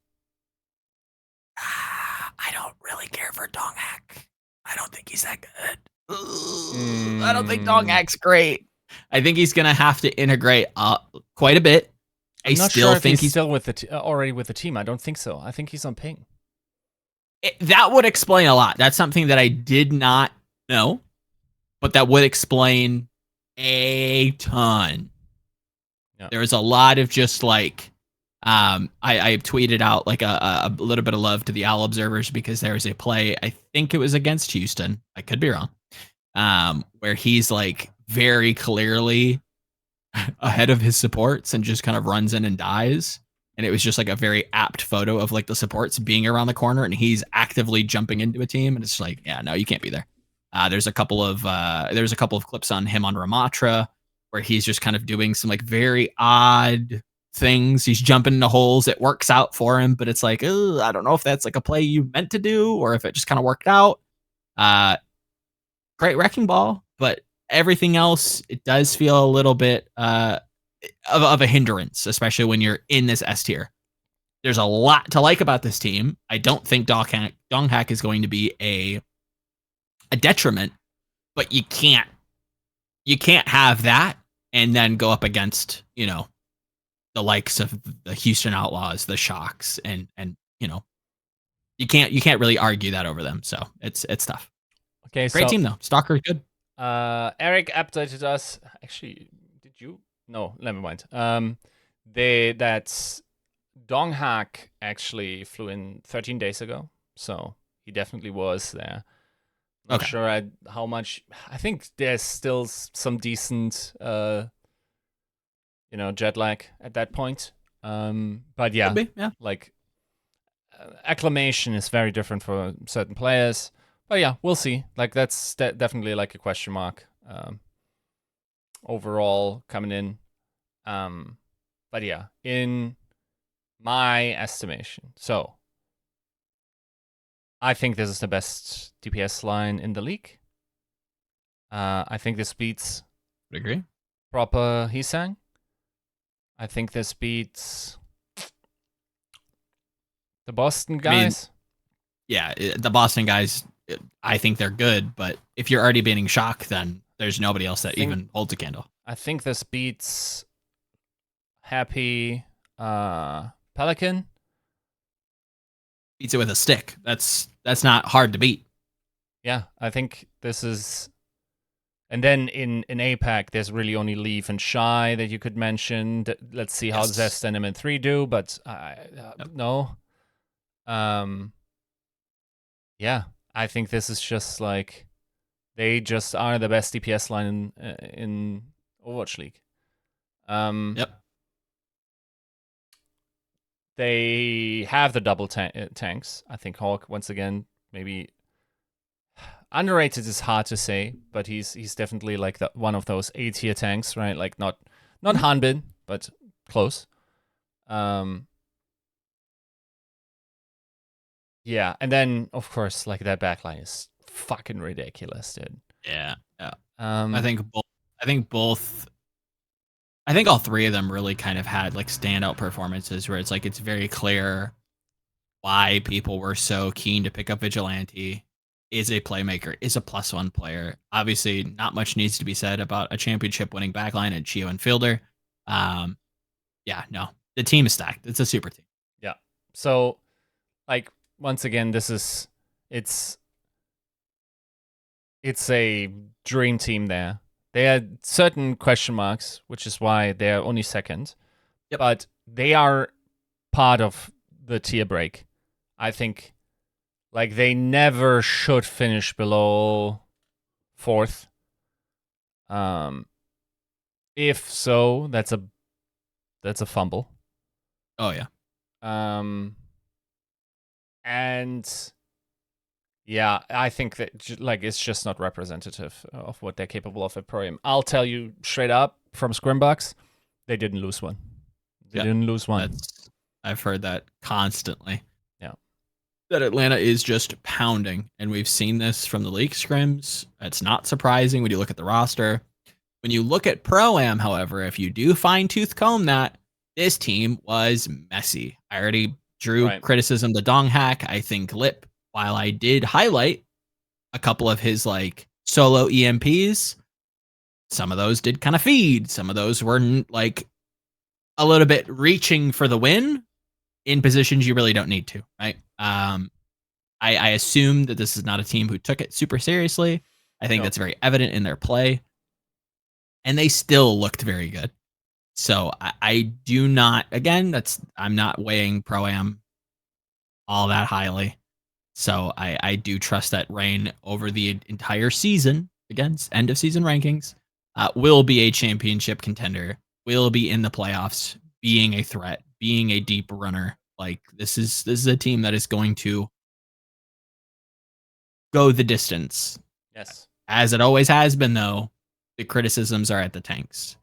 A: I don't really care for Donghack. I don't think he's that good. I don't think Donghack's great. I think he's gonna have to integrate quite a bit.
B: I'm not sure if he's still with already with the team. I don't think so. I think he's on ping.
A: That would explain a lot. That's something that I did not know, but that would explain a ton. Yeah. There was a lot of just like, I tweeted out like a little bit of love to the OWL observers because there was a play, I think it was against Houston, I could be wrong, where he's like very clearly ahead of his supports and just kind of runs in and dies. And it was just like a very apt photo of like the supports being around the corner and he's actively jumping into a team. And it's like, yeah, no, you can't be there. There's a couple of clips on him on Ramatra where he's just kind of doing some like very odd things. He's jumping into holes. It works out for him, but it's like, I don't know if that's like a play you meant to do or if it just kind of worked out. Great wrecking ball, but everything else, it does feel a little bit of a hindrance, especially when you're in this S tier. There's a lot to like about this team. I don't think Donghack is going to be a detriment, but you can't have that and then go up against, the likes of the Houston Outlaws, the Shocks, and you can't really argue that over them. So it's tough.
B: Okay,
A: great team though. Stalker's good.
B: Eric updated us. Actually, did you? No, never mind. That's Donghack actually flew in 13 days ago, so he definitely was there. Not sure how much. I think there's still some decent, jet lag at that point. But yeah, like acclimation is very different for certain players. But yeah, we'll see. Like that's definitely like a question mark overall coming in. But yeah, in my estimation, so I think this is the best DPS line in the league. I think this beats
A: agree
B: proper Hisang. I think this beats the Boston guys.
A: The Boston guys, I think they're good, but if you're already beating Shock, then there's nobody else that even holds a candle.
B: I think this beats Happy Pelican.
A: Beats it with a stick. That's not hard to beat.
B: Yeah, I think this is. And then in APAC, there's really only Leaf and Shy that you could mention. Let's see how Zest and M3 do, but no. Yeah, I think this is just like they just are the best DPS line in Overwatch League. They have the double tanks. I think Hawk, once again, maybe underrated is hard to say, but he's definitely like one of those A tier tanks, right? Like not Hanbin, but close. Yeah, and then of course, like that backline is fucking ridiculous, dude.
A: Yeah. I think all three of them really kind of had like standout performances where it's like it's very clear why people were so keen to pick up Vigilante. Is a playmaker, is a +1 player. Obviously, not much needs to be said about a championship winning backline and Chio and Fielder. The team is stacked. It's a super team.
B: Yeah. So, like, once again, it's a dream team there. They had certain question marks, which is why they're only second.
A: Yep.
B: But they are part of the tier break. I think, like, they never should finish below 4th. If so, that's a fumble.
A: Oh yeah.
B: And yeah, I think that like it's just not representative of what they're capable of at Pro-Am. I'll tell you straight up from Scrimbox, they didn't lose one. They didn't lose one.
A: I've heard that constantly.
B: Yeah.
A: That Atlanta is just pounding, and we've seen this from the league scrims. It's not surprising when you look at the roster. When you look at Pro-Am, however, if you do fine-tooth comb that, this team was messy. I already drew criticism to Donghack. I think Lip, while I did highlight a couple of his like solo EMPs, some of those did kind of feed. Some of those were like a little bit reaching for the win in positions you really don't need to, right? I assume that this is not a team who took it super seriously. I think that's very evident in their play. And they still looked very good. So I do not, again, I'm not weighing Pro-Am all that highly. So I do trust that Reign over the entire season, against end of season rankings, will be a championship contender, will be in the playoffs, being a threat, being a deep runner. Like this is a team that is going to go the distance.
B: Yes.
A: As it always has been, though, the criticisms are at the tanks.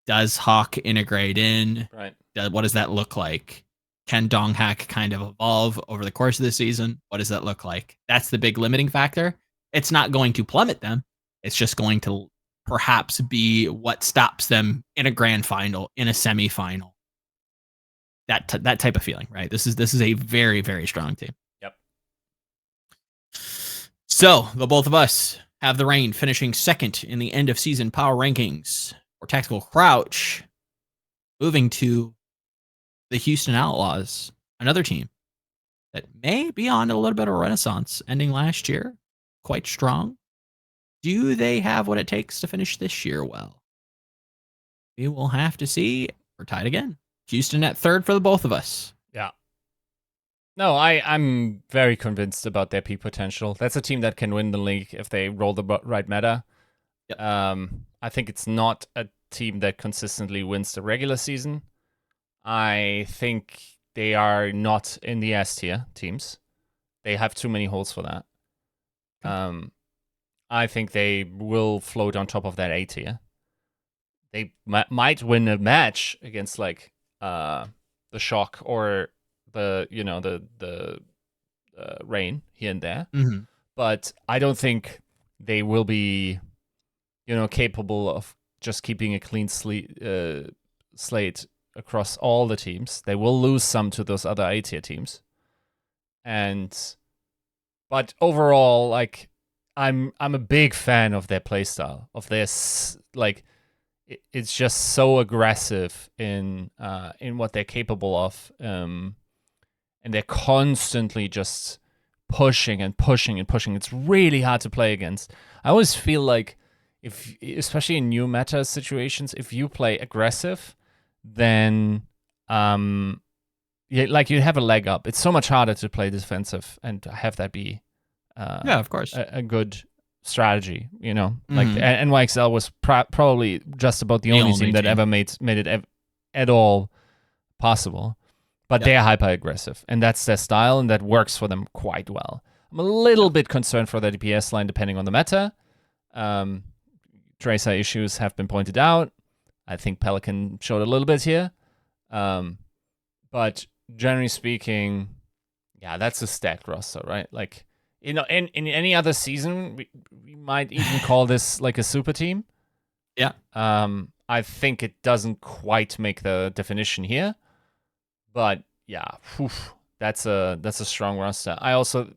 A: Does Hawk integrate in?
B: Right.
A: What does that look like? Can Donghack kind of evolve over the course of the season? What does that look like? That's the big limiting factor. It's not going to plummet them. It's just going to perhaps be what stops them in a grand final, in a semifinal. That type of feeling, right? This is a very, very strong team.
B: Yep.
A: So the both of us have the Reign finishing second in the end of season power rankings for Tactical Crouch, moving to the Houston Outlaws, another team that may be on a little bit of a renaissance, ending last year quite strong. Do they have what it takes to finish this year well? We will have to see. We're tied again. Houston at third for the both of us.
B: Yeah. No, I'm very convinced about their peak potential. That's a team that can win the league if they roll the right meta.
A: Yep.
B: I think it's not a team that consistently wins the regular season. I think they are not in the S tier teams. They have too many holes for that. Okay. I think they will float on top of that A tier. They might win a match against like the Shock or the Reign here and there, but I don't think they will be capable of just keeping a clean slate across all the teams. They will lose some to those other A tier teams, but overall, like I'm a big fan of their playstyle, of their it's just so aggressive in what they're capable of, and they're constantly just pushing and pushing and pushing. It's really hard to play against. I always feel like especially in new meta situations, if you play aggressive, then you have a leg up. It's so much harder to play defensive and have that be
A: of course,
B: a good strategy. Like NYXL was probably just about the only team that ever made it at all possible, but they're hyper aggressive, and that's their style, and that works for them quite well. I'm a little bit concerned for the DPS line depending on the meta. Tracer issues have been pointed out. I think Pelican showed a little bit here, but generally speaking, yeah, that's a stacked roster, right? Like, in any other season, we might even call this like a super team.
A: Yeah.
B: I think it doesn't quite make the definition here, but yeah, that's a strong roster. I also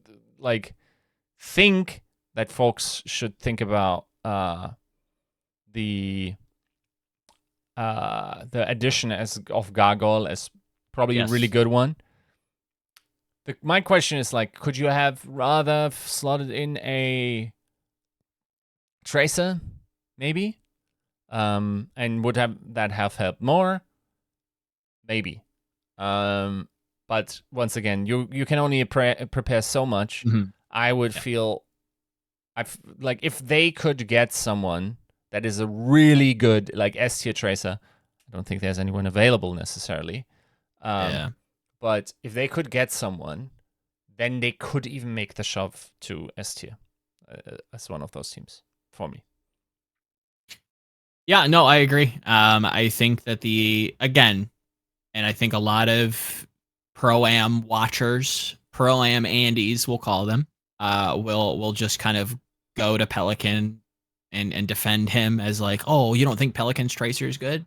B: think that folks should think about the addition of Gargoyle as probably a really good one. My question is, could you have rather slotted in a Tracer, maybe? And would that have helped more? Maybe. But once again, you can only prepare so much. I would feel, if they could get someone that is a really good, S tier Tracer, I don't think there's anyone available necessarily. But if they could get someone, then they could even make the shove to S tier as one of those teams for me.
A: Yeah, no, I agree. I think that and I think a lot of Pro-Am watchers, Pro-Am Andes, we'll call them, will just kind of go to Pelican and defend him as oh, you don't think Pelican's Tracer is good?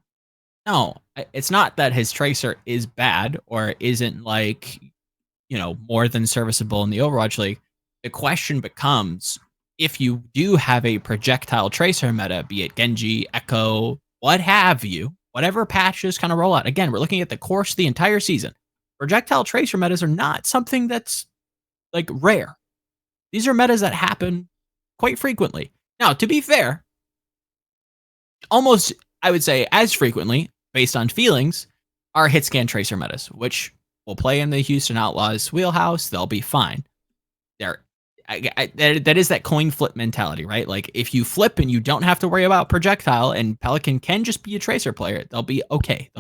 A: No, it's not that his Tracer is bad or isn't more than serviceable in the Overwatch League. The question becomes, if you do have a projectile Tracer meta, be it Genji, Echo, what have you, whatever patches kind of roll out. Again, we're looking at the course of the entire season. Projectile Tracer metas are not something that's rare. These are metas that happen quite frequently. Now, to be fair, almost, I would say, as frequently, based on feelings, are hit scan Tracer metas, which will play in the Houston Outlaws wheelhouse. They'll be fine. That is that coin flip mentality, right? If you flip and you don't have to worry about projectile, and Pelican can just be a Tracer player, they'll be okay.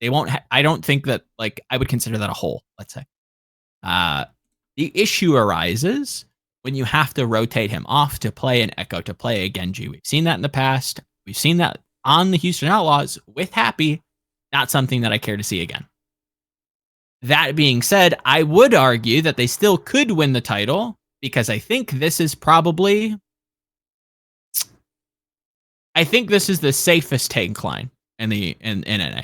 A: They won't. I don't think that I would consider that a hole. Let's say. The issue arises when you have to rotate him off to play an Echo, to play a Genji. We've seen that in the past. We've seen that on the Houston Outlaws with Happy, Not something that I care to see again. That being said, I would argue that they still could win the title because I think this is probably. I think this is the safest tank line in NA.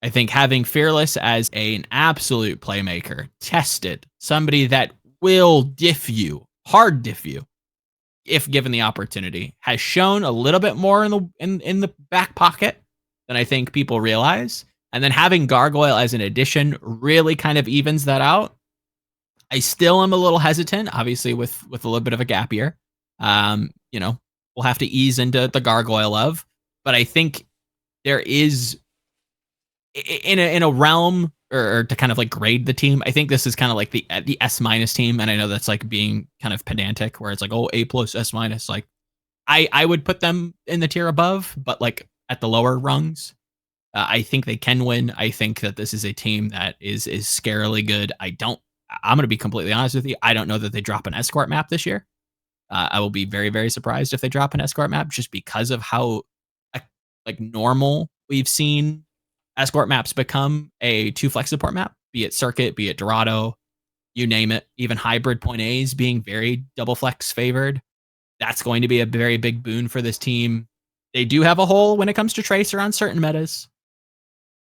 A: I think having Fearless as an absolute playmaker, tested, somebody that will hard diff you, if given the opportunity, has shown a little bit more in the back pocket than I think people realize. And then having Gargoyle as an addition really kind of evens that out. I still am a little hesitant, obviously with a little bit of a gap year. We'll have to ease into the Gargoyle of, but I think there is in a realm or to kind of like grade the team. I think this is kind of like the S- team, and I know that's like being kind of pedantic, where it's like, oh, A+, S-. Like I would put them in the tier above, but like at the lower rungs. I think they can win. I think that this is a team that is scarily good. I'm going to be completely honest with you. I don't know that they drop an escort map this year. I will be very, very surprised if they drop an escort map, just because of how like normal we've seen escort maps become a 2-flex support map, be it circuit, be it Dorado, you name it. Even hybrid point A's being very double flex favored. That's going to be a very big boon for this team. They do have a hole when it comes to Tracer on certain metas.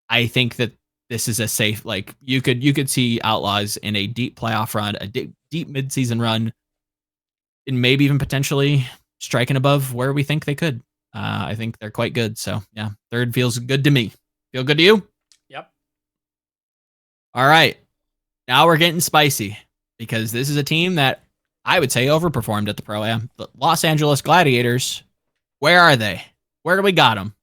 A: I think that this is a safe, like you could see Outlaws in a deep playoff run, a deep midseason run, and maybe even potentially striking above where we think they could. I think they're quite good. So yeah, third feels good to me. Feel good to you?
B: Yep.
A: All right. Now we're getting spicy because this is a team that I would say overperformed at the Pro-Am. The Los Angeles Gladiators, where are they? Where do we got them?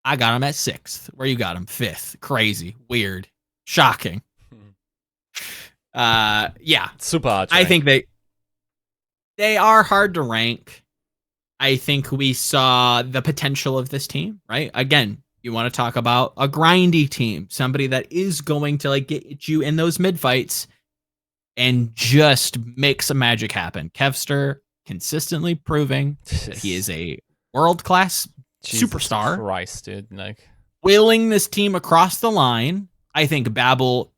A: I got them at 6th. Where you got them? 5th. Crazy. Weird. Shocking. Yeah.
B: Super hard.
A: I think they are hard to rank. I think we saw the potential of this team, right? Again, you want to talk about a grindy team, somebody that is going to like get you in those mid fights and just make some magic happen. Kevster consistently proving that he is a world-class superstar.
B: Christ, dude. Like,
A: willing this team across the line. I think Babel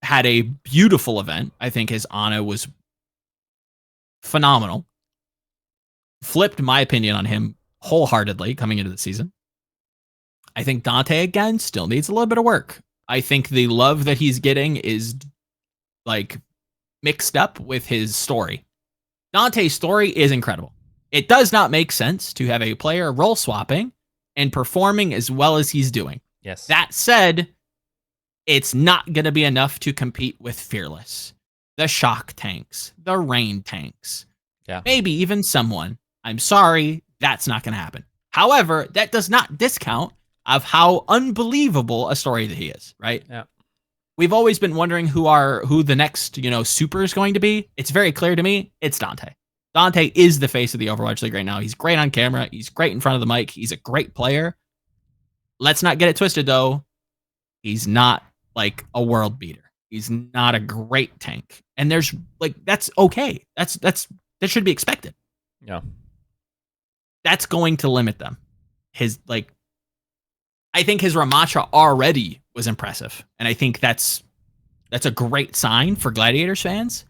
A: had a beautiful event. I think his Ana was phenomenal. Flipped my opinion on him wholeheartedly coming into the season. I think Dante, again, still needs a little bit of work. I think the love that he's getting is like mixed up with his story. Dante's story is incredible. It does not make sense to have a player role swapping and performing as well as he's doing.
B: yes.
A: That said, it's not going to be enough to compete with Fearless, the Shock tanks, the Rain tanks, maybe even someone. I'm sorry, that's not going to happen. However, that does not discount of how unbelievable a story that he is, right?
B: Yeah.
A: We've always been wondering who the next, super is going to be. It's very clear to me, it's Dante. Dante is the face of the Overwatch League right now. He's great on camera. He's great in front of the mic. He's a great player. Let's not get it twisted, though. He's not like a world beater. He's not a great tank. And there's like, that's okay. That should be expected.
B: Yeah.
A: That's going to limit them. I think his Ramattra already was impressive. And I think that's a great sign for Gladiators fans.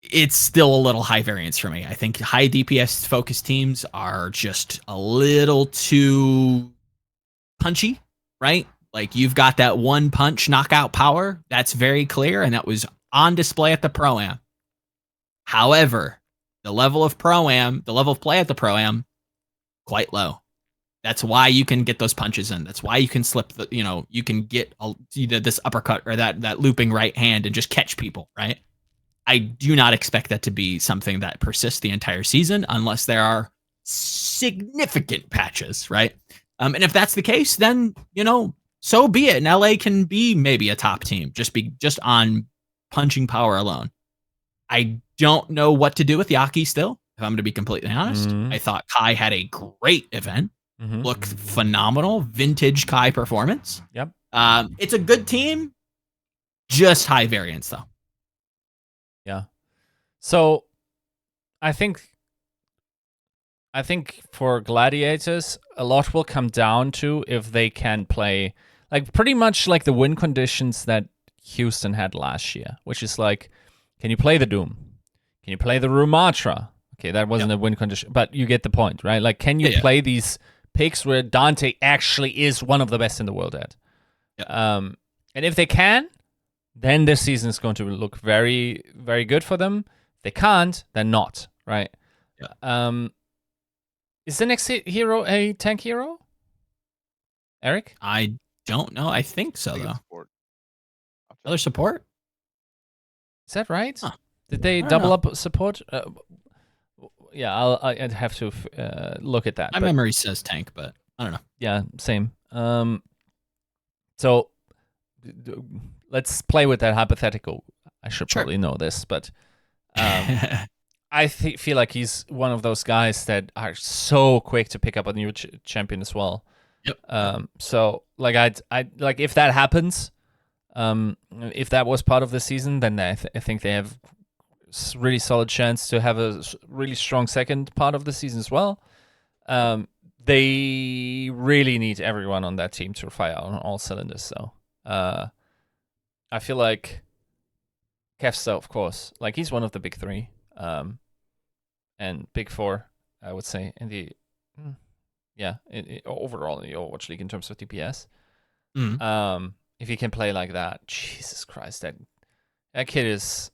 A: It's still a little high variance for me. I think high DPS focused teams are just a little too punchy, right? Like you've got that one punch knockout power. That's very clear. And that was on display at the Pro-Am. However, the level of Pro-Am, the level of play at the Pro-Am, quite low. That's why you can get those punches in. That's why you can slip you can get either this uppercut or that looping right hand and just catch people, right? I do not expect that to be something that persists the entire season unless there are significant patches, right? And if that's the case, then, so be it. And LA can be maybe a top team, just on punching power alone. I don't know what to do with Yaki still, if I'm going to be completely honest.
B: Mm-hmm.
A: I thought Kai had a great event. Looked phenomenal. Vintage Kai performance.
B: Yep.
A: It's a good team, just high variance, though.
B: Yeah. So I think I think for Gladiators, a lot will come down to if they can play like pretty much like the win conditions that Houston had last year, which is like, can you play the Doom? Can you play the Rumatra? Okay, that wasn't a win condition, but you get the point, right? Like, can you play these picks where Dante actually is one of the best in the world at? Yeah. And if they can, then this season is going to look very, very good for them. If they can't, then not, right? Yeah. Is the next hero a tank hero? Eric?
A: I don't know. I think so, though.
C: Support.
A: Other support?
B: Is that right?
A: Huh.
B: Did they double up support? Yeah, I'd have to look at that.
A: My memory says tank, but I don't know.
B: Yeah, same. So let's play with that hypothetical. I should probably know this, but I feel like he's one of those guys that are so quick to pick up a new champion as well.
A: Yep.
B: So like I like if that happens, if that was part of the season, then I think they have really solid chance to have a really strong second part of the season as well. They really need everyone on that team to fire on all cylinders. So I feel like Kevster, of course, like he's one of the big three, and big four, I would say, in the overall in the Overwatch League in terms of DPS. If he can play like that, Jesus Christ, that kid is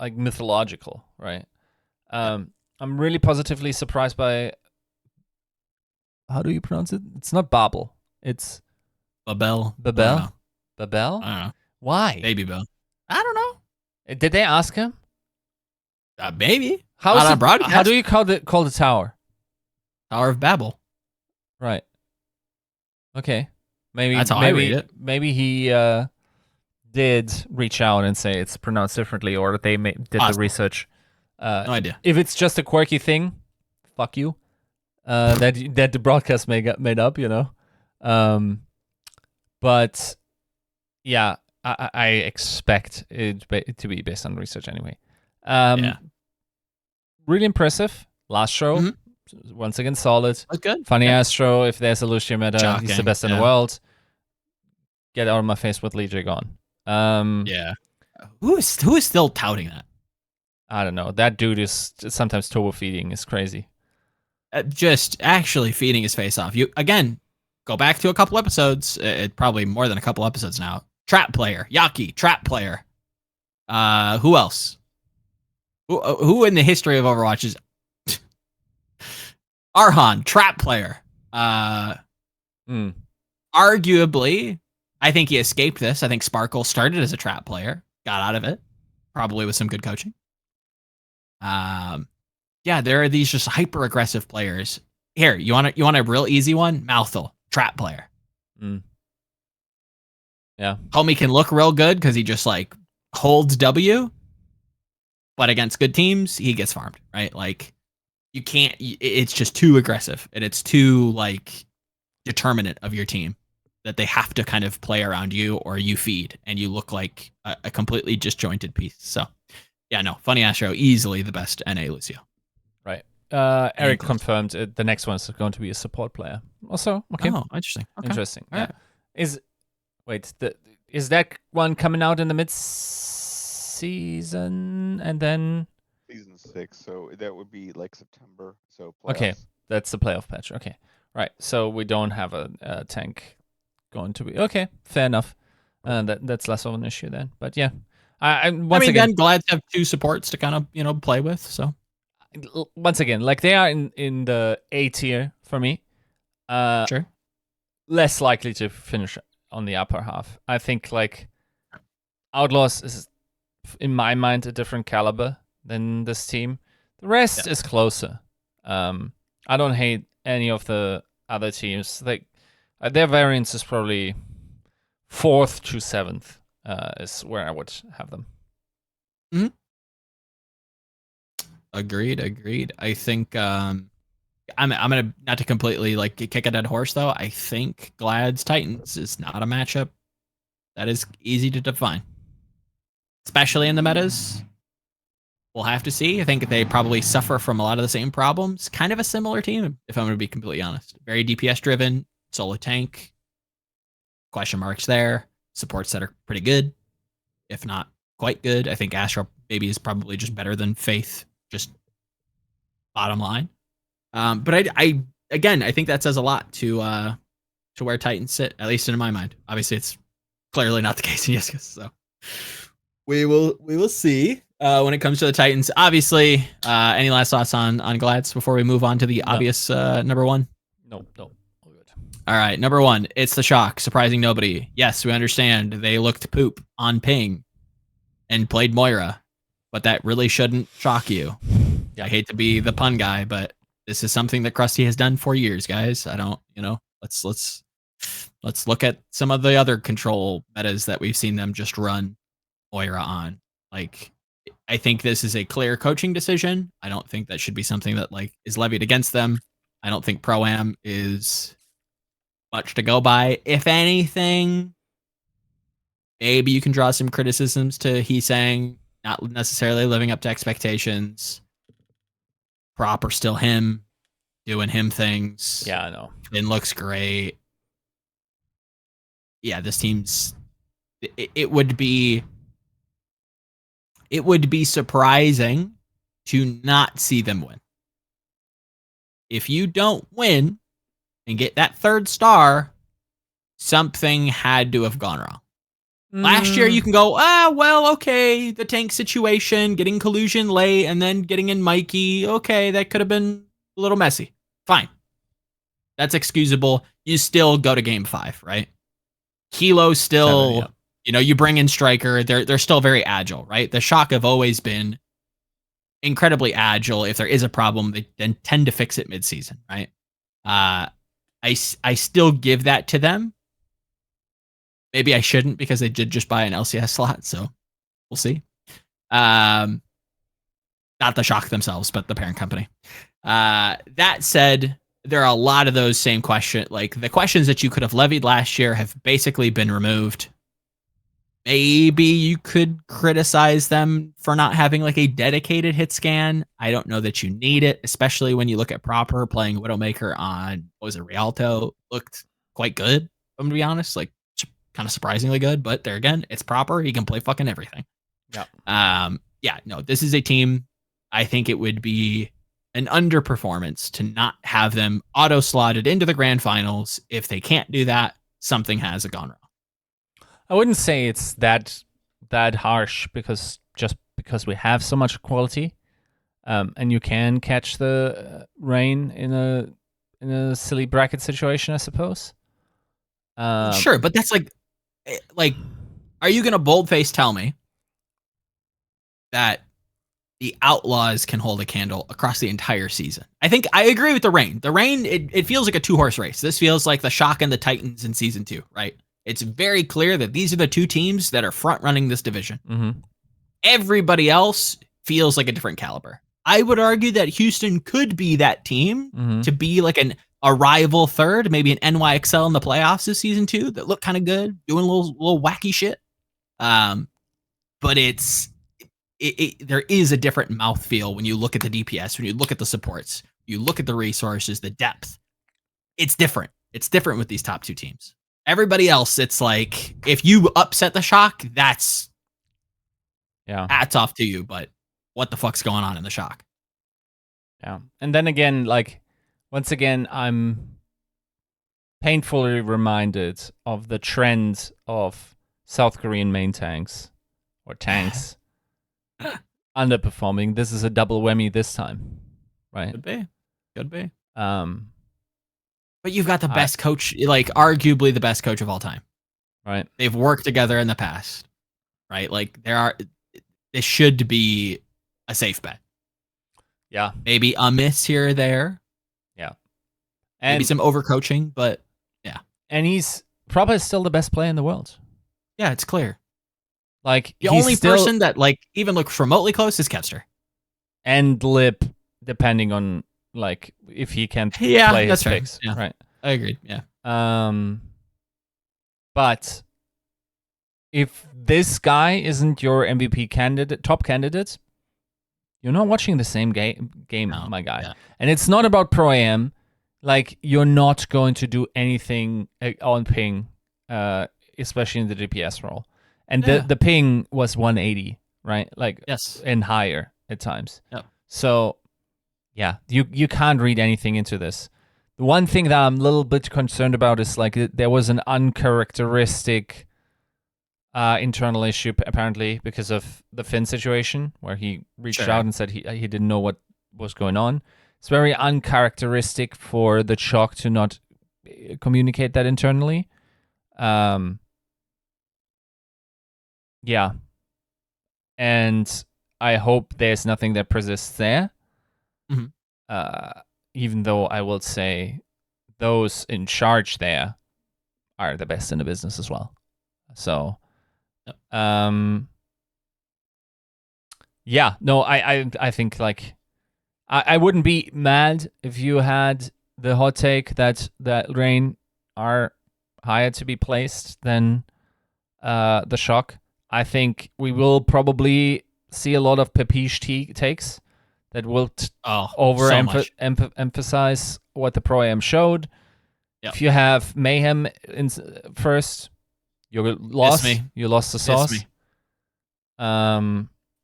B: like mythological, right? I'm really positively surprised by. How do you pronounce it? It's not Babel. It's
A: Babel.
B: Babel.
A: I don't know.
B: Why?
A: Baby Bell. I don't know.
B: Did they ask him?
A: Maybe.
B: How do you call the tower?
A: Tower of Babel.
B: Right. Okay. Maybe
A: that's how I read it.
B: Maybe he did reach out and say it's pronounced differently, or they did the research.
A: No idea.
B: If it's just a quirky thing, fuck you. That the broadcast made up, you know. But yeah, I expect it to be based on research anyway. Really impressive. Last show, once again solid.
A: That's good.
B: Funny Astro. If there's a Lucio meta, he's the best in the world. Get out of my face with Lee Jig on.
A: Who is still touting that?
B: I don't know. That dude is sometimes turbo feeding is crazy.
A: Just actually feeding his face off. You again, go back to a couple episodes. Probably more than a couple episodes now. Trap player, Yaki, trap player. Who else? Who in the history of Overwatch is Arhan, trap player? Arguably, I think he escaped this. I think Sparkle started as a trap player, got out of it, probably with some good coaching. Yeah, there are these just hyper aggressive players. Here, you want a real easy one? Mouthful, trap player.
B: Yeah,
A: homie can look real good because he just like holds W, but against good teams he gets farmed, right? Like you can't. It's just too aggressive, and it's too like determinate of your team that they have to kind of play around you, or you feed and you look like a completely disjointed piece. So yeah, no, Funny Astro, easily the best NA Lucio.
B: Right. Eric confirmed the next one is going to be a support player. Also, okay.
A: Oh, interesting. Okay.
B: Interesting.
A: All right.
B: Is that one coming out in the mid-season and then
C: season 6? So that would be like September. So playoffs.
B: Okay, that's the playoff patch. Okay, right. So we don't have a tank going to be fair enough. That's less of an issue then. But yeah, again,
A: glad to have two supports to kind of play with. So
B: once again, like they are in the A tier for me.
A: Sure.
B: Less likely to finish on the upper half. I think like Outlaws is, in my mind, a different caliber than this team. The rest is closer. I don't hate any of the other teams. Like their variance is probably 4th to 7th is where I would have them.
A: Agreed. I think I'm gonna, not to completely like kick a dead horse though. I think Glad's Titans is not a matchup that is easy to define, especially in the metas we'll have to see. I think they probably suffer from a lot of the same problems. Kind of a similar team, if I'm going to be completely honest. Very DPS driven, solo tank. Question marks there. Supports that are pretty good, if not quite good. I think Astra maybe is probably just better than Faith, just bottom line. But I again, I think that says a lot to where Titans sit, at least in my mind. Obviously, it's clearly not the case in Yiska, so we will see when it comes to the Titans. Obviously, any last thoughts on Glads before we move on to the obvious number one?
B: No. All good.
A: All right, number one, it's the shock, surprising nobody. Yes, we understand they looked poop on ping and played Moira, but that really shouldn't shock you. I hate to be the pun guy, but this is something that Krusty has done for years, guys. I don't, let's look at some of the other control metas that we've seen them just run Moira on. Like, I think this is a clear coaching decision. I don't think that should be something that like is levied against them. I don't think Pro-Am is much to go by. If anything, maybe you can draw some criticisms to he saying not necessarily living up to expectations. Proper still him doing him things.
B: Yeah, I know.
A: It looks great. Yeah, this team's it would be surprising to not see them win. If you don't win and get that third star, something had to have gone wrong. Last year, you can go, well, okay, the tank situation, getting collusion late, and then getting in Mikey. Okay, that could have been a little messy. Fine. That's excusable. You still go to game 5, right? Kilo still,
B: 7, yeah.
A: You bring in Striker. They're still very agile, right? The Shock have always been incredibly agile. If there is a problem, they then tend to fix it mid-season, right? I still give that to them. Maybe I shouldn't because they did just buy an LCS slot, so we'll see. Not the Shock themselves, but the parent company. That said, there are a lot of those same questions. Like the questions that you could have levied last year have basically been removed. Maybe you could criticize them for not having like a dedicated hit scan. I don't know that you need it, especially when you look at Proper playing Widowmaker on, what was it, Rialto? Looked quite good, I'm going to be honest. Like, kind of surprisingly good, but there again, it's Proper. He can play fucking everything.
B: Yeah.
A: No, this is a team. I think it would be an underperformance to not have them auto slotted into the grand finals. If they can't do that, something has gone wrong.
B: I wouldn't say it's that harsh because we have so much quality, and you can catch the rain in a silly bracket situation, I suppose.
A: Sure, but that's like, are you gonna boldface tell me that the Outlaws can hold a candle across the entire season? I think I agree with the rain. The rain, it feels like a 2-horse race. This feels like the Shock and the Titans in season 2, right? It's very clear that these are the two teams that are front running this division.
B: Mm-hmm.
A: Everybody else feels like a different caliber. I would argue that Houston could be that team to be like a rival third, maybe an NYXL in the playoffs this season 2 that look kind of good, doing a little wacky shit. But there is a different mouthfeel when you look at the DPS, when you look at the supports, you look at the resources, the depth. It's different. It's different with these top two teams. Everybody else, it's like, if you upset the Shock, that's hats off to you, but what the fuck's going on in the Shock?
B: Yeah. And then again, like, once again, I'm painfully reminded of the trend of South Korean main tanks or tanks underperforming. This is a double whammy this time, right?
A: Could be. But you've got the best coach, like arguably the best coach of all time.
B: Right.
A: They've worked together in the past, right? Like this should be a safe bet.
B: Yeah.
A: Maybe a miss here or there.
B: Yeah.
A: And maybe some overcoaching, but yeah.
B: And Proper is still the best player in the world.
A: Yeah, it's clear.
B: Like
A: the only person that like even looks remotely close is Kevster.
B: And Lip, depending on like if he can play his fix.
A: Yeah.
B: Right.
A: I agree. Yeah.
B: But if this guy isn't your MVP top candidate, You're not watching the same game,
A: No,
B: my guy.
A: yeah.
B: And it's not about Pro-Am. Like, you're not going to do anything on ping, especially in the DPS role. And
A: Yeah.
B: the ping was 180, right? Like,
A: Yes.
B: and higher at times.
A: Yep.
B: So, yeah, you can't read anything into this. The one thing that I'm a little bit concerned about is, like, there was an uncharacteristic internal issue apparently because of the Finn situation, where he reached
A: Sure.
B: out and said he didn't know what was going on. It's very uncharacteristic for the Chalk to not communicate that internally. Yeah, and I hope there's nothing that persists there.
A: Mhm.
B: Even though I will say those in charge there are the best in the business as well. So, yeah, no, I think, like, I wouldn't be mad if you had the hot take that Rain are higher to be placed than the Shock. I think we will probably see a lot of Pepiche takes that will emphasize what the Pro-Am showed.
A: Yep.
B: If you have Mayhem in first, you're lost. You lost the sauce.
A: He's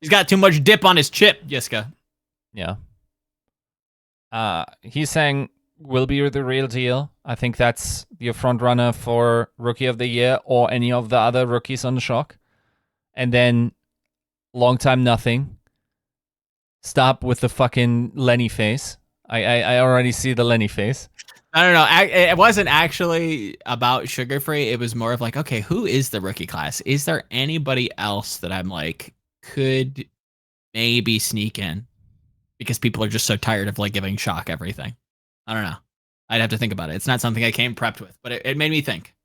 A: got too much dip on his chip, Yiska.
B: Yeah. He's saying will be the real deal. I think that's your front runner for Rookie of the Year or any of the other rookies on the Shock. And then long time nothing. Stop with the fucking Lenny face. I already see the Lenny face.
A: I don't know. It wasn't actually about Sugar Free. It was more of like, okay, who is the rookie class? Is there anybody else that I'm like could maybe sneak in? Because people are just so tired of like giving Shock everything. I don't know. I'd have to think about it. It's not something I came prepped with, but it made me think.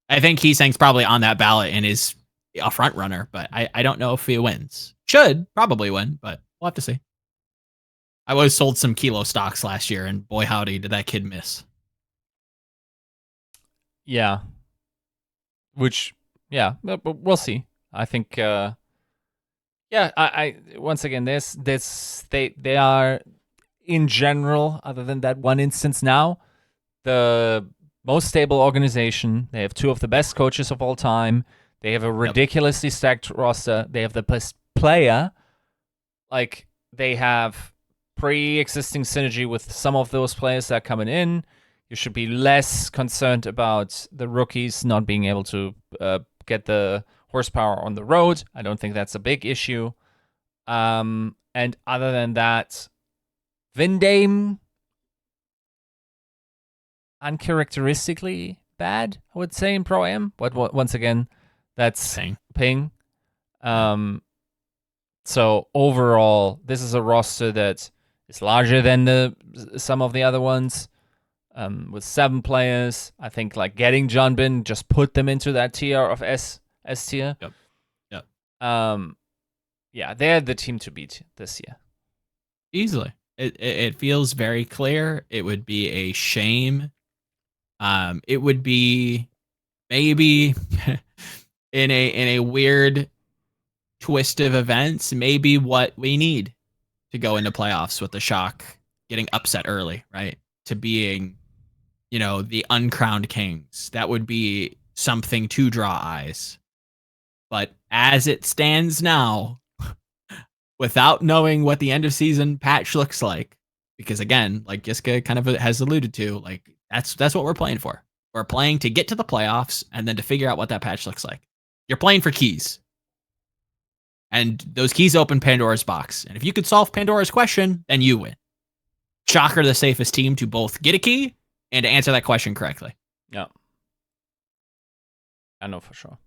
A: I think Heesang's probably on that ballot and is a front runner, but I don't know if he wins. Should probably win, but we'll have to see. I was sold some Kilo stocks last year, and boy howdy did that kid miss.
B: Yeah. Which, yeah, but we'll see. I think, I once again, they are in general, other than that one instance now, the most stable organization. They have two of the best coaches of all time. They have a ridiculously stacked roster. They have the best player. Like, they have pre-existing synergy with some of those players that are coming in. You should be less concerned about the rookies not being able to get the horsepower on the road. I don't think that's a big issue. And other than that, Vindame, uncharacteristically bad, I would say, in Pro-Am. But once again, that's ping. So overall, this is a roster that is larger than some of the other ones. With 7 players, I think, like, getting Junbin just put them into that tier of S tier.
A: Yep.
B: Yeah, they're the team to beat this year.
A: Easily. It feels very clear. It would be a shame. It would be maybe in a weird twist of events, maybe what we need to go into playoffs with the Shock getting upset early, right? To being, the uncrowned kings. That would be something to draw eyes. But as it stands now, without knowing what the end of season patch looks like, because again, like Yiska kind of has alluded to, like that's what we're playing for. We're playing to get to the playoffs and then to figure out what that patch looks like. You're playing for keys. And those keys open Pandora's box. And if you could solve Pandora's question, then you win. Shock are the safest team to both get a key and to answer that question correctly.
B: Yeah. I know for sure.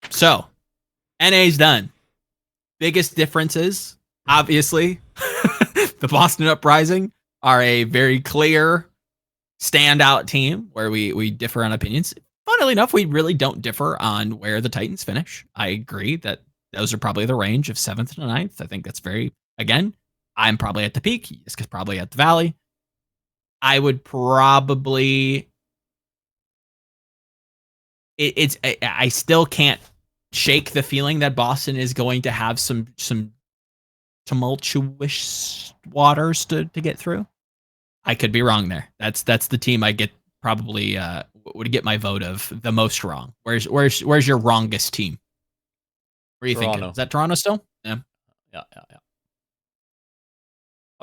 A: So, NA's done. Biggest differences, obviously, the Boston Uprising are a very clear standout team where we differ on opinions. Funnily enough, we really don't differ on where the Titans finish. I agree that those are probably the range of 7th to 9th. I think that's very, again, I'm probably at the peak. Yiska's probably at the valley. I would probably... I still can't shake the feeling that Boston is going to have some tumultuous waters to get through. I could be wrong there. That's the team I get probably would get my vote of the most wrong. Where's your wrongest team? What are you thinking? Is that Toronto still?
B: Yeah.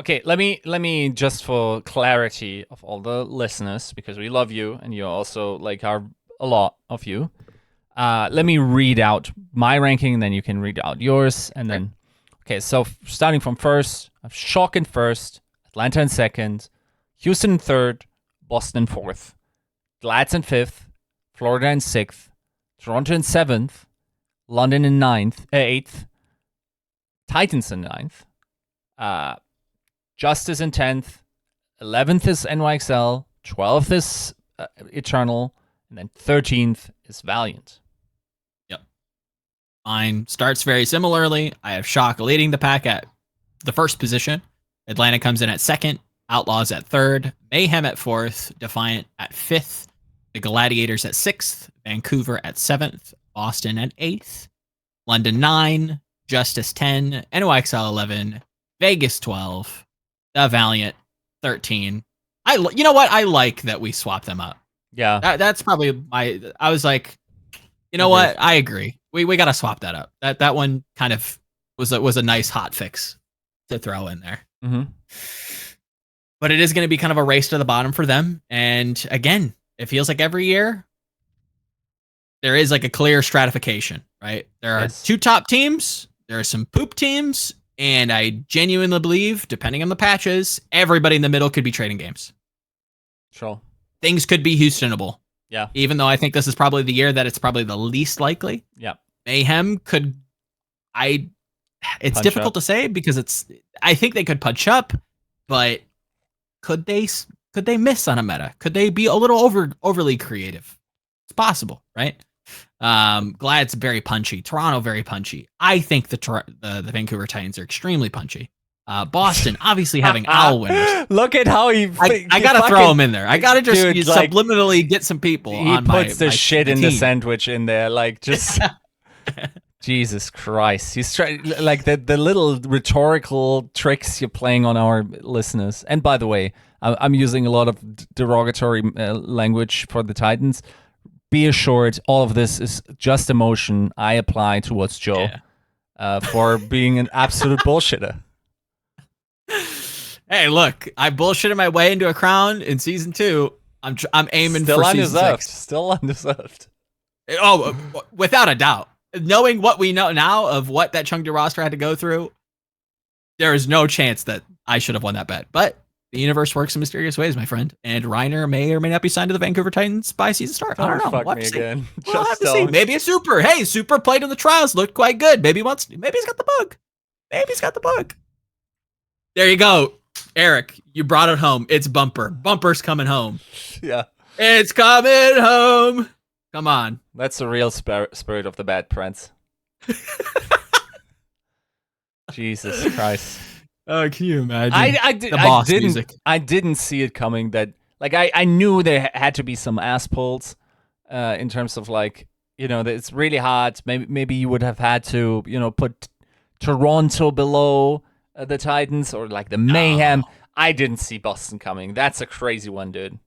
B: Okay, let me just for clarity of all the listeners, because we love you and you're also like a lot of you. Let me read out my ranking, and then you can read out yours, and then okay. So starting from first, I've Shock in first, Atlanta in second, Houston in third, Boston in fourth, Glads in fifth, Florida in sixth, Toronto in seventh, London in eighth, Titans in ninth, Justice in 10th, 11th is NYXL, 12th is Eternal, and then 13th is Valiant.
A: Yep. Mine starts very similarly. I have Shock leading the pack at the first position. Atlanta comes in at second, Outlaws at third, Mayhem at fourth, Defiant at fifth, the Gladiators at sixth, Vancouver at seventh, Boston at eighth, London 9, Justice 10, NYXL 11, Vegas 12, the Valiant 13. You know what? I like that we swapped them up.
B: Yeah.
A: That's probably I was like, you know what? I agree. We got to swap that up. That one kind of was a nice hot fix to throw in there.
B: Mm-hmm.
A: But it is going to be kind of a race to the bottom for them. And again, it feels like every year there is like a clear stratification, right? There are two top teams. There are some poop teams. And I genuinely believe, depending on the patches, everybody in the middle could be trading games.
B: Sure.
A: Things could be Houstonable.
B: Yeah.
A: Even though I think this is probably the year that it's probably the least likely.
B: Yeah.
A: Mayhem could. It's punch difficult up to say because I think they could punch up, but could they miss on a meta? Could they be a little overly creative? It's possible, right? Glad's very punchy. Toronto very punchy. I think the Vancouver Titans are extremely punchy. Boston obviously having owl winners.
B: Look at how I
A: gotta throw him in there. I gotta just subliminally get some people.
B: He puts the shit in the sandwich in there, like just. Jesus Christ! He's trying like the little rhetorical tricks you're playing on our listeners. And by the way, I'm using a lot of derogatory language for the Titans. Be assured, all of this is just emotion I apply towards Joe for being an absolute bullshitter.
A: Hey, look, I bullshitted my way into a crown in season 2. I'm aiming
B: Still
A: for season 6.
B: Still undeserved.
A: Oh, without a doubt. Knowing what we know now of what that Chengdu roster had to go through, there is no chance that I should have won that bet. But the universe works in mysterious ways, my friend. And Reiner may or may not be signed to the Vancouver Titans by season start. I don't know.
B: Fuck me again.
A: We'll have to see. Maybe a Super. Hey, Super played in the trials, looked quite good. Maybe he's got the bug. There you go. Eric, you brought it home. It's Bumper. Bumper's coming home.
B: Yeah.
A: It's coming home. Come on.
B: That's the real spirit of the Bad Prince. Jesus Christ.
A: Oh, can you imagine?
B: I didn't see it coming. That like I knew there had to be some ass pulls, in terms of like that it's really hard. Maybe you would have had to put Toronto below the Titans or like the Mayhem. I didn't see Boston coming. That's a crazy one, dude.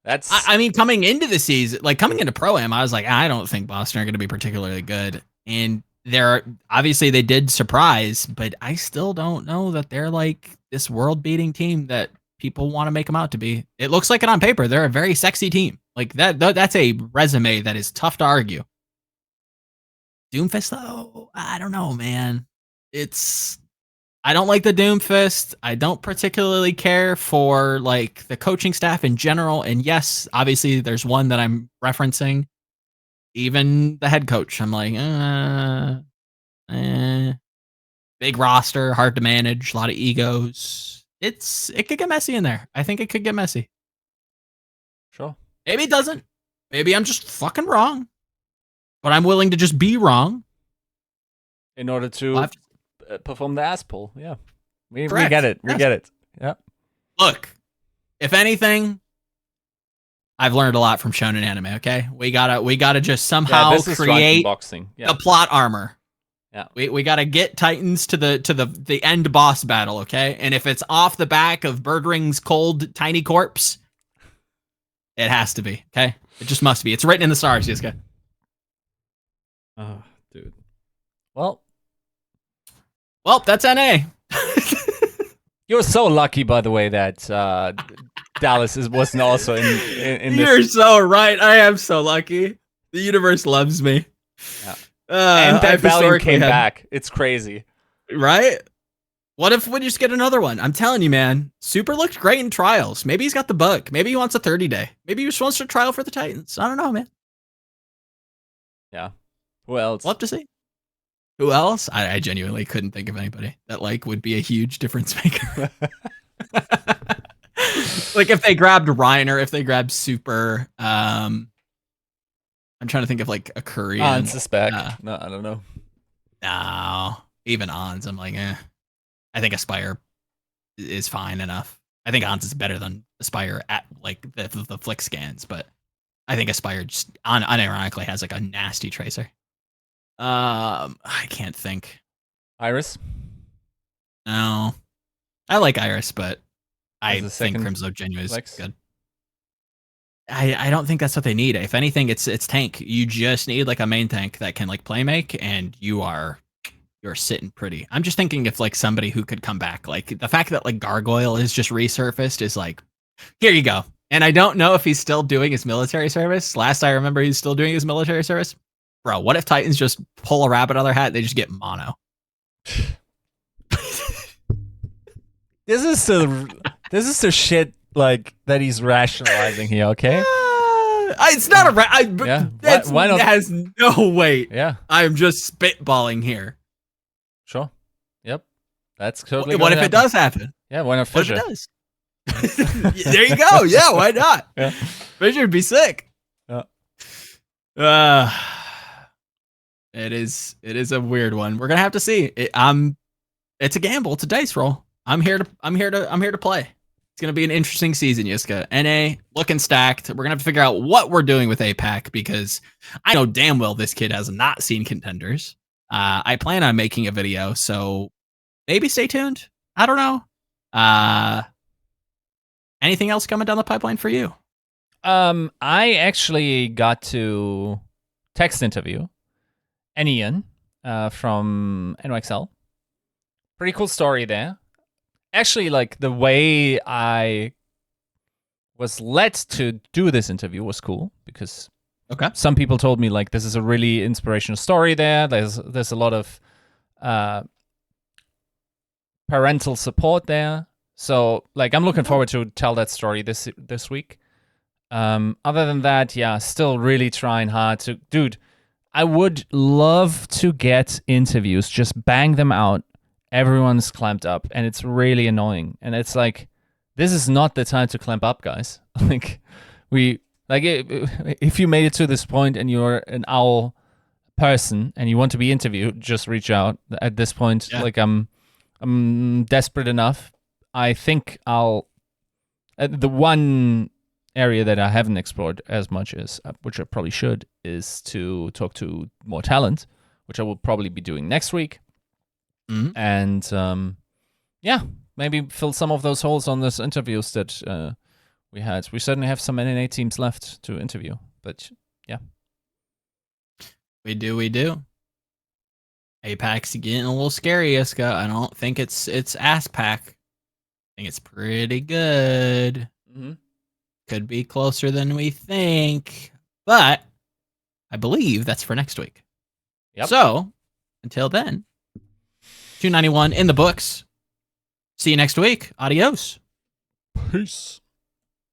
A: I mean, coming into the season, like coming into Pro-Am, I was like, I don't think Boston are going to be particularly good. And obviously they did surprise, but I still don't know that they're like this world-beating team that people want to make them out to be. It looks like it on paper. They're a very sexy team. Like that's a resume that is tough to argue. Doomfist, though, I don't know, man. I don't like the Doomfist. I don't particularly care for like the coaching staff in general. And yes, obviously there's one that I'm referencing. Even the head coach, I'm like, big roster, hard to manage, a lot of egos. It could get messy in there. I think it could get messy.
B: Sure.
A: Maybe it doesn't. Maybe I'm just fucking wrong. But I'm willing to just be wrong
B: in order to perform the ass pull. Yeah. We get it. We get it. Yeah.
A: Look, if anything, I've learned a lot from shonen anime, okay? We gotta just somehow create
B: boxing. Yeah.
A: the plot armor.
B: Yeah.
A: We got to get Titans to the end boss battle, okay? And if it's off the back of Birdring's cold tiny corpse, it has to be, okay? It just must be. It's written in the stars, Yiska.
B: Oh, dude. Well,
A: that's NA.
B: You're so lucky, by the way, that Dallas wasn't also in this.
A: You're so right. I am so lucky. The universe loves me.
B: Yeah. And that Valiant came back. It's crazy.
A: Right? What if we just get another one? I'm telling you, man. Super looked great in trials. Maybe he's got the bug. Maybe he wants a 30-day. Maybe he just wants to trial for the Titans. I don't know, man.
B: Yeah. Who else?
A: We'll have to see. Who else? I genuinely couldn't think of anybody that would be a huge difference maker. Like if they grabbed Ryan or if they grabbed Super. I'm trying to think of a Korean.
B: On suspect. No, I don't know.
A: No, even Ons. I'm like, I think Aspire is fine enough. I think Ons is better than Aspire at the flick scans, but I think Aspire just unironically has a nasty tracer. I can't think.
B: Iris?
A: No. I like Iris, but I think
B: second
A: Crimzo Genu is
B: flex?
A: good. I don't think that's what they need. If anything, it's tank. You just need a main tank that can play make, and you're sitting pretty. I'm just thinking if somebody who could come back. The fact that Gargoyle is just resurfaced is here you go. And I don't know if he's still doing his military service. Last I remember, he's still doing his military service. Bro, what if Titans just pull a rabbit out of their hat? They just get mono.
B: This is the shit that he's rationalizing here. Okay.
A: It's not a
B: yeah.
A: Why not? It has no weight.
B: Yeah.
A: I'm just spitballing here.
B: Sure. Yep. That's totally.
A: What if it does happen?
B: Yeah. Why not Fisher?
A: What if it does? There you go. Yeah. Why not?
B: Yeah.
A: Fisher would be sick.
B: Yeah.
A: It is a weird one. We're gonna have to see. It's a gamble. It's a dice roll. I'm here to play. It's gonna be an interesting season, Yiska. NA looking stacked. We're gonna have to figure out what we're doing with APAC because I know damn well this kid has not seen contenders. I plan on making a video, so maybe stay tuned. I don't know. Anything else coming down the pipeline for you?
B: I actually got to text interview Ian from NYXL. Pretty cool story there. Actually, the way I was led to do this interview was cool because some people told me this is a really inspirational story there. There's a lot of parental support there. So I'm looking forward to tell that story this week. Other than that, yeah, still really trying hard to, dude. I would love to get interviews, just bang them out. Everyone's clamped up, and it's really annoying. And it's this is not the time to clamp up, guys. If you made it to this point and you're an OWL person and you want to be interviewed, just reach out. At this point,
A: Yeah.
B: I'm desperate enough. I think I'll. The one area that I haven't explored as much as, which I probably should, is to talk to more talent, which I will probably be doing next week.
A: Mm-hmm.
B: And maybe fill some of those holes on those interviews that we had. We certainly have some NNA teams left to interview, but yeah.
A: We do. APAC's getting a little scary, Yiska. I don't think it's ass pack. I think it's pretty good.
B: Mm-hmm. Could
A: be closer than we think, but I believe that's for next week.
B: Yep.
A: So until then, 291 in the books. See you next week. Adios.
B: Peace.